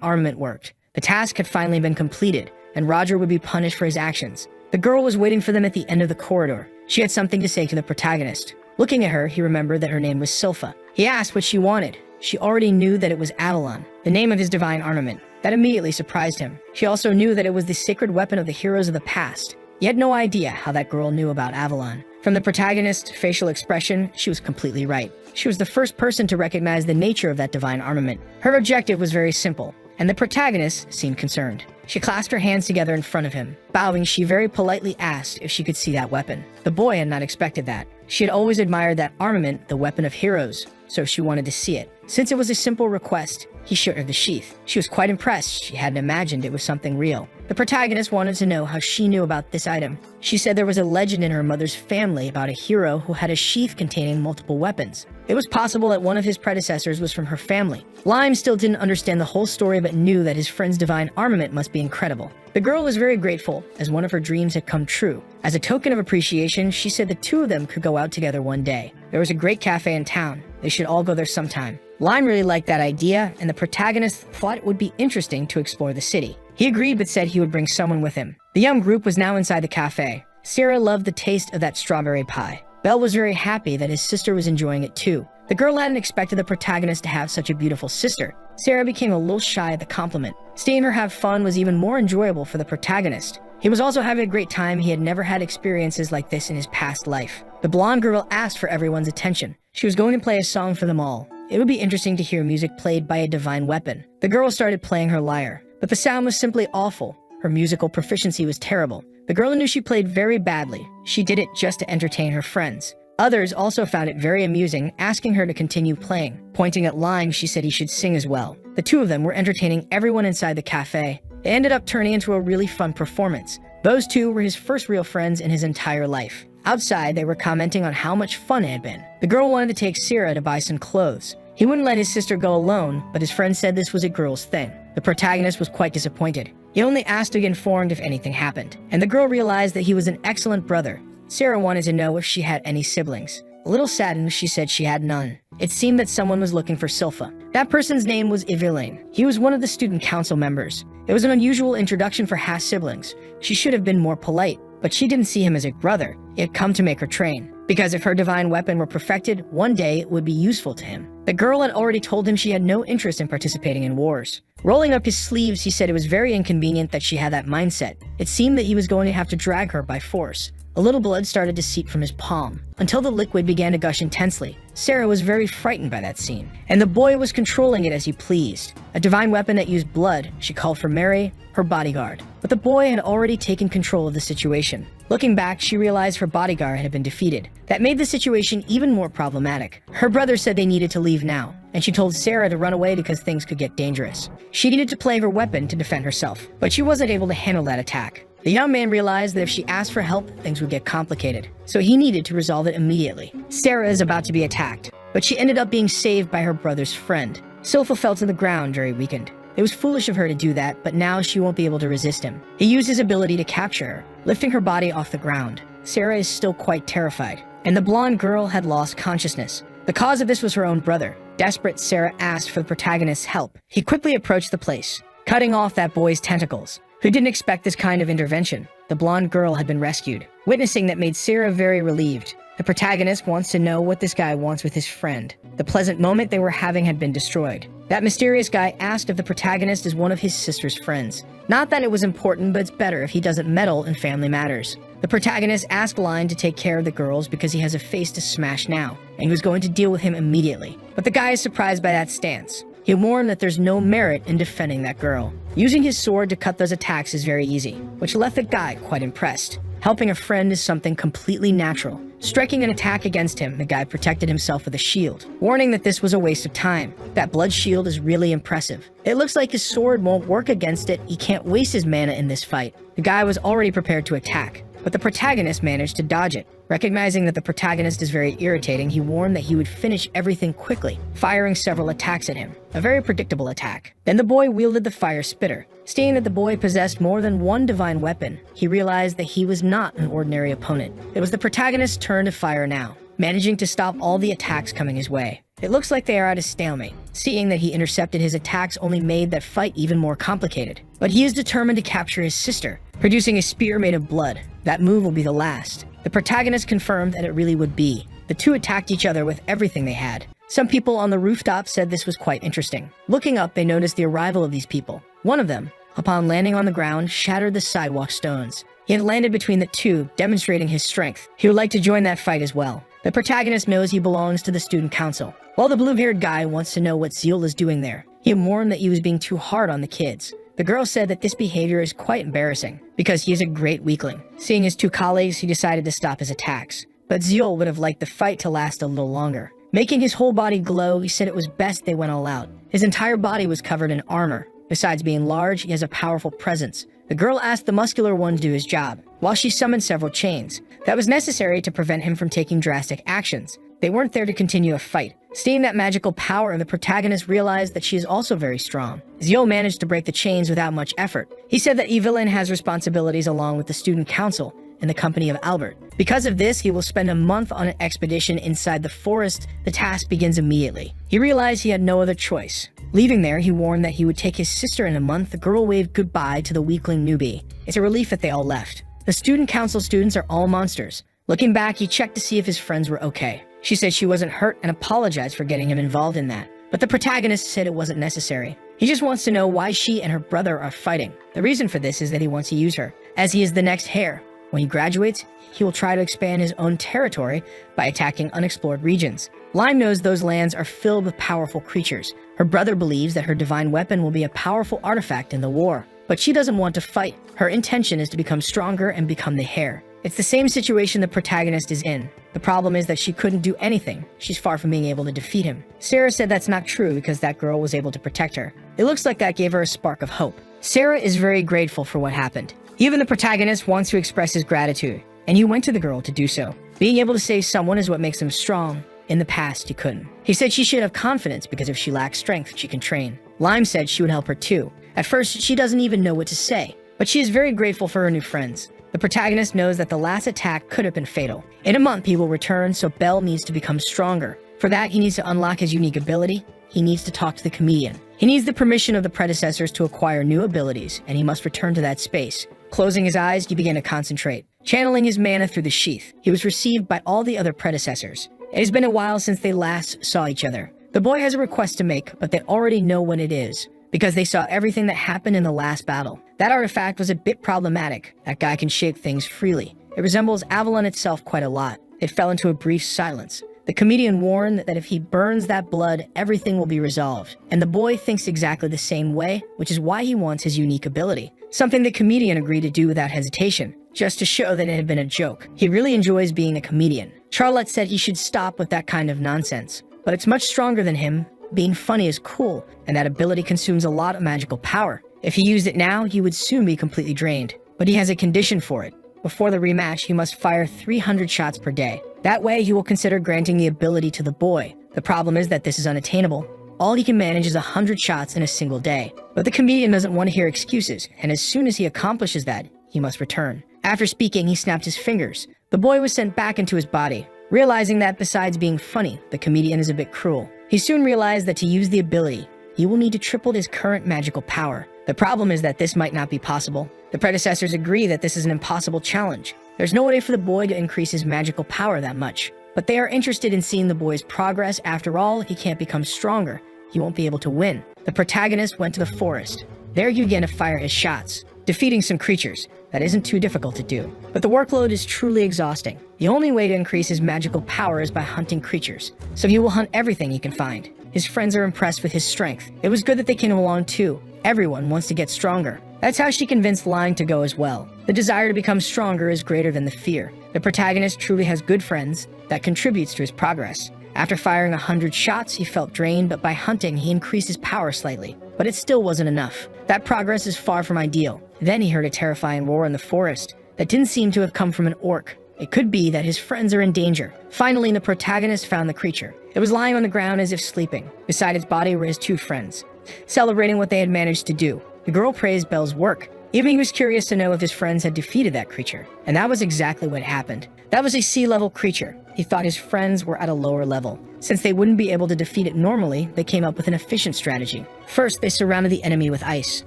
armament worked. The task had finally been completed, and Roger would be punished for his actions. The girl was waiting for them at the end of the corridor. She had something to say to the protagonist. Looking at her, he remembered that her name was Sylpha. He asked what she wanted. She already knew that it was Avalon, the name of his divine armament. That immediately surprised him. She also knew that it was the sacred weapon of the heroes of the past. He had no idea how that girl knew about Avalon. From the protagonist's facial expression, she was completely right. She was the first person to recognize the nature of that divine armament. Her objective was very simple, and the protagonist seemed concerned. She clasped her hands together in front of him. Bowing, she very politely asked if she could see that weapon. The boy had not expected that. She had always admired that armament, the weapon of heroes, so she wanted to see it. Since it was a simple request, he showed her the sheath. She was quite impressed. She hadn't imagined it was something real. The protagonist wanted to know how she knew about this item. She said there was a legend in her mother's family about a hero who had a sheath containing multiple weapons. It was possible that one of his predecessors was from her family. Lime still didn't understand the whole story but knew that his friend's divine armament must be incredible. The girl was very grateful, as one of her dreams had come true. As a token of appreciation, she said the two of them could go out together one day. There was a great cafe in town. They should all go there sometime. Lime really liked that idea, and the protagonist thought it would be interesting to explore the city. He agreed but said he would bring someone with him. The young group was now inside the cafe. Sarah loved the taste of that strawberry pie. Belle was very happy that his sister was enjoying it too. The girl hadn't expected the protagonist to have such a beautiful sister. Sarah became a little shy at the compliment. Seeing her have fun was even more enjoyable for the protagonist. He was also having a great time. He had never had experiences like this in his past life. The blonde girl asked for everyone's attention. She was going to play a song for them all. It would be interesting to hear music played by a divine weapon. The girl started playing her lyre, but the sound was simply awful. Her musical proficiency was terrible. The girl knew she played very badly. She did it just to entertain her friends. Others also found it very amusing, asking her to continue playing. Pointing at Lime, she said he should sing as well. The two of them were entertaining everyone inside the cafe. It ended up turning into a really fun performance. Those two were his first real friends in his entire life. Outside, they were commenting on how much fun it had been. The girl wanted to take Sarah to buy some clothes. He wouldn't let his sister go alone, but his friend said this was a girl's thing. The protagonist was quite disappointed. He only asked to be informed if anything happened, and the girl realized that he was an excellent brother. Sarah wanted to know if she had any siblings. A little saddened, she said she had none. It seemed that someone was looking for Silpha. That person's name was Evelyn. He was one of the student council members. It was an unusual introduction for half-siblings. She should have been more polite, but she didn't see him as a brother. It had come to make her train. Because if her divine weapon were perfected, one day it would be useful to him. The girl had already told him she had no interest in participating in wars. Rolling up his sleeves, he said it was very inconvenient that she had that mindset. It seemed that he was going to have to drag her by force. A little blood started to seep from his palm, until the liquid began to gush intensely. Sarah was very frightened by that scene, and the boy was controlling it as he pleased. A divine weapon that used blood, she called for Mary, her bodyguard. But the boy had already taken control of the situation. Looking back, she realized her bodyguard had been defeated. That made the situation even more problematic. Her brother said they needed to leave now, and she told Sarah to run away because things could get dangerous. She needed to play her weapon to defend herself, but she wasn't able to handle that attack. The young man realized that if she asked for help, things would get complicated, so he needed to resolve it immediately. Sarah is about to be attacked, but she ended up being saved by her brother's friend. Silpha fell to the ground, very weakened. It was foolish of her to do that, but now she won't be able to resist him. He used his ability to capture her, lifting her body off the ground. Sarah is still quite terrified, and the blonde girl had lost consciousness. The cause of this was her own brother. Desperate, Sarah asked for the protagonist's help. He quickly approached the place, cutting off that boy's tentacles. Who didn't expect this kind of intervention? The blonde girl had been rescued. Witnessing that made Sarah very relieved. The protagonist wants to know what this guy wants with his friend. The pleasant moment they were having had been destroyed. That mysterious guy asked if the protagonist is one of his sister's friends. Not that it was important, but it's better if he doesn't meddle in family matters. The protagonist asked Line to take care of the girls because he has a face to smash now, and he was going to deal with him immediately. But the guy is surprised by that stance. He warned that there's no merit in defending that girl. Using his sword to cut those attacks is very easy, which left the guy quite impressed. Helping a friend is something completely natural. Striking an attack against him, the guy protected himself with a shield, warning that this was a waste of time. That blood shield is really impressive. It looks like his sword won't work against it. He can't waste his mana in this fight. The guy was already prepared to attack, but the protagonist managed to dodge it. Recognizing that the protagonist is very irritating, he warned that he would finish everything quickly, firing several attacks at him. A very predictable attack. Then the boy wielded the fire spitter. Seeing that the boy possessed more than one divine weapon, he realized that he was not an ordinary opponent. It was the protagonist's turn to fire now, managing to stop all the attacks coming his way. It looks like they are at a stalemate. Seeing that he intercepted his attacks only made that fight even more complicated. But he is determined to capture his sister, producing a spear made of blood. That move will be the last. The protagonist confirmed that it really would be. The two attacked each other with everything they had. Some people on the rooftop said this was quite interesting. Looking up, they noticed the arrival of these people. One of them, upon landing on the ground, shattered the sidewalk stones. He had landed between the two, demonstrating his strength. He would like to join that fight as well. The protagonist knows he belongs to the student council, while the blue-haired guy wants to know what Zeal is doing there. He warned that he was being too hard on the kids. The girl said that this behavior is quite embarrassing, because he is a great weakling. Seeing his two colleagues, he decided to stop his attacks. But Zeal would have liked the fight to last a little longer. Making his whole body glow, he said it was best they went all out. His entire body was covered in armor. Besides being large, he has a powerful presence. The girl asked the muscular one to do his job, while she summoned several chains. That was necessary to prevent him from taking drastic actions. They weren't there to continue a fight. Seeing that magical power, the protagonist realized that she is also very strong. Zio managed to break the chains without much effort. He said that Evelyn has responsibilities along with the student council, in the company of Albert. Because of this, he will spend a month on an expedition inside the forest. The task begins immediately. He realized he had no other choice. Leaving there, he warned that he would take his sister in a month. The girl waved goodbye to the weakling newbie. It's a relief that they all left. The student council students are all monsters. Looking back, he checked to see if his friends were okay. She said she wasn't hurt and apologized for getting him involved in that. But the protagonist said it wasn't necessary. He just wants to know why she and her brother are fighting. The reason for this is that he wants to use her, as he is the next heir. When he graduates, he will try to expand his own territory by attacking unexplored regions. Lime knows those lands are filled with powerful creatures. Her brother believes that her divine weapon will be a powerful artifact in the war, but she doesn't want to fight. Her intention is to become stronger and become the heir. It's the same situation the protagonist is in. The problem is that she couldn't do anything. She's far from being able to defeat him. Sarah said that's not true because that girl was able to protect her. It looks like that gave her a spark of hope. Sarah is very grateful for what happened. Even the protagonist wants to express his gratitude, and he went to the girl to do so. Being able to save someone is what makes him strong. In the past, he couldn't. He said she should have confidence because if she lacks strength, she can train. Lime said she would help her too. At first, she doesn't even know what to say, but she is very grateful for her new friends. The protagonist knows that the last attack could have been fatal. In a month, he will return, so Bell needs to become stronger. For that, he needs to unlock his unique ability. He needs to talk to the comedian. He needs the permission of the predecessors to acquire new abilities, and he must return to that space. Closing his eyes, he began to concentrate, channeling his mana through the sheath. He was received by all the other predecessors. It has been a while since they last saw each other. The boy has a request to make, but they already know what it is, because they saw everything that happened in the last battle. That artifact was a bit problematic. That guy can shape things freely. It resembles Avalon itself quite a lot. It fell into a brief silence. The comedian warned that if he burns that blood, everything will be resolved. And the boy thinks exactly the same way, which is why he wants his unique ability. Something the comedian agreed to do without hesitation, just to show that it had been a joke. He really enjoys being a comedian. Charlotte said he should stop with that kind of nonsense. But it's much stronger than him. Being funny is cool, and that ability consumes a lot of magical power. If he used it now, he would soon be completely drained. But he has a condition for it. Before the rematch, he must fire 300 shots per day. That way, he will consider granting the ability to the boy. The problem is that this is unattainable. All he can manage is 100 shots in a single day. But the comedian doesn't want to hear excuses, and as soon as he accomplishes that, he must return. After speaking, he snapped his fingers. The boy was sent back into his body. Realizing that besides being funny, the comedian is a bit cruel. He soon realized that to use the ability, he will need to triple his current magical power. The problem is that this might not be possible. The predecessors agree that this is an impossible challenge. There's no way for the boy to increase his magical power that much. But they are interested in seeing the boy's progress. After all, he can't become stronger. He won't be able to win. The protagonist went to the forest. There he began to fire his shots, defeating some creatures. That isn't too difficult to do. But the workload is truly exhausting. The only way to increase his magical power is by hunting creatures. So he will hunt everything he can find. His friends are impressed with his strength. It was good that they came along too. Everyone wants to get stronger. That's how she convinced Line to go as well. The desire to become stronger is greater than the fear. The protagonist truly has good friends that contributes to his progress. After firing 100 shots, he felt drained, but by hunting, he increased his power slightly. But it still wasn't enough. That progress is far from ideal. Then he heard a terrifying roar in the forest that didn't seem to have come from an orc. It could be that his friends are in danger. Finally, the protagonist found the creature. It was lying on the ground as if sleeping. Beside its body were his two friends, celebrating what they had managed to do. The girl praised Bell's work. Even he was curious to know if his friends had defeated that creature. And that was exactly what happened. That was a sea-level creature. He thought his friends were at a lower level. Since they wouldn't be able to defeat it normally, they came up with an efficient strategy. First, they surrounded the enemy with ice.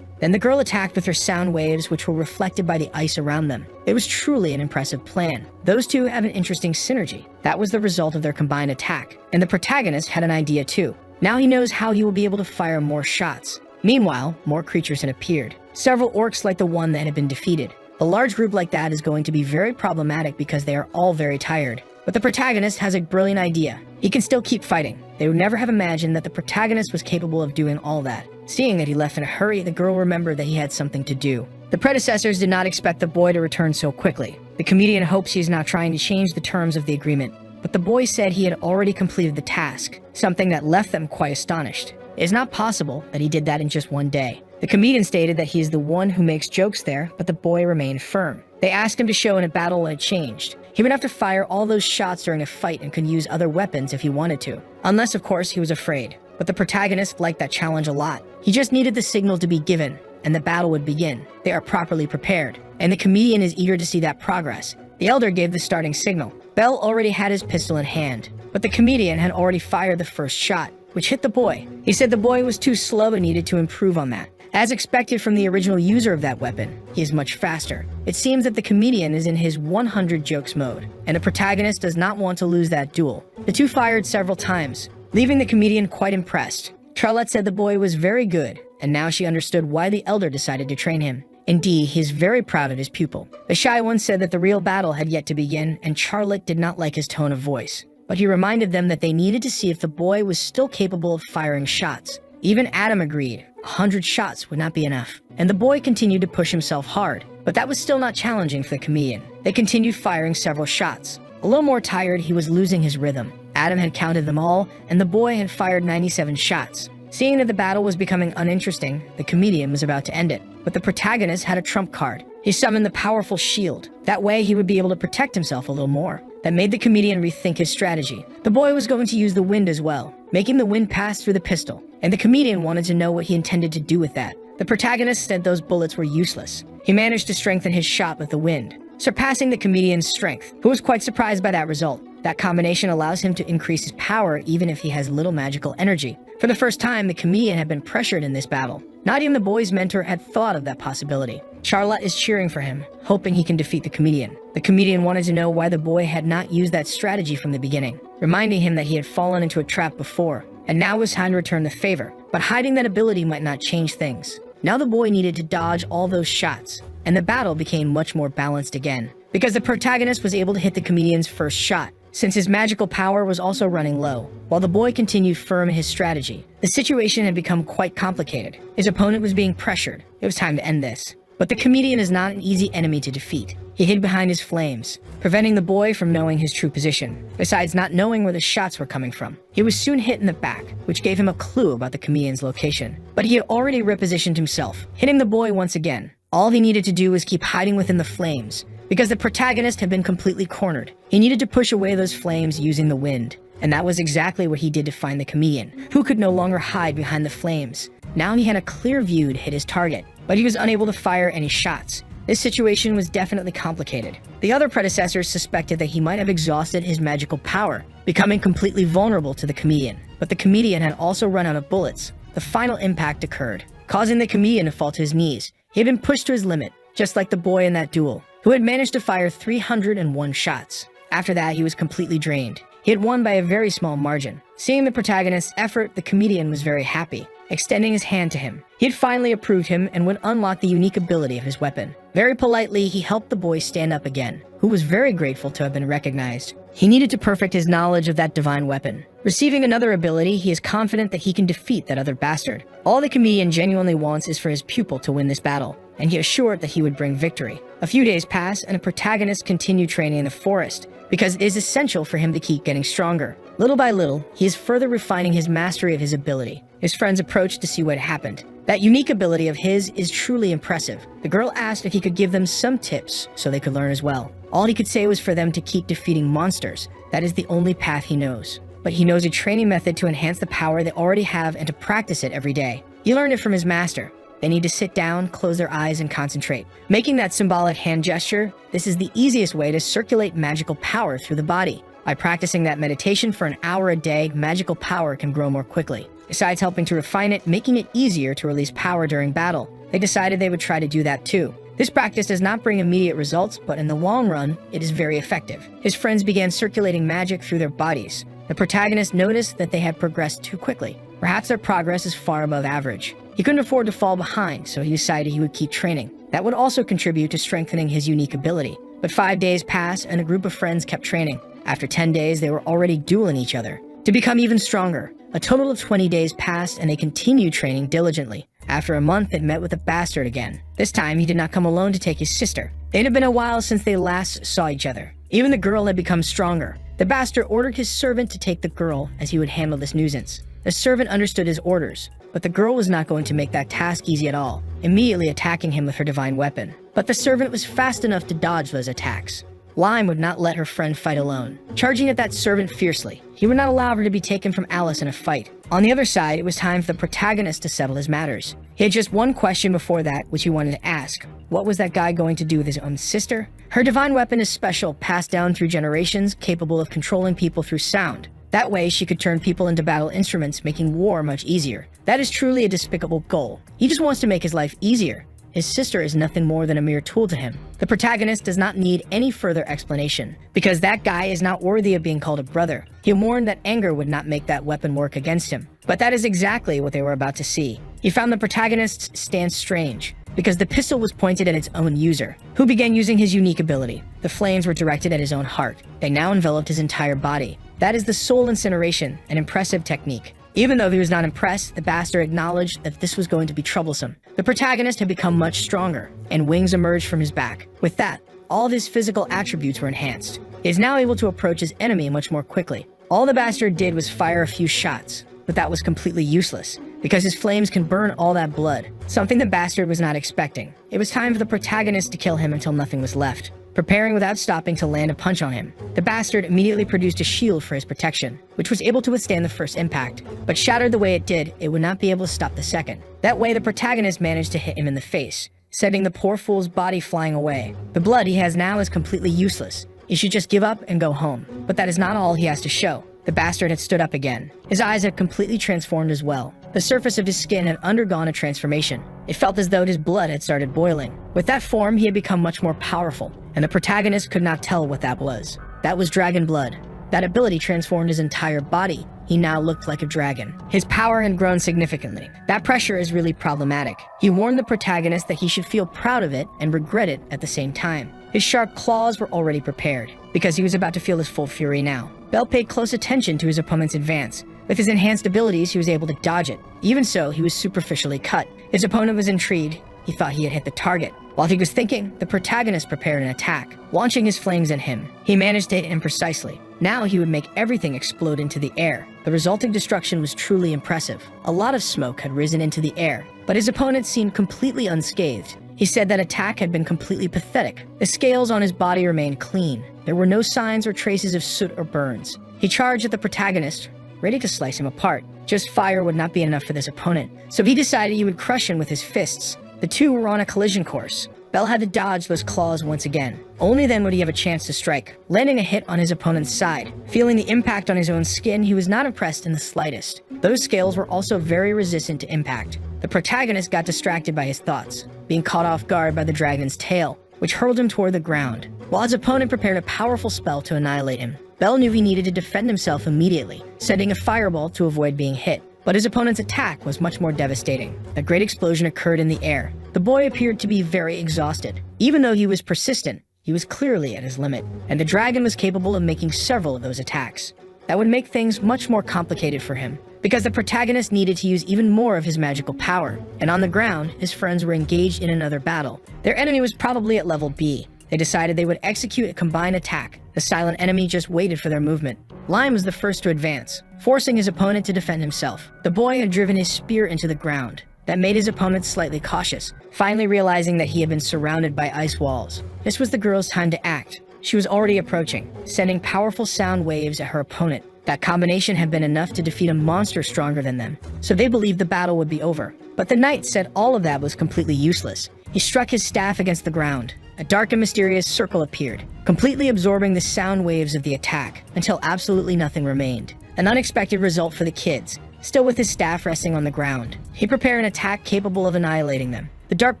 Then the girl attacked with her sound waves, which were reflected by the ice around them. It was truly an impressive plan. Those two have an interesting synergy. That was the result of their combined attack. And the protagonist had an idea too. Now he knows how he will be able to fire more shots. Meanwhile, more creatures had appeared. Several orcs like the one that had been defeated. A large group like that is going to be very problematic because they are all very tired. But the protagonist has a brilliant idea. He can still keep fighting. They would never have imagined that the protagonist was capable of doing all that. Seeing that he left in a hurry, the girl remembered that he had something to do. The predecessors did not expect the boy to return so quickly. The comedian hopes he is now trying to change the terms of the agreement. But the boy said he had already completed the task, something that left them quite astonished. It is not possible that he did that in just one day. The comedian stated that he is the one who makes jokes there, but the boy remained firm. They asked him to show in a battle what had changed. He would have to fire all those shots during a fight and could use other weapons if he wanted to. Unless, of course, he was afraid. But the protagonist liked that challenge a lot. He just needed the signal to be given, and the battle would begin. They are properly prepared, and the comedian is eager to see that progress. The elder gave the starting signal. Bell already had his pistol in hand, but the comedian had already fired the first shot, which hit the boy. He said the boy was too slow and needed to improve on that. As expected from the original user of that weapon, he is much faster. It seems that the comedian is in his 100 jokes mode, and the protagonist does not want to lose that duel. The two fired several times, leaving the comedian quite impressed. Charlotte said the boy was very good, and now she understood why the elder decided to train him. Indeed, he is very proud of his pupil. The shy one said that the real battle had yet to begin, and Charlotte did not like his tone of voice. But he reminded them that they needed to see if the boy was still capable of firing shots. Even Adam agreed 100 shots would not be enough, and the boy continued to push himself hard. But that was still not challenging for the comedian. They continued firing several shots. A little more tired, he was losing his rhythm. Adam had counted them all, and the boy had fired 97 shots. Seeing that the battle was becoming uninteresting, the comedian was about to end it. But the protagonist had a trump card. He summoned the powerful shield. That way he would be able to protect himself a little more. That made the comedian rethink his strategy. The boy was going to use the wind as well, making the wind pass through the pistol, and the comedian wanted to know what he intended to do with that. The protagonist said those bullets were useless. He managed to strengthen his shot with the wind, surpassing the comedian's strength, who was quite surprised by that result. That combination allows him to increase his power even if he has little magical energy. For the first time, the comedian had been pressured in this battle. Not even the boy's mentor had thought of that possibility. Charlotte is cheering for him, hoping he can defeat the comedian. The comedian wanted to know why the boy had not used that strategy from the beginning, reminding him that he had fallen into a trap before, and now was time to return the favor. But hiding that ability might not change things. Now the boy needed to dodge all those shots, and the battle became much more balanced again, because the protagonist was able to hit the comedian's first shot, since his magical power was also running low, while the boy continued firm in his strategy. The situation had become quite complicated. His opponent was being pressured. It was time to end this. But the comedian is not an easy enemy to defeat. He hid behind his flames, preventing the boy from knowing his true position, besides not knowing where the shots were coming from. He was soon hit in the back, which gave him a clue about the comedian's location. But he had already repositioned himself, hitting the boy once again. All he needed to do was keep hiding within the flames, because the protagonist had been completely cornered. He needed to push away those flames using the wind, and that was exactly what he did to find the comedian, who could no longer hide behind the flames. Now he had a clear view to hit his target, but he was unable to fire any shots. This situation was definitely complicated. The other predecessors suspected that he might have exhausted his magical power, becoming completely vulnerable to the comedian. But the comedian had also run out of bullets. The final impact occurred, causing the comedian to fall to his knees. He had been pushed to his limit, just like the boy in that duel, who had managed to fire 301 shots. After that, he was completely drained. He had won by a very small margin. Seeing the protagonist's effort, the comedian was very happy, extending his hand to him. He had finally approved him and would unlock the unique ability of his weapon. Very politely, he helped the boy stand up again, who was very grateful to have been recognized. He needed to perfect his knowledge of that divine weapon. Receiving another ability, he is confident that he can defeat that other bastard. All the comedian genuinely wants is for his pupil to win this battle, and he assured that he would bring victory. A few days pass, and the protagonist continued training in the forest, because it is essential for him to keep getting stronger. Little by little, he is further refining his mastery of his ability. His friends approached to see what happened. That unique ability of his is truly impressive. The girl asked if he could give them some tips so they could learn as well. All he could say was for them to keep defeating monsters. That is the only path he knows. But he knows a training method to enhance the power they already have and to practice it every day. He learned it from his master. They need to sit down, close their eyes, and concentrate. Making that symbolic hand gesture, this is the easiest way to circulate magical power through the body. By practicing that meditation for an hour a day, magical power can grow more quickly. Besides helping to refine it, making it easier to release power during battle, they decided they would try to do that too. This practice does not bring immediate results, but in the long run, it is very effective. His friends began circulating magic through their bodies. The protagonist noticed that they had progressed too quickly. Perhaps their progress is far above average. He couldn't afford to fall behind, so he decided he would keep training. That would also contribute to strengthening his unique ability. But 5 days passed, and a group of friends kept training. After 10 days, they were already dueling each other. To become even stronger, a total of 20 days passed, and they continued training diligently. After a month, they met with the bastard again. This time, he did not come alone to take his sister. It had been a while since they last saw each other. Even the girl had become stronger. The bastard ordered his servant to take the girl, as he would handle this nuisance. The servant understood his orders, but the girl was not going to make that task easy at all, immediately attacking him with her divine weapon. But the servant was fast enough to dodge those attacks. Lime would not let her friend fight alone, charging at that servant fiercely. He would not allow her to be taken from Alice in a fight. On the other side, it was time for the protagonist to settle his matters. He had just one question before that, which he wanted to ask. What was that guy going to do with his own sister? Her divine weapon is special, passed down through generations, capable of controlling people through sound. That way, she could turn people into battle instruments, making war much easier. That is truly a despicable goal. He just wants to make his life easier. His sister is nothing more than a mere tool to him. The protagonist does not need any further explanation, because that guy is not worthy of being called a brother. He warned that anger would not make that weapon work against him. But that is exactly what they were about to see. He found the protagonist's stance strange, because the pistol was pointed at its own user, who began using his unique ability. The flames were directed at his own heart. They now enveloped his entire body. That is the soul incineration, an impressive technique. Even though he was not impressed, the bastard acknowledged that this was going to be troublesome. The protagonist had become much stronger, and wings emerged from his back. With that, all of his physical attributes were enhanced. He is now able to approach his enemy much more quickly. All the bastard did was fire a few shots, but that was completely useless, because his flames can burn all that blood, something the bastard was not expecting. It was time for the protagonist to kill him until nothing was left. Preparing without stopping to land a punch on him, the bastard immediately produced a shield for his protection, which was able to withstand the first impact, but shattered the way it did, it would not be able to stop the second. That way, the protagonist managed to hit him in the face, sending the poor fool's body flying away. The blood he has now is completely useless. He should just give up and go home. But that is not all he has to show. The bastard had stood up again. His eyes had completely transformed as well. The surface of his skin had undergone a transformation. It felt as though his blood had started boiling. With that form, he had become much more powerful, and the protagonist could not tell what that was. That was dragon blood. That ability transformed his entire body. He now looked like a dragon. His power had grown significantly. That pressure is really problematic. He warned the protagonist that he should feel proud of it and regret it at the same time. His sharp claws were already prepared, because he was about to feel his full fury now. Bell paid close attention to his opponent's advance. With his enhanced abilities, he was able to dodge it. Even so, he was superficially cut. His opponent was intrigued. He thought he had hit the target. While he was thinking, the protagonist prepared an attack, launching his flames at him. He managed to hit him precisely. Now he would make everything explode into the air. The resulting destruction was truly impressive. A lot of smoke had risen into the air, but his opponent seemed completely unscathed. He said that attack had been completely pathetic. The scales on his body remained clean. There were no signs or traces of soot or burns. He charged at the protagonist, ready to slice him apart. Just fire would not be enough for this opponent, so he decided he would crush him with his fists. The two were on a collision course. Bell had to dodge those claws once again. Only then would he have a chance to strike, landing a hit on his opponent's side. Feeling the impact on his own skin, he was not impressed in the slightest. Those scales were also very resistant to impact. The protagonist got distracted by his thoughts, being caught off guard by the dragon's tail, which hurled him toward the ground, while his opponent prepared a powerful spell to annihilate him. Bell knew he needed to defend himself immediately, sending a fireball to avoid being hit. But his opponent's attack was much more devastating. A great explosion occurred in the air. The boy appeared to be very exhausted. Even though he was persistent, he was clearly at his limit, and the dragon was capable of making several of those attacks. That would make things much more complicated for him, because the protagonist needed to use even more of his magical power, and on the ground, his friends were engaged in another battle. Their enemy was probably at level B. They decided they would execute a combined attack. The silent enemy just waited for their movement. Lime was the first to advance, forcing his opponent to defend himself. The boy had driven his spear into the ground. That made his opponent slightly cautious, finally realizing that he had been surrounded by ice walls. This was the girl's time to act. She was already approaching, sending powerful sound waves at her opponent. That combination had been enough to defeat a monster stronger than them, so they believed the battle would be over. But the knight said all of that was completely useless. He struck his staff against the ground. A dark and mysterious circle appeared, completely absorbing the sound waves of the attack, until absolutely nothing remained. An unexpected result for the kids, still with his staff resting on the ground. He prepared an attack capable of annihilating them. The dark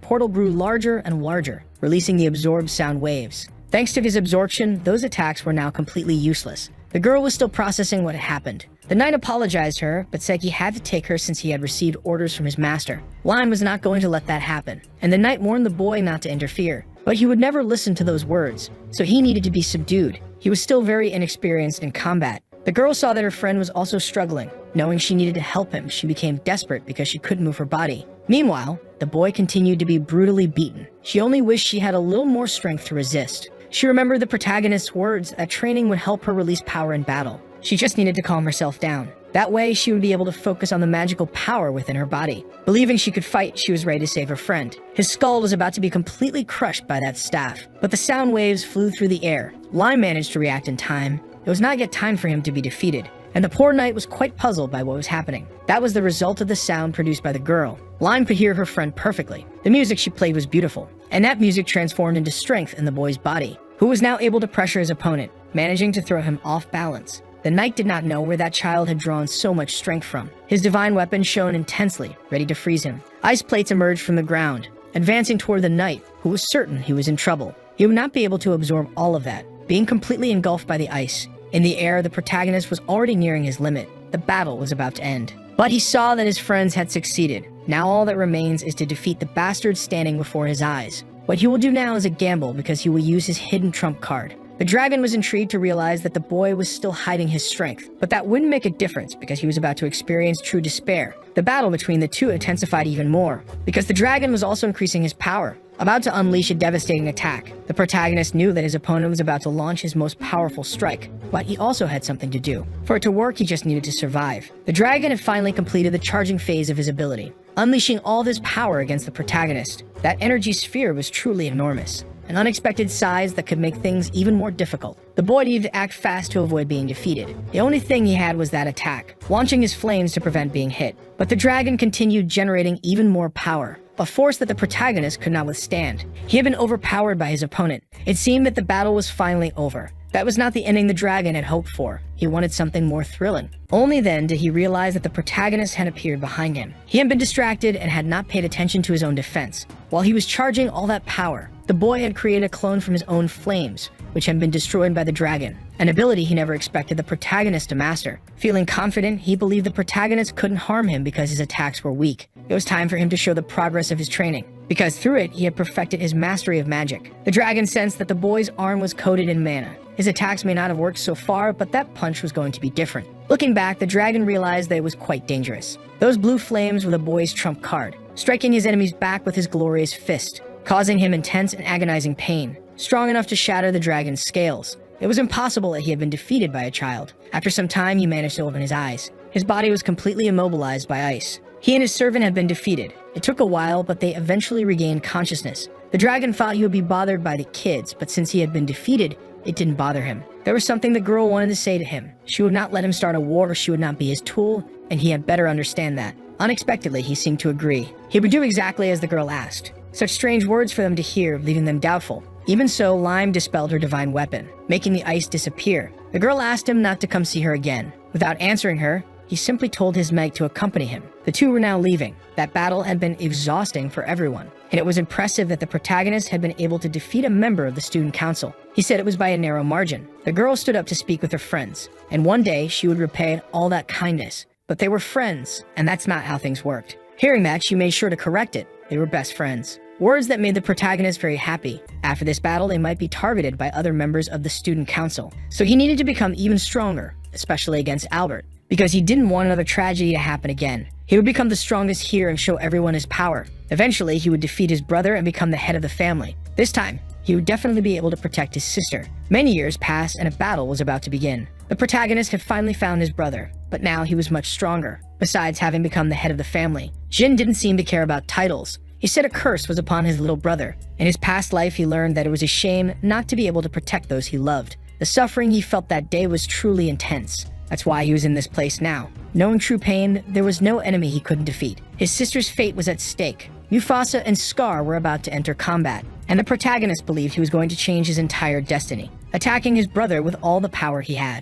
portal grew larger and larger, releasing the absorbed sound waves. Thanks to his absorption, those attacks were now completely useless. The girl was still processing what had happened. The knight apologized to her, but said he had to take her since he had received orders from his master. Lime was not going to let that happen, and the knight warned the boy not to interfere. But he would never listen to those words, so he needed to be subdued. He was still very inexperienced in combat. The girl saw that her friend was also struggling. Knowing she needed to help him, she became desperate because she couldn't move her body. Meanwhile, the boy continued to be brutally beaten. She only wished she had a little more strength to resist. She remembered the protagonist's words that training would help her release power in battle. She just needed to calm herself down. That way, she would be able to focus on the magical power within her body. Believing she could fight, she was ready to save her friend. His skull was about to be completely crushed by that staff, but the sound waves flew through the air. Lime managed to react in time. It was not yet time for him to be defeated, and the poor knight was quite puzzled by what was happening. That was the result of the sound produced by the girl. Lime could hear her friend perfectly. The music she played was beautiful, and that music transformed into strength in the boy's body, who was now able to pressure his opponent, managing to throw him off balance. The knight did not know where that child had drawn so much strength from. His divine weapon shone intensely, ready to freeze him. Ice plates emerged from the ground, advancing toward the knight, who was certain he was in trouble. He would not be able to absorb all of that, being completely engulfed by the ice. In the air, the protagonist was already nearing his limit. The battle was about to end. But he saw that his friends had succeeded. Now all that remains is to defeat the bastard standing before his eyes. What he will do now is a gamble because he will use his hidden trump card. The dragon was intrigued to realize that the boy was still hiding his strength, but that wouldn't make a difference because he was about to experience true despair. The battle between the two intensified even more, because the dragon was also increasing his power, about to unleash a devastating attack. The protagonist knew that his opponent was about to launch his most powerful strike, but he also had something to do. For it to work, he just needed to survive. The dragon had finally completed the charging phase of his ability, unleashing all of his power against the protagonist. That energy sphere was truly enormous, an unexpected size that could make things even more difficult. The boy needed to act fast to avoid being defeated. The only thing he had was that attack, launching his flames to prevent being hit. But the dragon continued generating even more power, a force that the protagonist could not withstand. He had been overpowered by his opponent. It seemed that the battle was finally over. That was not the ending the dragon had hoped for. He wanted something more thrilling. Only then did he realize that the protagonist had appeared behind him. He had been distracted and had not paid attention to his own defense. While he was charging all that power, the boy had created a clone from his own flames, which had been destroyed by the dragon, an ability he never expected the protagonist to master. Feeling confident, he believed the protagonist couldn't harm him because his attacks were weak. It was time for him to show the progress of his training, because through it, he had perfected his mastery of magic. The dragon sensed that the boy's arm was coated in mana. His attacks may not have worked so far, but that punch was going to be different. Looking back, the dragon realized that it was quite dangerous. Those blue flames were the boy's trump card, striking his enemy's back with his glorious fist, causing him intense and agonizing pain, strong enough to shatter the dragon's scales. It was impossible that he had been defeated by a child. After some time, he managed to open his eyes. His body was completely immobilized by ice. He and his servant had been defeated. It took a while, but they eventually regained consciousness. The dragon thought he would be bothered by the kids, but since he had been defeated, it didn't bother him. There was something the girl wanted to say to him. She would not let him start a war, she would not be his tool, and he had better understand that. Unexpectedly, he seemed to agree. He would do exactly as the girl asked. Such strange words for them to hear, leaving them doubtful. Even so, Lime dispelled her divine weapon, making the ice disappear. The girl asked him not to come see her again. Without answering her, he simply told his Meg to accompany him. The two were now leaving. That battle had been exhausting for everyone, and it was impressive that the protagonist had been able to defeat a member of the student council. He said it was by a narrow margin. The girl stood up to speak with her friends, and one day she would repay all that kindness. But they were friends, and that's not how things worked. Hearing that, she made sure to correct it. They were best friends. Words that made the protagonist very happy. After this battle, they might be targeted by other members of the student council. So he needed to become even stronger, especially against Albert, because he didn't want another tragedy to happen again. He would become the strongest here and show everyone his power. Eventually, he would defeat his brother and become the head of the family. This time, he would definitely be able to protect his sister. Many years passed and a battle was about to begin. The protagonist had finally found his brother, but now he was much stronger. Besides having become the head of the family, Jin didn't seem to care about titles. He said a curse was upon his little brother. In his past life, he learned that it was a shame not to be able to protect those he loved. The suffering he felt that day was truly intense. That's why he was in this place now. Knowing true pain, there was no enemy he couldn't defeat. His sister's fate was at stake. Mufasa and Scar were about to enter combat, and the protagonist believed he was going to change his entire destiny, attacking his brother with all the power he had.